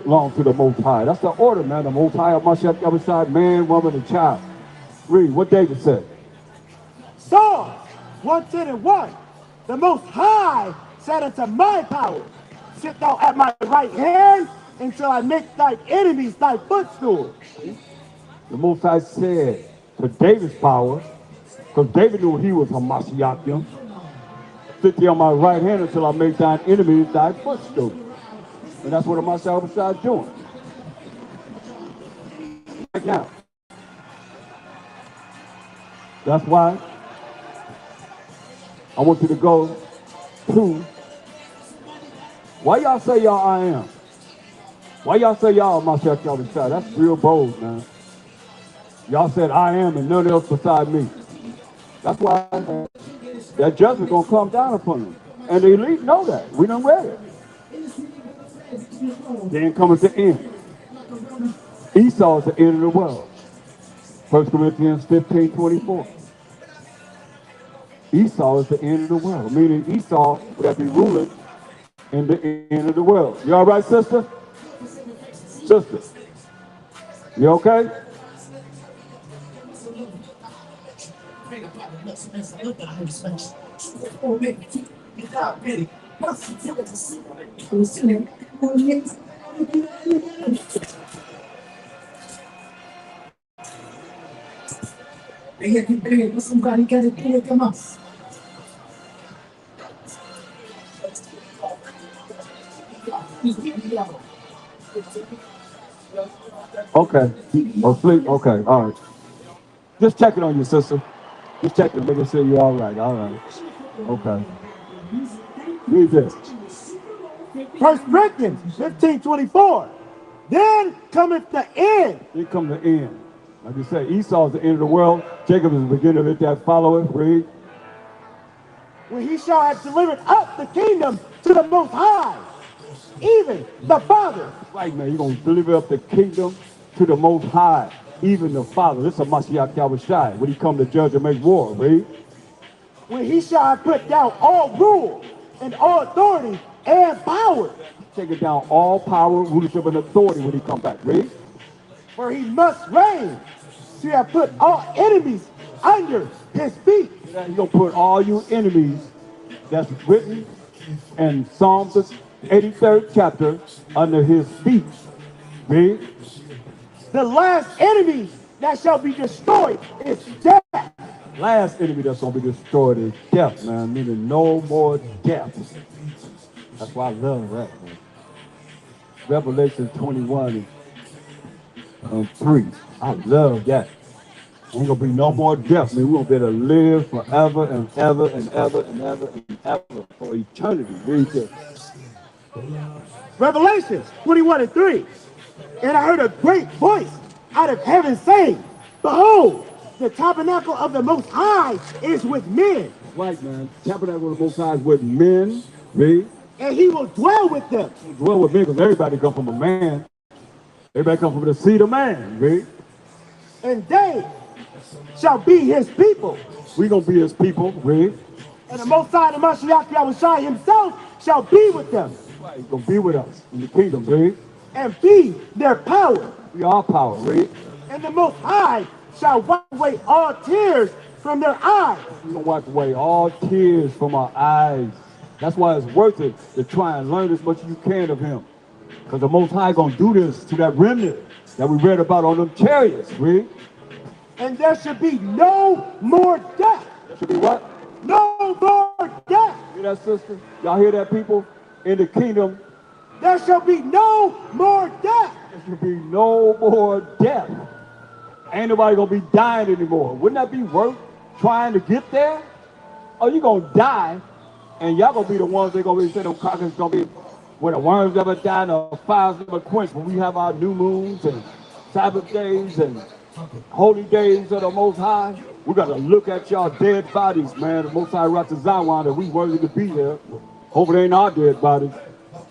belongs to the Most High. That's the order, man. The Most High of Mashiach Yahushua, man, woman, and child. Read what David said. Psalms 110 and 1. The Most High said unto my power, sit thou at my right hand until I make thy enemies thy footstool. The Most High said to David's power, because David knew he was Hamashiach, sit thee on my right hand until I make thine enemies thy footstool. And that's what the Mashiach is doing. Right now. That's why I want you to go to, why y'all say y'all I am? Why y'all say y'all Mashiach Yahushua? That's real bold, man. Y'all said I am and none else beside me. That's why that judgment gonna come down upon them. And the elite know that. We done read it. Then comes the end. Esau is the end of the world. 1 Corinthians 15:24. Esau is the end of the world, meaning Esau would have to be ruling in the end of the world. You all right, sister? Sister, you okay? Somebody got to do it, come on. Okay. Oh, sleep? Okay, all right. Just checking on you, sister. Just checking, making sure you're all right. All right. Okay. Read this. 1 Corinthians 15:24. Then cometh the end. Here come the end. Like you say, Esau is the end of the world. Jacob is the beginning of it that followeth. Read. When he shall have delivered up the kingdom to the Most High, even the Father. Right, man. You're going to deliver up the kingdom to the Most High, even the Father. This is a Mashiach Yahushua when he come to judge and make war. Read. When he shall have put down all rule and all authority and power. Taking down all power, rulership, and authority when he come back. Read. For he must reign to have put all enemies under his feet. He's going to put all you enemies that's written in Psalms 83rd chapter under his feet. Read. The last enemy that shall be destroyed is death. Last enemy that's going to be destroyed is death, man. Meaning no more death. That's why I love that, man. Revelation 21 and 3. I love that. Ain't gonna be no more death. Man, we're gonna be able to live forever and ever and ever and ever and ever for eternity. Read this. Revelation 21:3. And I heard a great voice out of heaven saying, behold, the tabernacle of the Most High is with men, Right, man. Tabernacle of the Most High is with men. Read. and he will dwell with them. Dwell with men because everybody come from a man. Everybody come from the seed of man. Read. And they shall be his people. We gonna be his people. Read. And the Most High, the Mashiach Yahushua himself, shall be with them Right. He's gonna be with us in the kingdom. Read. and be their power. We are power. Read. And the Most High shall wipe away all tears from their eyes. We're gonna wipe away all tears from our eyes. That's why it's worth it to try and learn as much as you can of him. Because the Most High gonna do this to that remnant that we read about on them chariots. Read. And there should be no more death. That should be what? No more death. Hear that, sister? Y'all hear that, people? In the kingdom, There shall be no more death. there should be no more death. Ain't nobody gonna be dying anymore. Wouldn't that be worth trying to get there? Oh, you gonna die, and y'all gonna be the ones that gonna be saying them crackers gonna be where the worms never die and the fires never quench. When we have our new moons and Sabbath days and holy days of the Most High, we gotta look at y'all dead bodies, man. The Most High right to Zion that we worthy to be there. Hopefully, it ain't our dead bodies,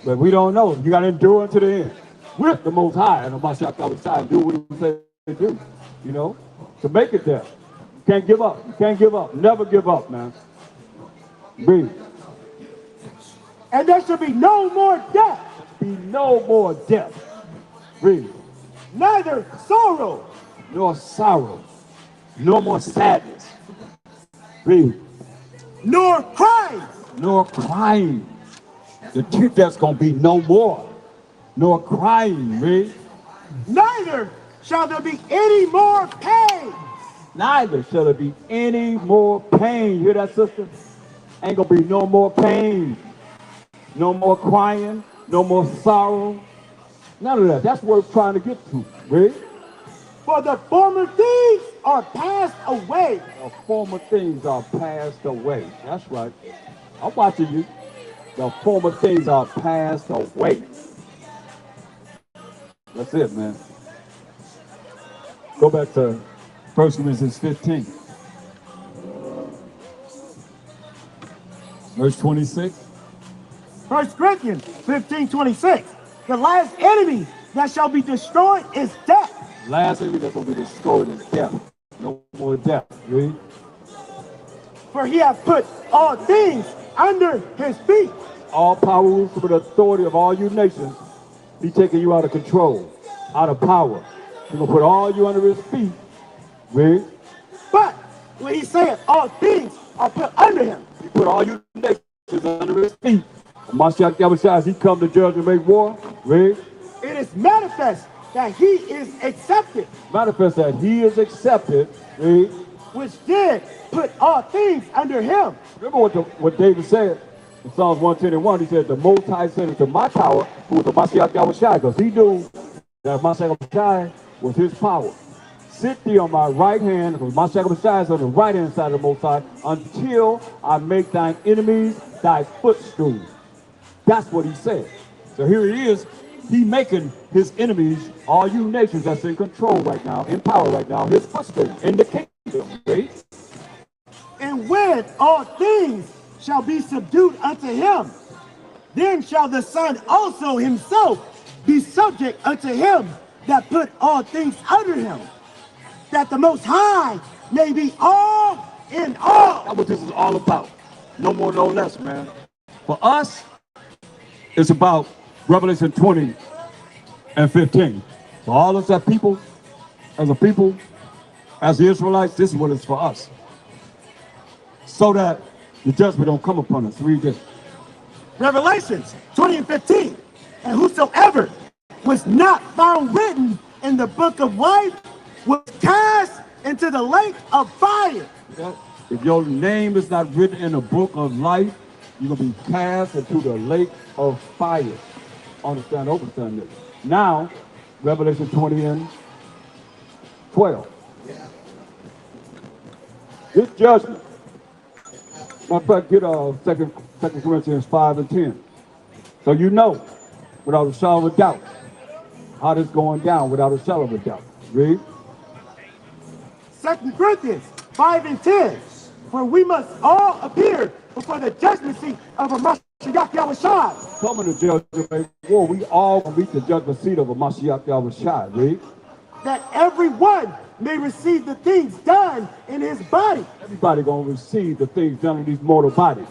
but we don't know. You gotta endure to the end with the Most High and the Mashiach outside. Do what He said to do, you know, to make it there. You can't give up. You can't give up. Never give up, man. Read. And there shall be no more death, Be no more death. Read. neither sorrow, Nor sorrow. No more sadness. Read. nor crying, Nor crying. The truth that's gonna be no more. Nor crying. Read. neither shall there be any more pain. Neither shall there be any more pain. You hear that, sister? Ain't gonna be no more pain. No more crying. No more sorrow. None of that. That's worth trying to get to. Read. For the former things are passed away. The former things are passed away. That's right. I'm watching you. The former things are passed away. That's it, man. Go back to 1 Corinthians 15. Verse 26. 1 Corinthians 15:26. The last enemy that shall be destroyed is death. Last enemy that's going to be destroyed is death. No more death. Read. For he hath put all things under his feet. All power rules with the authority of all you nations. He taking you out of control, out of power. He's going to put all you under his feet. Read. But when he saith all things are put under him, He put all you nations under his feet. Mashiach Yahushua, as he come to judge and make war. Read. it is manifest that he is accepted, Manifest that he is accepted. Read. which did put all things under him. Remember what David said in Psalms 110:1. He said, the Most High said unto my power, who was the Mashiach Yahushua, because he knew that Mashiach Yahushua was his power. Sit thee on my right hand, because Mashiach Yahushua is on the right hand side of the Most High, until I make thine enemies thy footstool. That's what he said. So here he is. He making his enemies, all you nations that's in control right now, in power right now, his footstool in the kingdom. Right? And when all things shall be subdued unto him, then shall the Son also himself be subject unto him that put all things under him, that the Most High may be all in all. That's what this is all about. No more, no less, man. For us, it's about Revelation 20 and 15. For all of us as people, as the Israelites, this is what it's for us. So that the judgment don't come upon us. Read this. Revelations 20 and 15. And whosoever was not found written in the book of life was cast into the lake of fire. If your name is not written in the book of life, you're going to be cast into the lake of fire. Understand, overstand this. Now, Revelation 20 and 12. This judgment. Matter of fact, get 2 Corinthians 5 and 10. So you know, without a shadow of a doubt, how this going down without a shadow of a doubt. Read. 2 Corinthians 5 and 10. For we must all appear before the judgment seat of a Mashiach Yahushua. Coming to judgment, war, we all will meet the judgment seat of a Mashiach Yahushua, read. That everyone may receive the things done in his body, Everybody gonna receive the things done in these mortal bodies.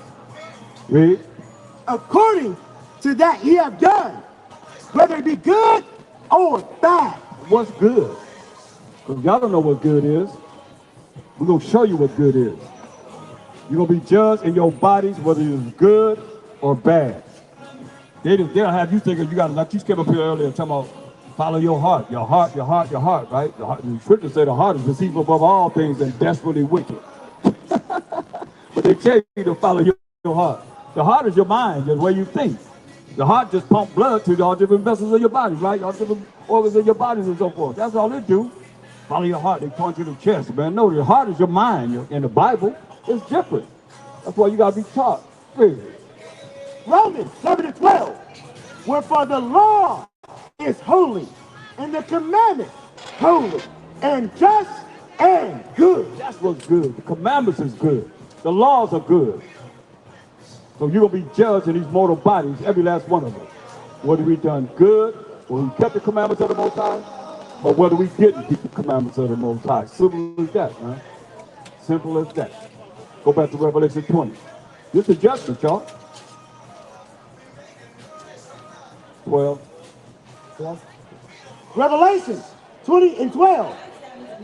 Read. according to that he have done, whether it be good or bad. What's good? Because y'all don't know what good is. We're gonna show you what good is. You're gonna be judged in your bodies whether it's good or bad. They'll have you thinking you gotta, like you came up here earlier talking about follow your heart, right? The scripture say the heart is deceitful above all things and desperately wicked. But they tell you to follow your heart. The heart is your mind, the way you think. The heart just pumps blood to all different vessels of your body, right? All different organs of your bodies and so forth. That's all it do. Follow your heart. They point you to the chest, man. No, the heart is your mind. In the Bible, it's different. That's why you gotta be taught. Read. Romans 7 and 12. Wherefore the law is holy, and the commandment holy, and just and good. That's what's good. The commandments is good. The laws are good. So you're going to be judged in these mortal bodies, every last one of them. Whether we done good, whether we kept the commandments of the Most High, or whether we didn't keep the commandments of the Most High. Simple as that, man. Simple as that. Go back to Revelation 20. This is judgment, y'all. 12. Revelation 20 and 12.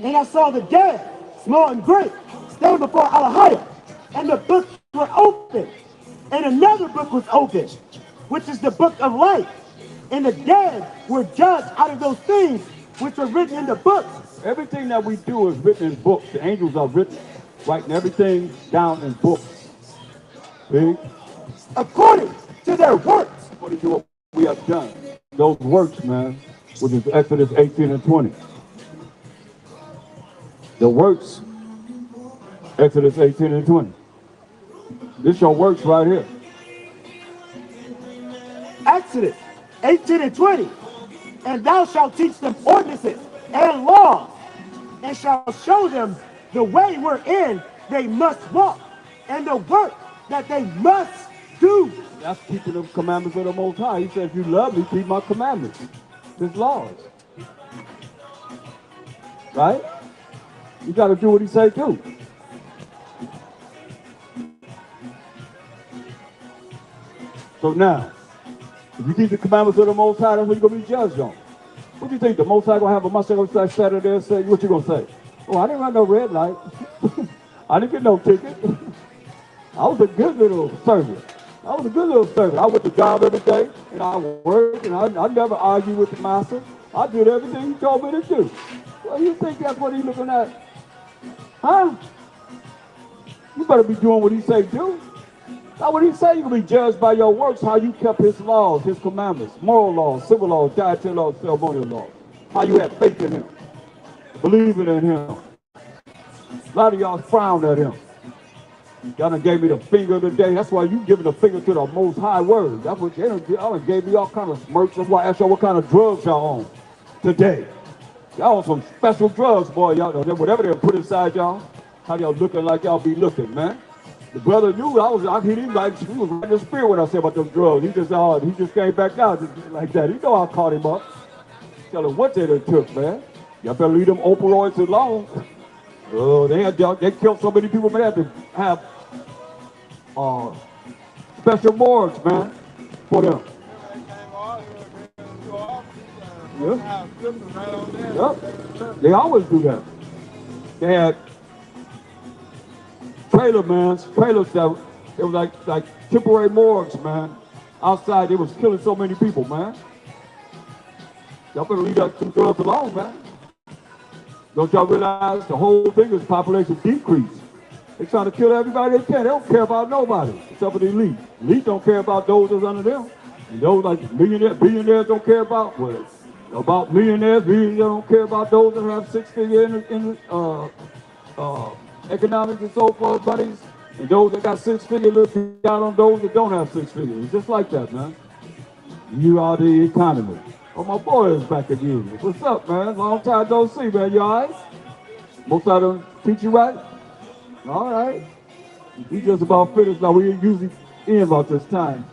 And I saw the dead, small and great, stand before Elohim, and the books were open. And another book was opened, which is the book of life. And the dead were judged out of those things which were written in the books. Everything that we do is written in books. The angels are written, writing everything down in books. See? According to their works. According to what we have done. Those works, man, which is Exodus 18 and 20. The works, Exodus 18 and 20. This your works right here. Exodus 18 and 20. And thou shalt teach them ordinances and laws, and shalt show them the way wherein they must walk, and the work that they must do. That's keeping the commandments of the Most High. He said, if you love me, keep my commandments, his laws. Right? You got to do what he say do. So now, if you keep the commandments of the Most High, that's what you're going to be judged on. What do you think? The Most High going to have a Mashiach standing there and say, what you going to say? Oh, I didn't run no red light. I didn't get no ticket. I was a good little servant. I went to job every day, and I worked, and I never argued with the master. I did everything he told me to do. Well, you think that's what he's looking at? Huh? You better be doing what he say do. Now, what he say, you're going to be judged by your works, how you kept his laws, his commandments, moral laws, civil laws, dietary laws, ceremonial laws. How you had faith in him, believing in him. A lot of y'all frowned at him. Y'all done gave me the finger today. That's why you giving the finger to the Most High word. That's what y'all done gave me all kind of smirks. That's why I asked y'all what kind of drugs y'all on today. Y'all on some special drugs, boy. Y'all, whatever they put inside y'all, how y'all looking like y'all be looking, man. The brother knew he didn't like, he was right in the spirit when I said about those drugs. He just came back out like that. You know I caught him up. Tell him what they done took, man. Y'all better leave them opioids alone. Oh, they killed so many people, man. They had to have special morgues, man, for them. Yeah. Yep. They always do that. They had trailers that it was like temporary morgues, man. Outside, they was killing so many people, man. Y'all better leave that drugs alone, man. Don't y'all realize the whole thing is population decrease? They're trying to kill everybody they can. They don't care about nobody except for the elite. Elite don't care about those that's under them. And those like billionaires don't care about millionaires. Billionaires don't care about those that have six-figure in economics and so forth, buddies. And those that got six-figure look down on those that don't have six figures. It's just like that, man. You are the economy. Oh, my boy is back again. What's up, man? Long time don't see, man. You all right? Most of them teach you right? All right. We just about finished now. We usually end about this time.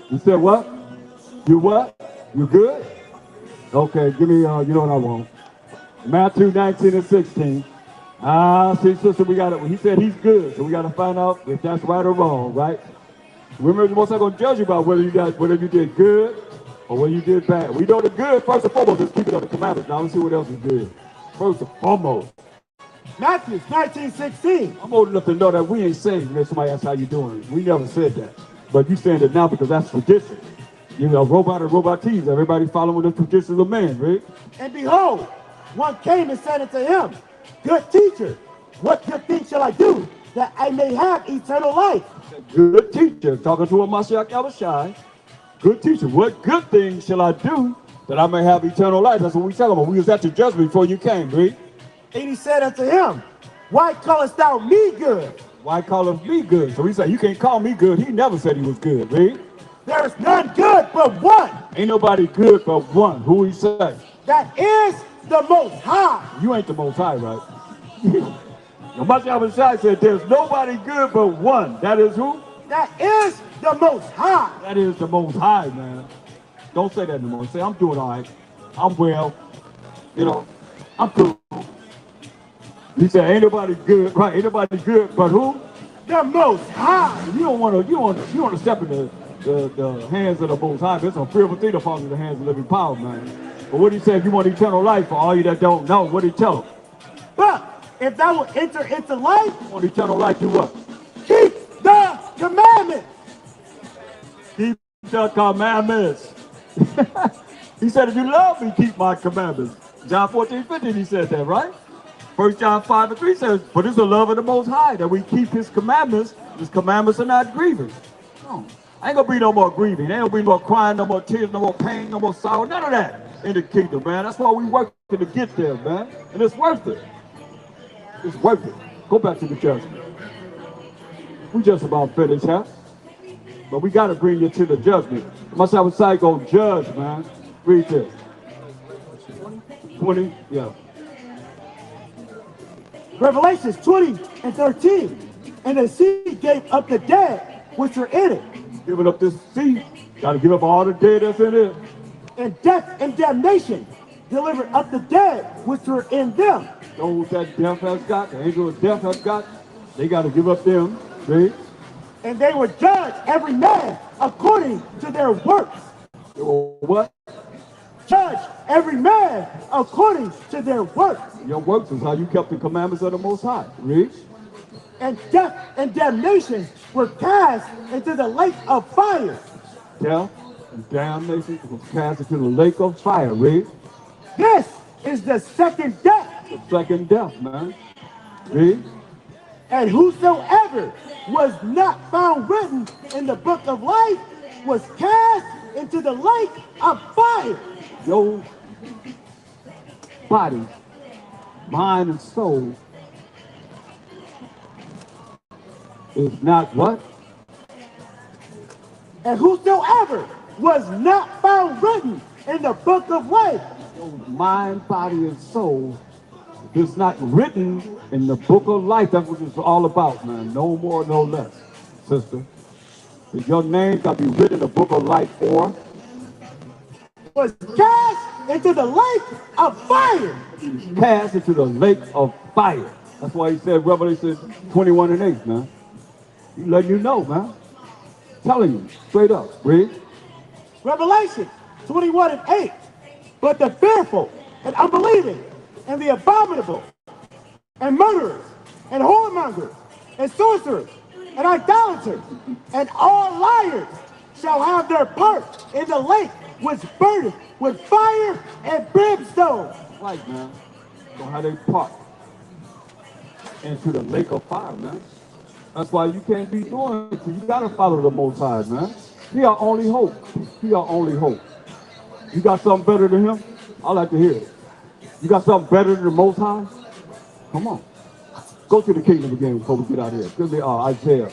You said what? You what? You good? Okay, give me, you know what I want. Matthew 19 and 16. See, sister, we got it. He said he's good, so we got to find out if that's right or wrong, right? Remember, most I'm going to judge you about whether you did good or whether you did bad. We know the good, first and foremost, is keeping up the commandments. Now let's see what else is good. First and foremost. Matthew 19:16. I'm old enough to know that we ain't saying when somebody asks how you doing. We never said that. But you saying it now because that's tradition. You know, robot and robotees, everybody following the traditions of man, right? And behold, one came and said unto him, Good teacher, what good thing shall I do that I may have eternal life? Good teacher, talking to a Mashiach Yahushai. Good teacher, what good thing shall I do that I may have eternal life? That's what we talking about. We was at your judgment before you came, right? And he said unto him, Why callest thou me good? Why call me good? So he said, you can't call me good. He never said he was good, right? There is none good but one. Ain't nobody good but one. Who he say? That is the Most High. You ain't the Most High, right? The Mashiach Yahushai said, there's nobody good but one. That is who? That is the Most High. That is the Most High, man. Don't say that anymore. Say, I'm doing all right. I'm well. You know, I'm cool. He said, ain't nobody good, right? Ain't nobody good, but who? The Most High. You don't want to step in the hands of the Most High. It's a fearful thing to fall into the hands of the living power, man. But what he said, if you want eternal life, for all you that don't know, what did he tell them? But if thou will enter into life, You want eternal life, do what? keep the commandments. Keep the commandments. He said, if you love me, keep my commandments. John 14:15, he said that, right? 1 John 5 and 3 says, for this is the love of the Most High, that we keep his commandments. His commandments are not grievous. No. Ain't gonna be no more grieving. Ain't gonna be no more crying, no more tears, no more pain, no more sorrow, none of that in the kingdom, man. That's why we working to get there, man. And it's worth it. It's worth it. Go back to the judgment. We just about finished, huh? But we gotta bring you to the judgment. Must have a side go judge, man. Read this. 20, yeah. Revelations 20 and 13. And the sea gave up the dead which were in it, Giving up this seed. Gotta give up all the dead that's in it. and death and damnation delivered up the dead which were in them. Those that death has got, the angel of death has got, they gotta give up them. See? And they were judged every man according to their works. They were what? Judge every man according to their works. Your works is how you kept the commandments of the Most High. Read. And death and damnation were cast into the lake of fire. Death and damnation was cast into the lake of fire. Read. This is the second death. The second death, man. Read. And whosoever was not found written in the book of life was cast into the lake of fire. Your body, mind, and soul is not what? And whosoever was not found written in the book of life. Your mind, body, and soul is not written in the book of life. That's what it's all about, man. No more, no less, sister. Your name got to be written in the book of life, or Was cast into the lake of fire. cast into the lake of fire. That's why he said Revelation 21 and 8, man. He letting you know, man. Telling you straight up. Read. Revelation 21 and 8. But the fearful and unbelieving and the abominable and murderers and whoremongers and sorcerers and idolaters and all liars shall have their part in the lake which burneth with fire and brimstone. Right, man. So how they part into the lake of fire, man. That's why you can't be doing it. You gotta follow the Most High, man. He our only hope. He our only hope. You got something better than him? I like to hear it. You got something better than the Most High? Come on. Go to the kingdom again before we get out of here. Give me Isaiah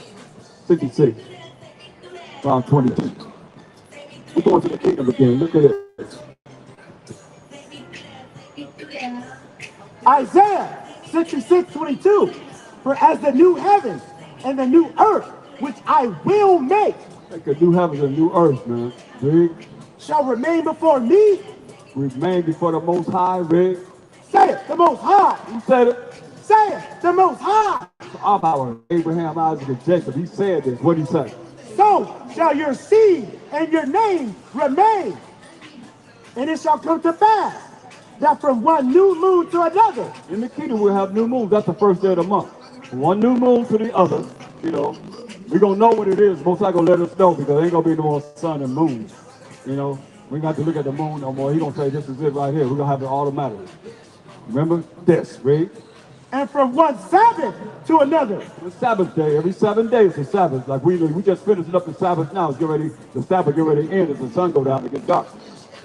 66, around 22. We're going to the kingdom again. Look at it. Isaiah 66:22. For as the new heavens and the new earth, which I will make, Like a new heavens and new earth, man. Read. shall remain before me, Remain before the Most High, read. saith the Most High, Who said it? saith the Most High. Our power, Abraham, Isaac, and Jacob. He said this. What did he say? So shall your seed and your name remain. And it shall come to pass that from one new moon to another, In the kingdom, we'll have new moons. That's the first day of the month. From one new moon to the other, you know, we're going to know what it is. Most likely going to let us know because there ain't going to be no more sun and moon. You know, we got to look at the moon no more. He going to say, this is it right here. We're going to have it automatically. Remember this, read. and from one Sabbath to another. The Sabbath day, every 7 days is Sabbath. Like we just finished up the Sabbath now. It's the Sabbath get ready to end as the sun go down and get dark.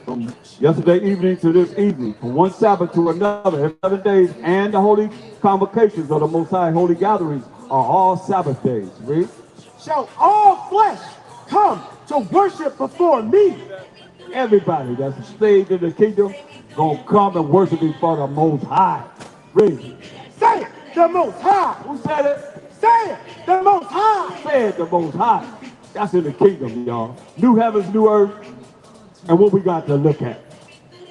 From yesterday evening to this evening, from one Sabbath to another, every 7 days, and the holy convocations of the Most High holy gatherings are all Sabbath days. Read. Shall all flesh come to worship before me. Everybody that's saved in the kingdom gonna come and worship before the Most High. Read. Say it, the Most High. Who said it? Say it, the Most High. Said the Most High. That's in the kingdom, y'all. New heavens, new earth. And what we got to look at.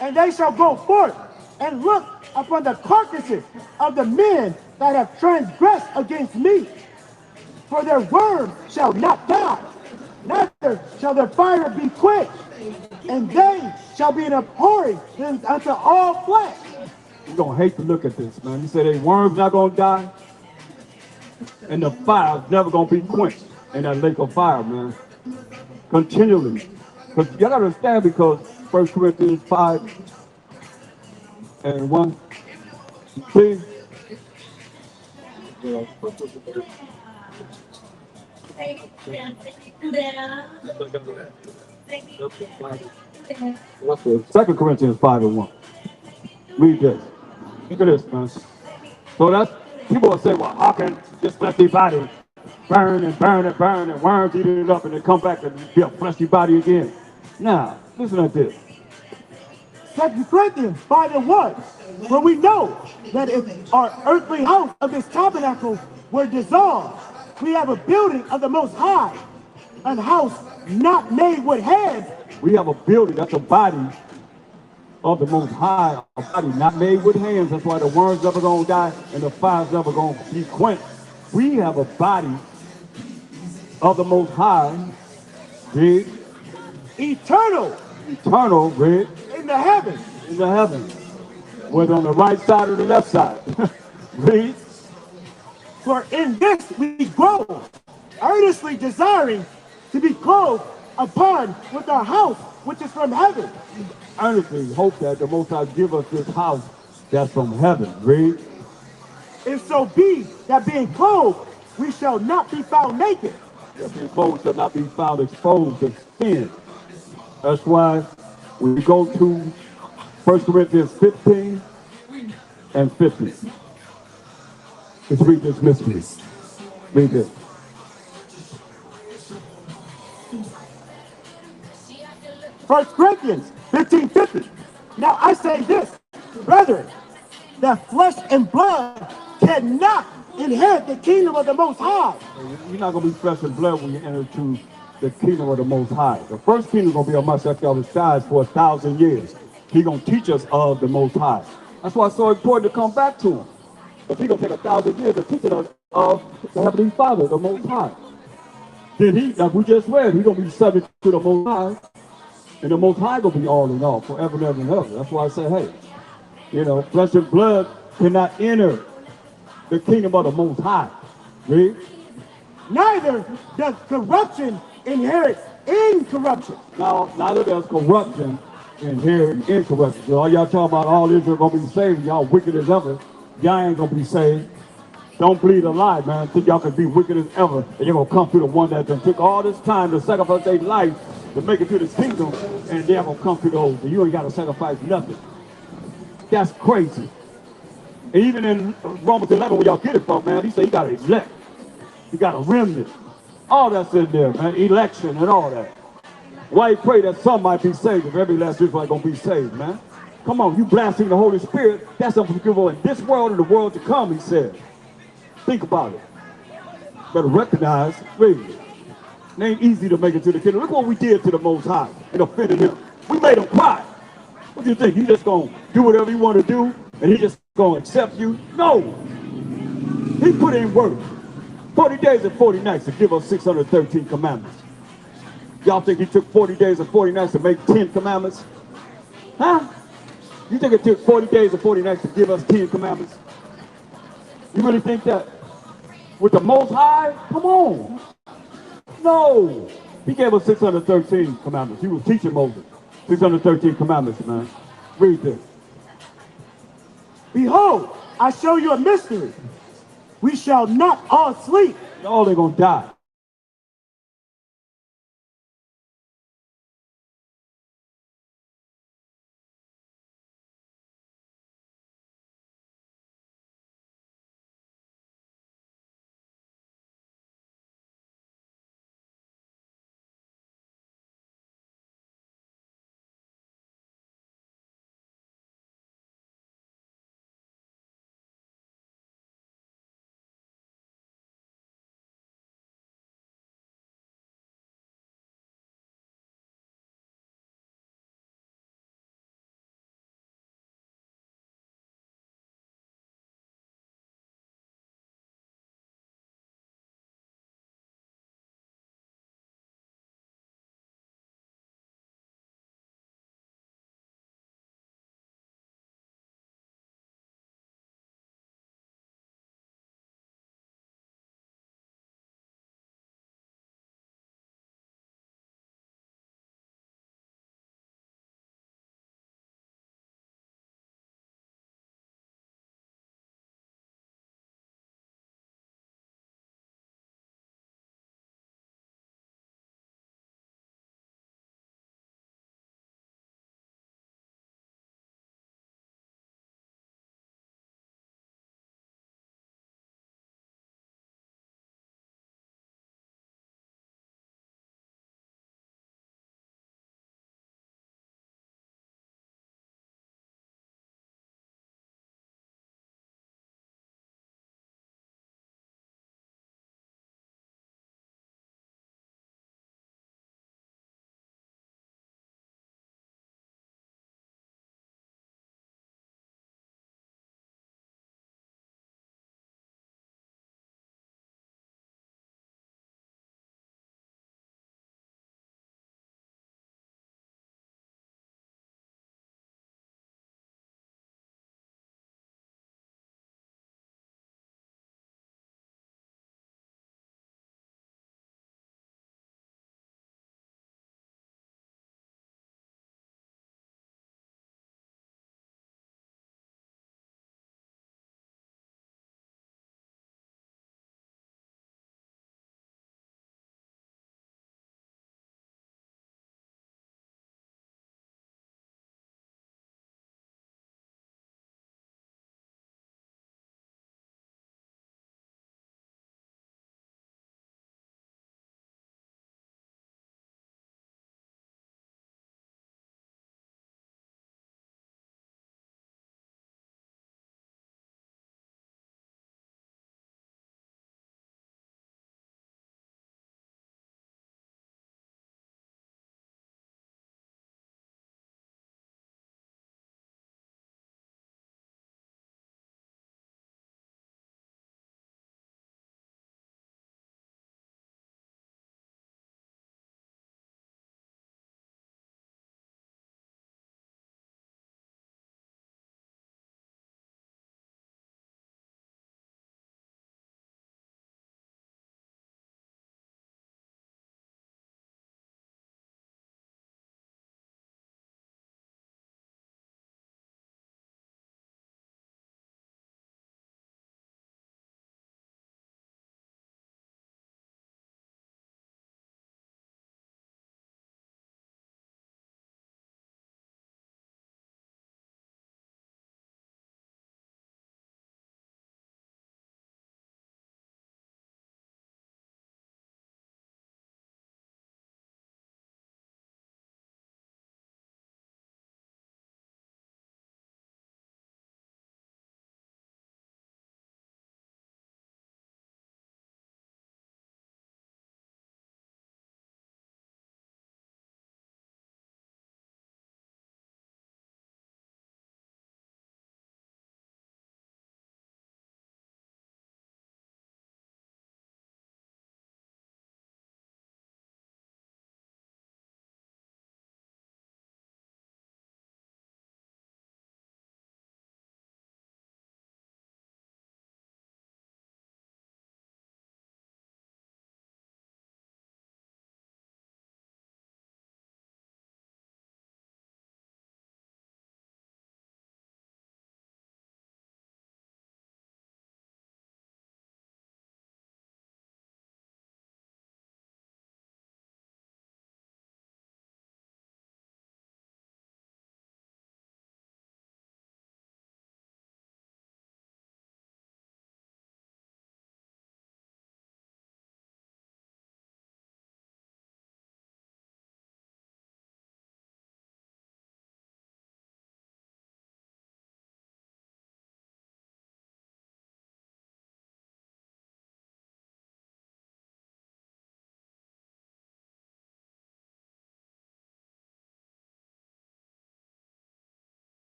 And they shall go forth and look upon the carcasses of the men that have transgressed against me. For their worm shall not die, neither shall their fire be quenched, and they shall be an abhorring unto all flesh. You're gonna hate to look at this, man. You say they worms not gonna die, and the fire's never gonna be quenched in that lake of fire, man. Continually. Because you gotta understand, because 1 Corinthians 5 and 1. See? Second Corinthians 5 and 1. Read this. Look at this, man. So that's, people will say, well, how can this fleshy body burn and burn and burn and worms eat it up and then come back and be a fleshy body again? Now, listen to this. 2 Corinthians 5 and 1, where we know that if our earthly house of this tabernacle were dissolved, we have a building of the Most High, an house not made with hands. We have a building, that's a body of the Most High, a body not made with hands. That's why the worms never gonna die and the fire's never gonna be quenched. We have a body of the Most High, read, Eternal eternal, read, in the heavens. in the heavens, whether on the right side or the left side. Read. For in this we grow, earnestly desiring to be clothed upon with our house which is from heaven. Earnestly hope that the Most High give us this house that's from heaven. Read. If so be that being clothed, we shall not be found naked. That being clothed shall not be found exposed to sin. That's why when we go to 1 Corinthians 15 and 50. Let's read this mystery. Read this. First Corinthians 15:50. Now I say this, brethren, that flesh and blood cannot inherit the kingdom of the Most High. You're not going to be flesh and blood when you enter to the kingdom of the Most High. The first kingdom is going to be on Mount Sheol skies for 1,000 years. He's going to teach us of the Most High. That's why it's so important to come back to him. But he's going to take 1,000 years to teach us of the Heavenly Father, the Most High. Then he, like we just read, he's going to be subject to the Most High. And the Most High going to be all in all, forever and ever and ever. That's why I say, hey, you know, flesh and blood cannot enter the kingdom of the Most High. Read. Neither does corruption inherit incorruption. Now, neither does corruption inherit incorruption. So all y'all talking about all Israel gonna be saved, y'all wicked as ever. Y'all ain't gonna be saved. Don't believe a lie, man. Think y'all can be wicked as ever, and you're gonna come through the one that done took all this time to sacrifice their life to make it to this kingdom, and they're gonna come through those. And you ain't gotta sacrifice nothing. That's crazy. And even in Romans 11, where y'all get it from, man, he said he got to elect. He got a remnant. All that's in there, man. Election and all that. Why he pray that some might be saved if every last Israelite gonna be saved, man? Come Come on, you blaspheme the Holy Spirit, that's unforgivable in this world and the world to come, he said. Think about it. Better recognize, read it. It ain't easy to make it to the kingdom. Look what we did to the Most High and offended him. We made him cry. What do you think? You just gonna do whatever you want to do and he just gonna accept you? No. He put in work. 40 days and 40 nights to give us 613 commandments. Y'all think he took 40 days and 40 nights to make 10 commandments? Huh? You think it took 40 days and 40 nights to give us 10 commandments? You really think that? With the Most High? Come on. No. He gave us 613 commandments. He was teaching Moses. 613 commandments, man. Read this. Behold, I show you a mystery. We shall not all sleep. All they're going to die.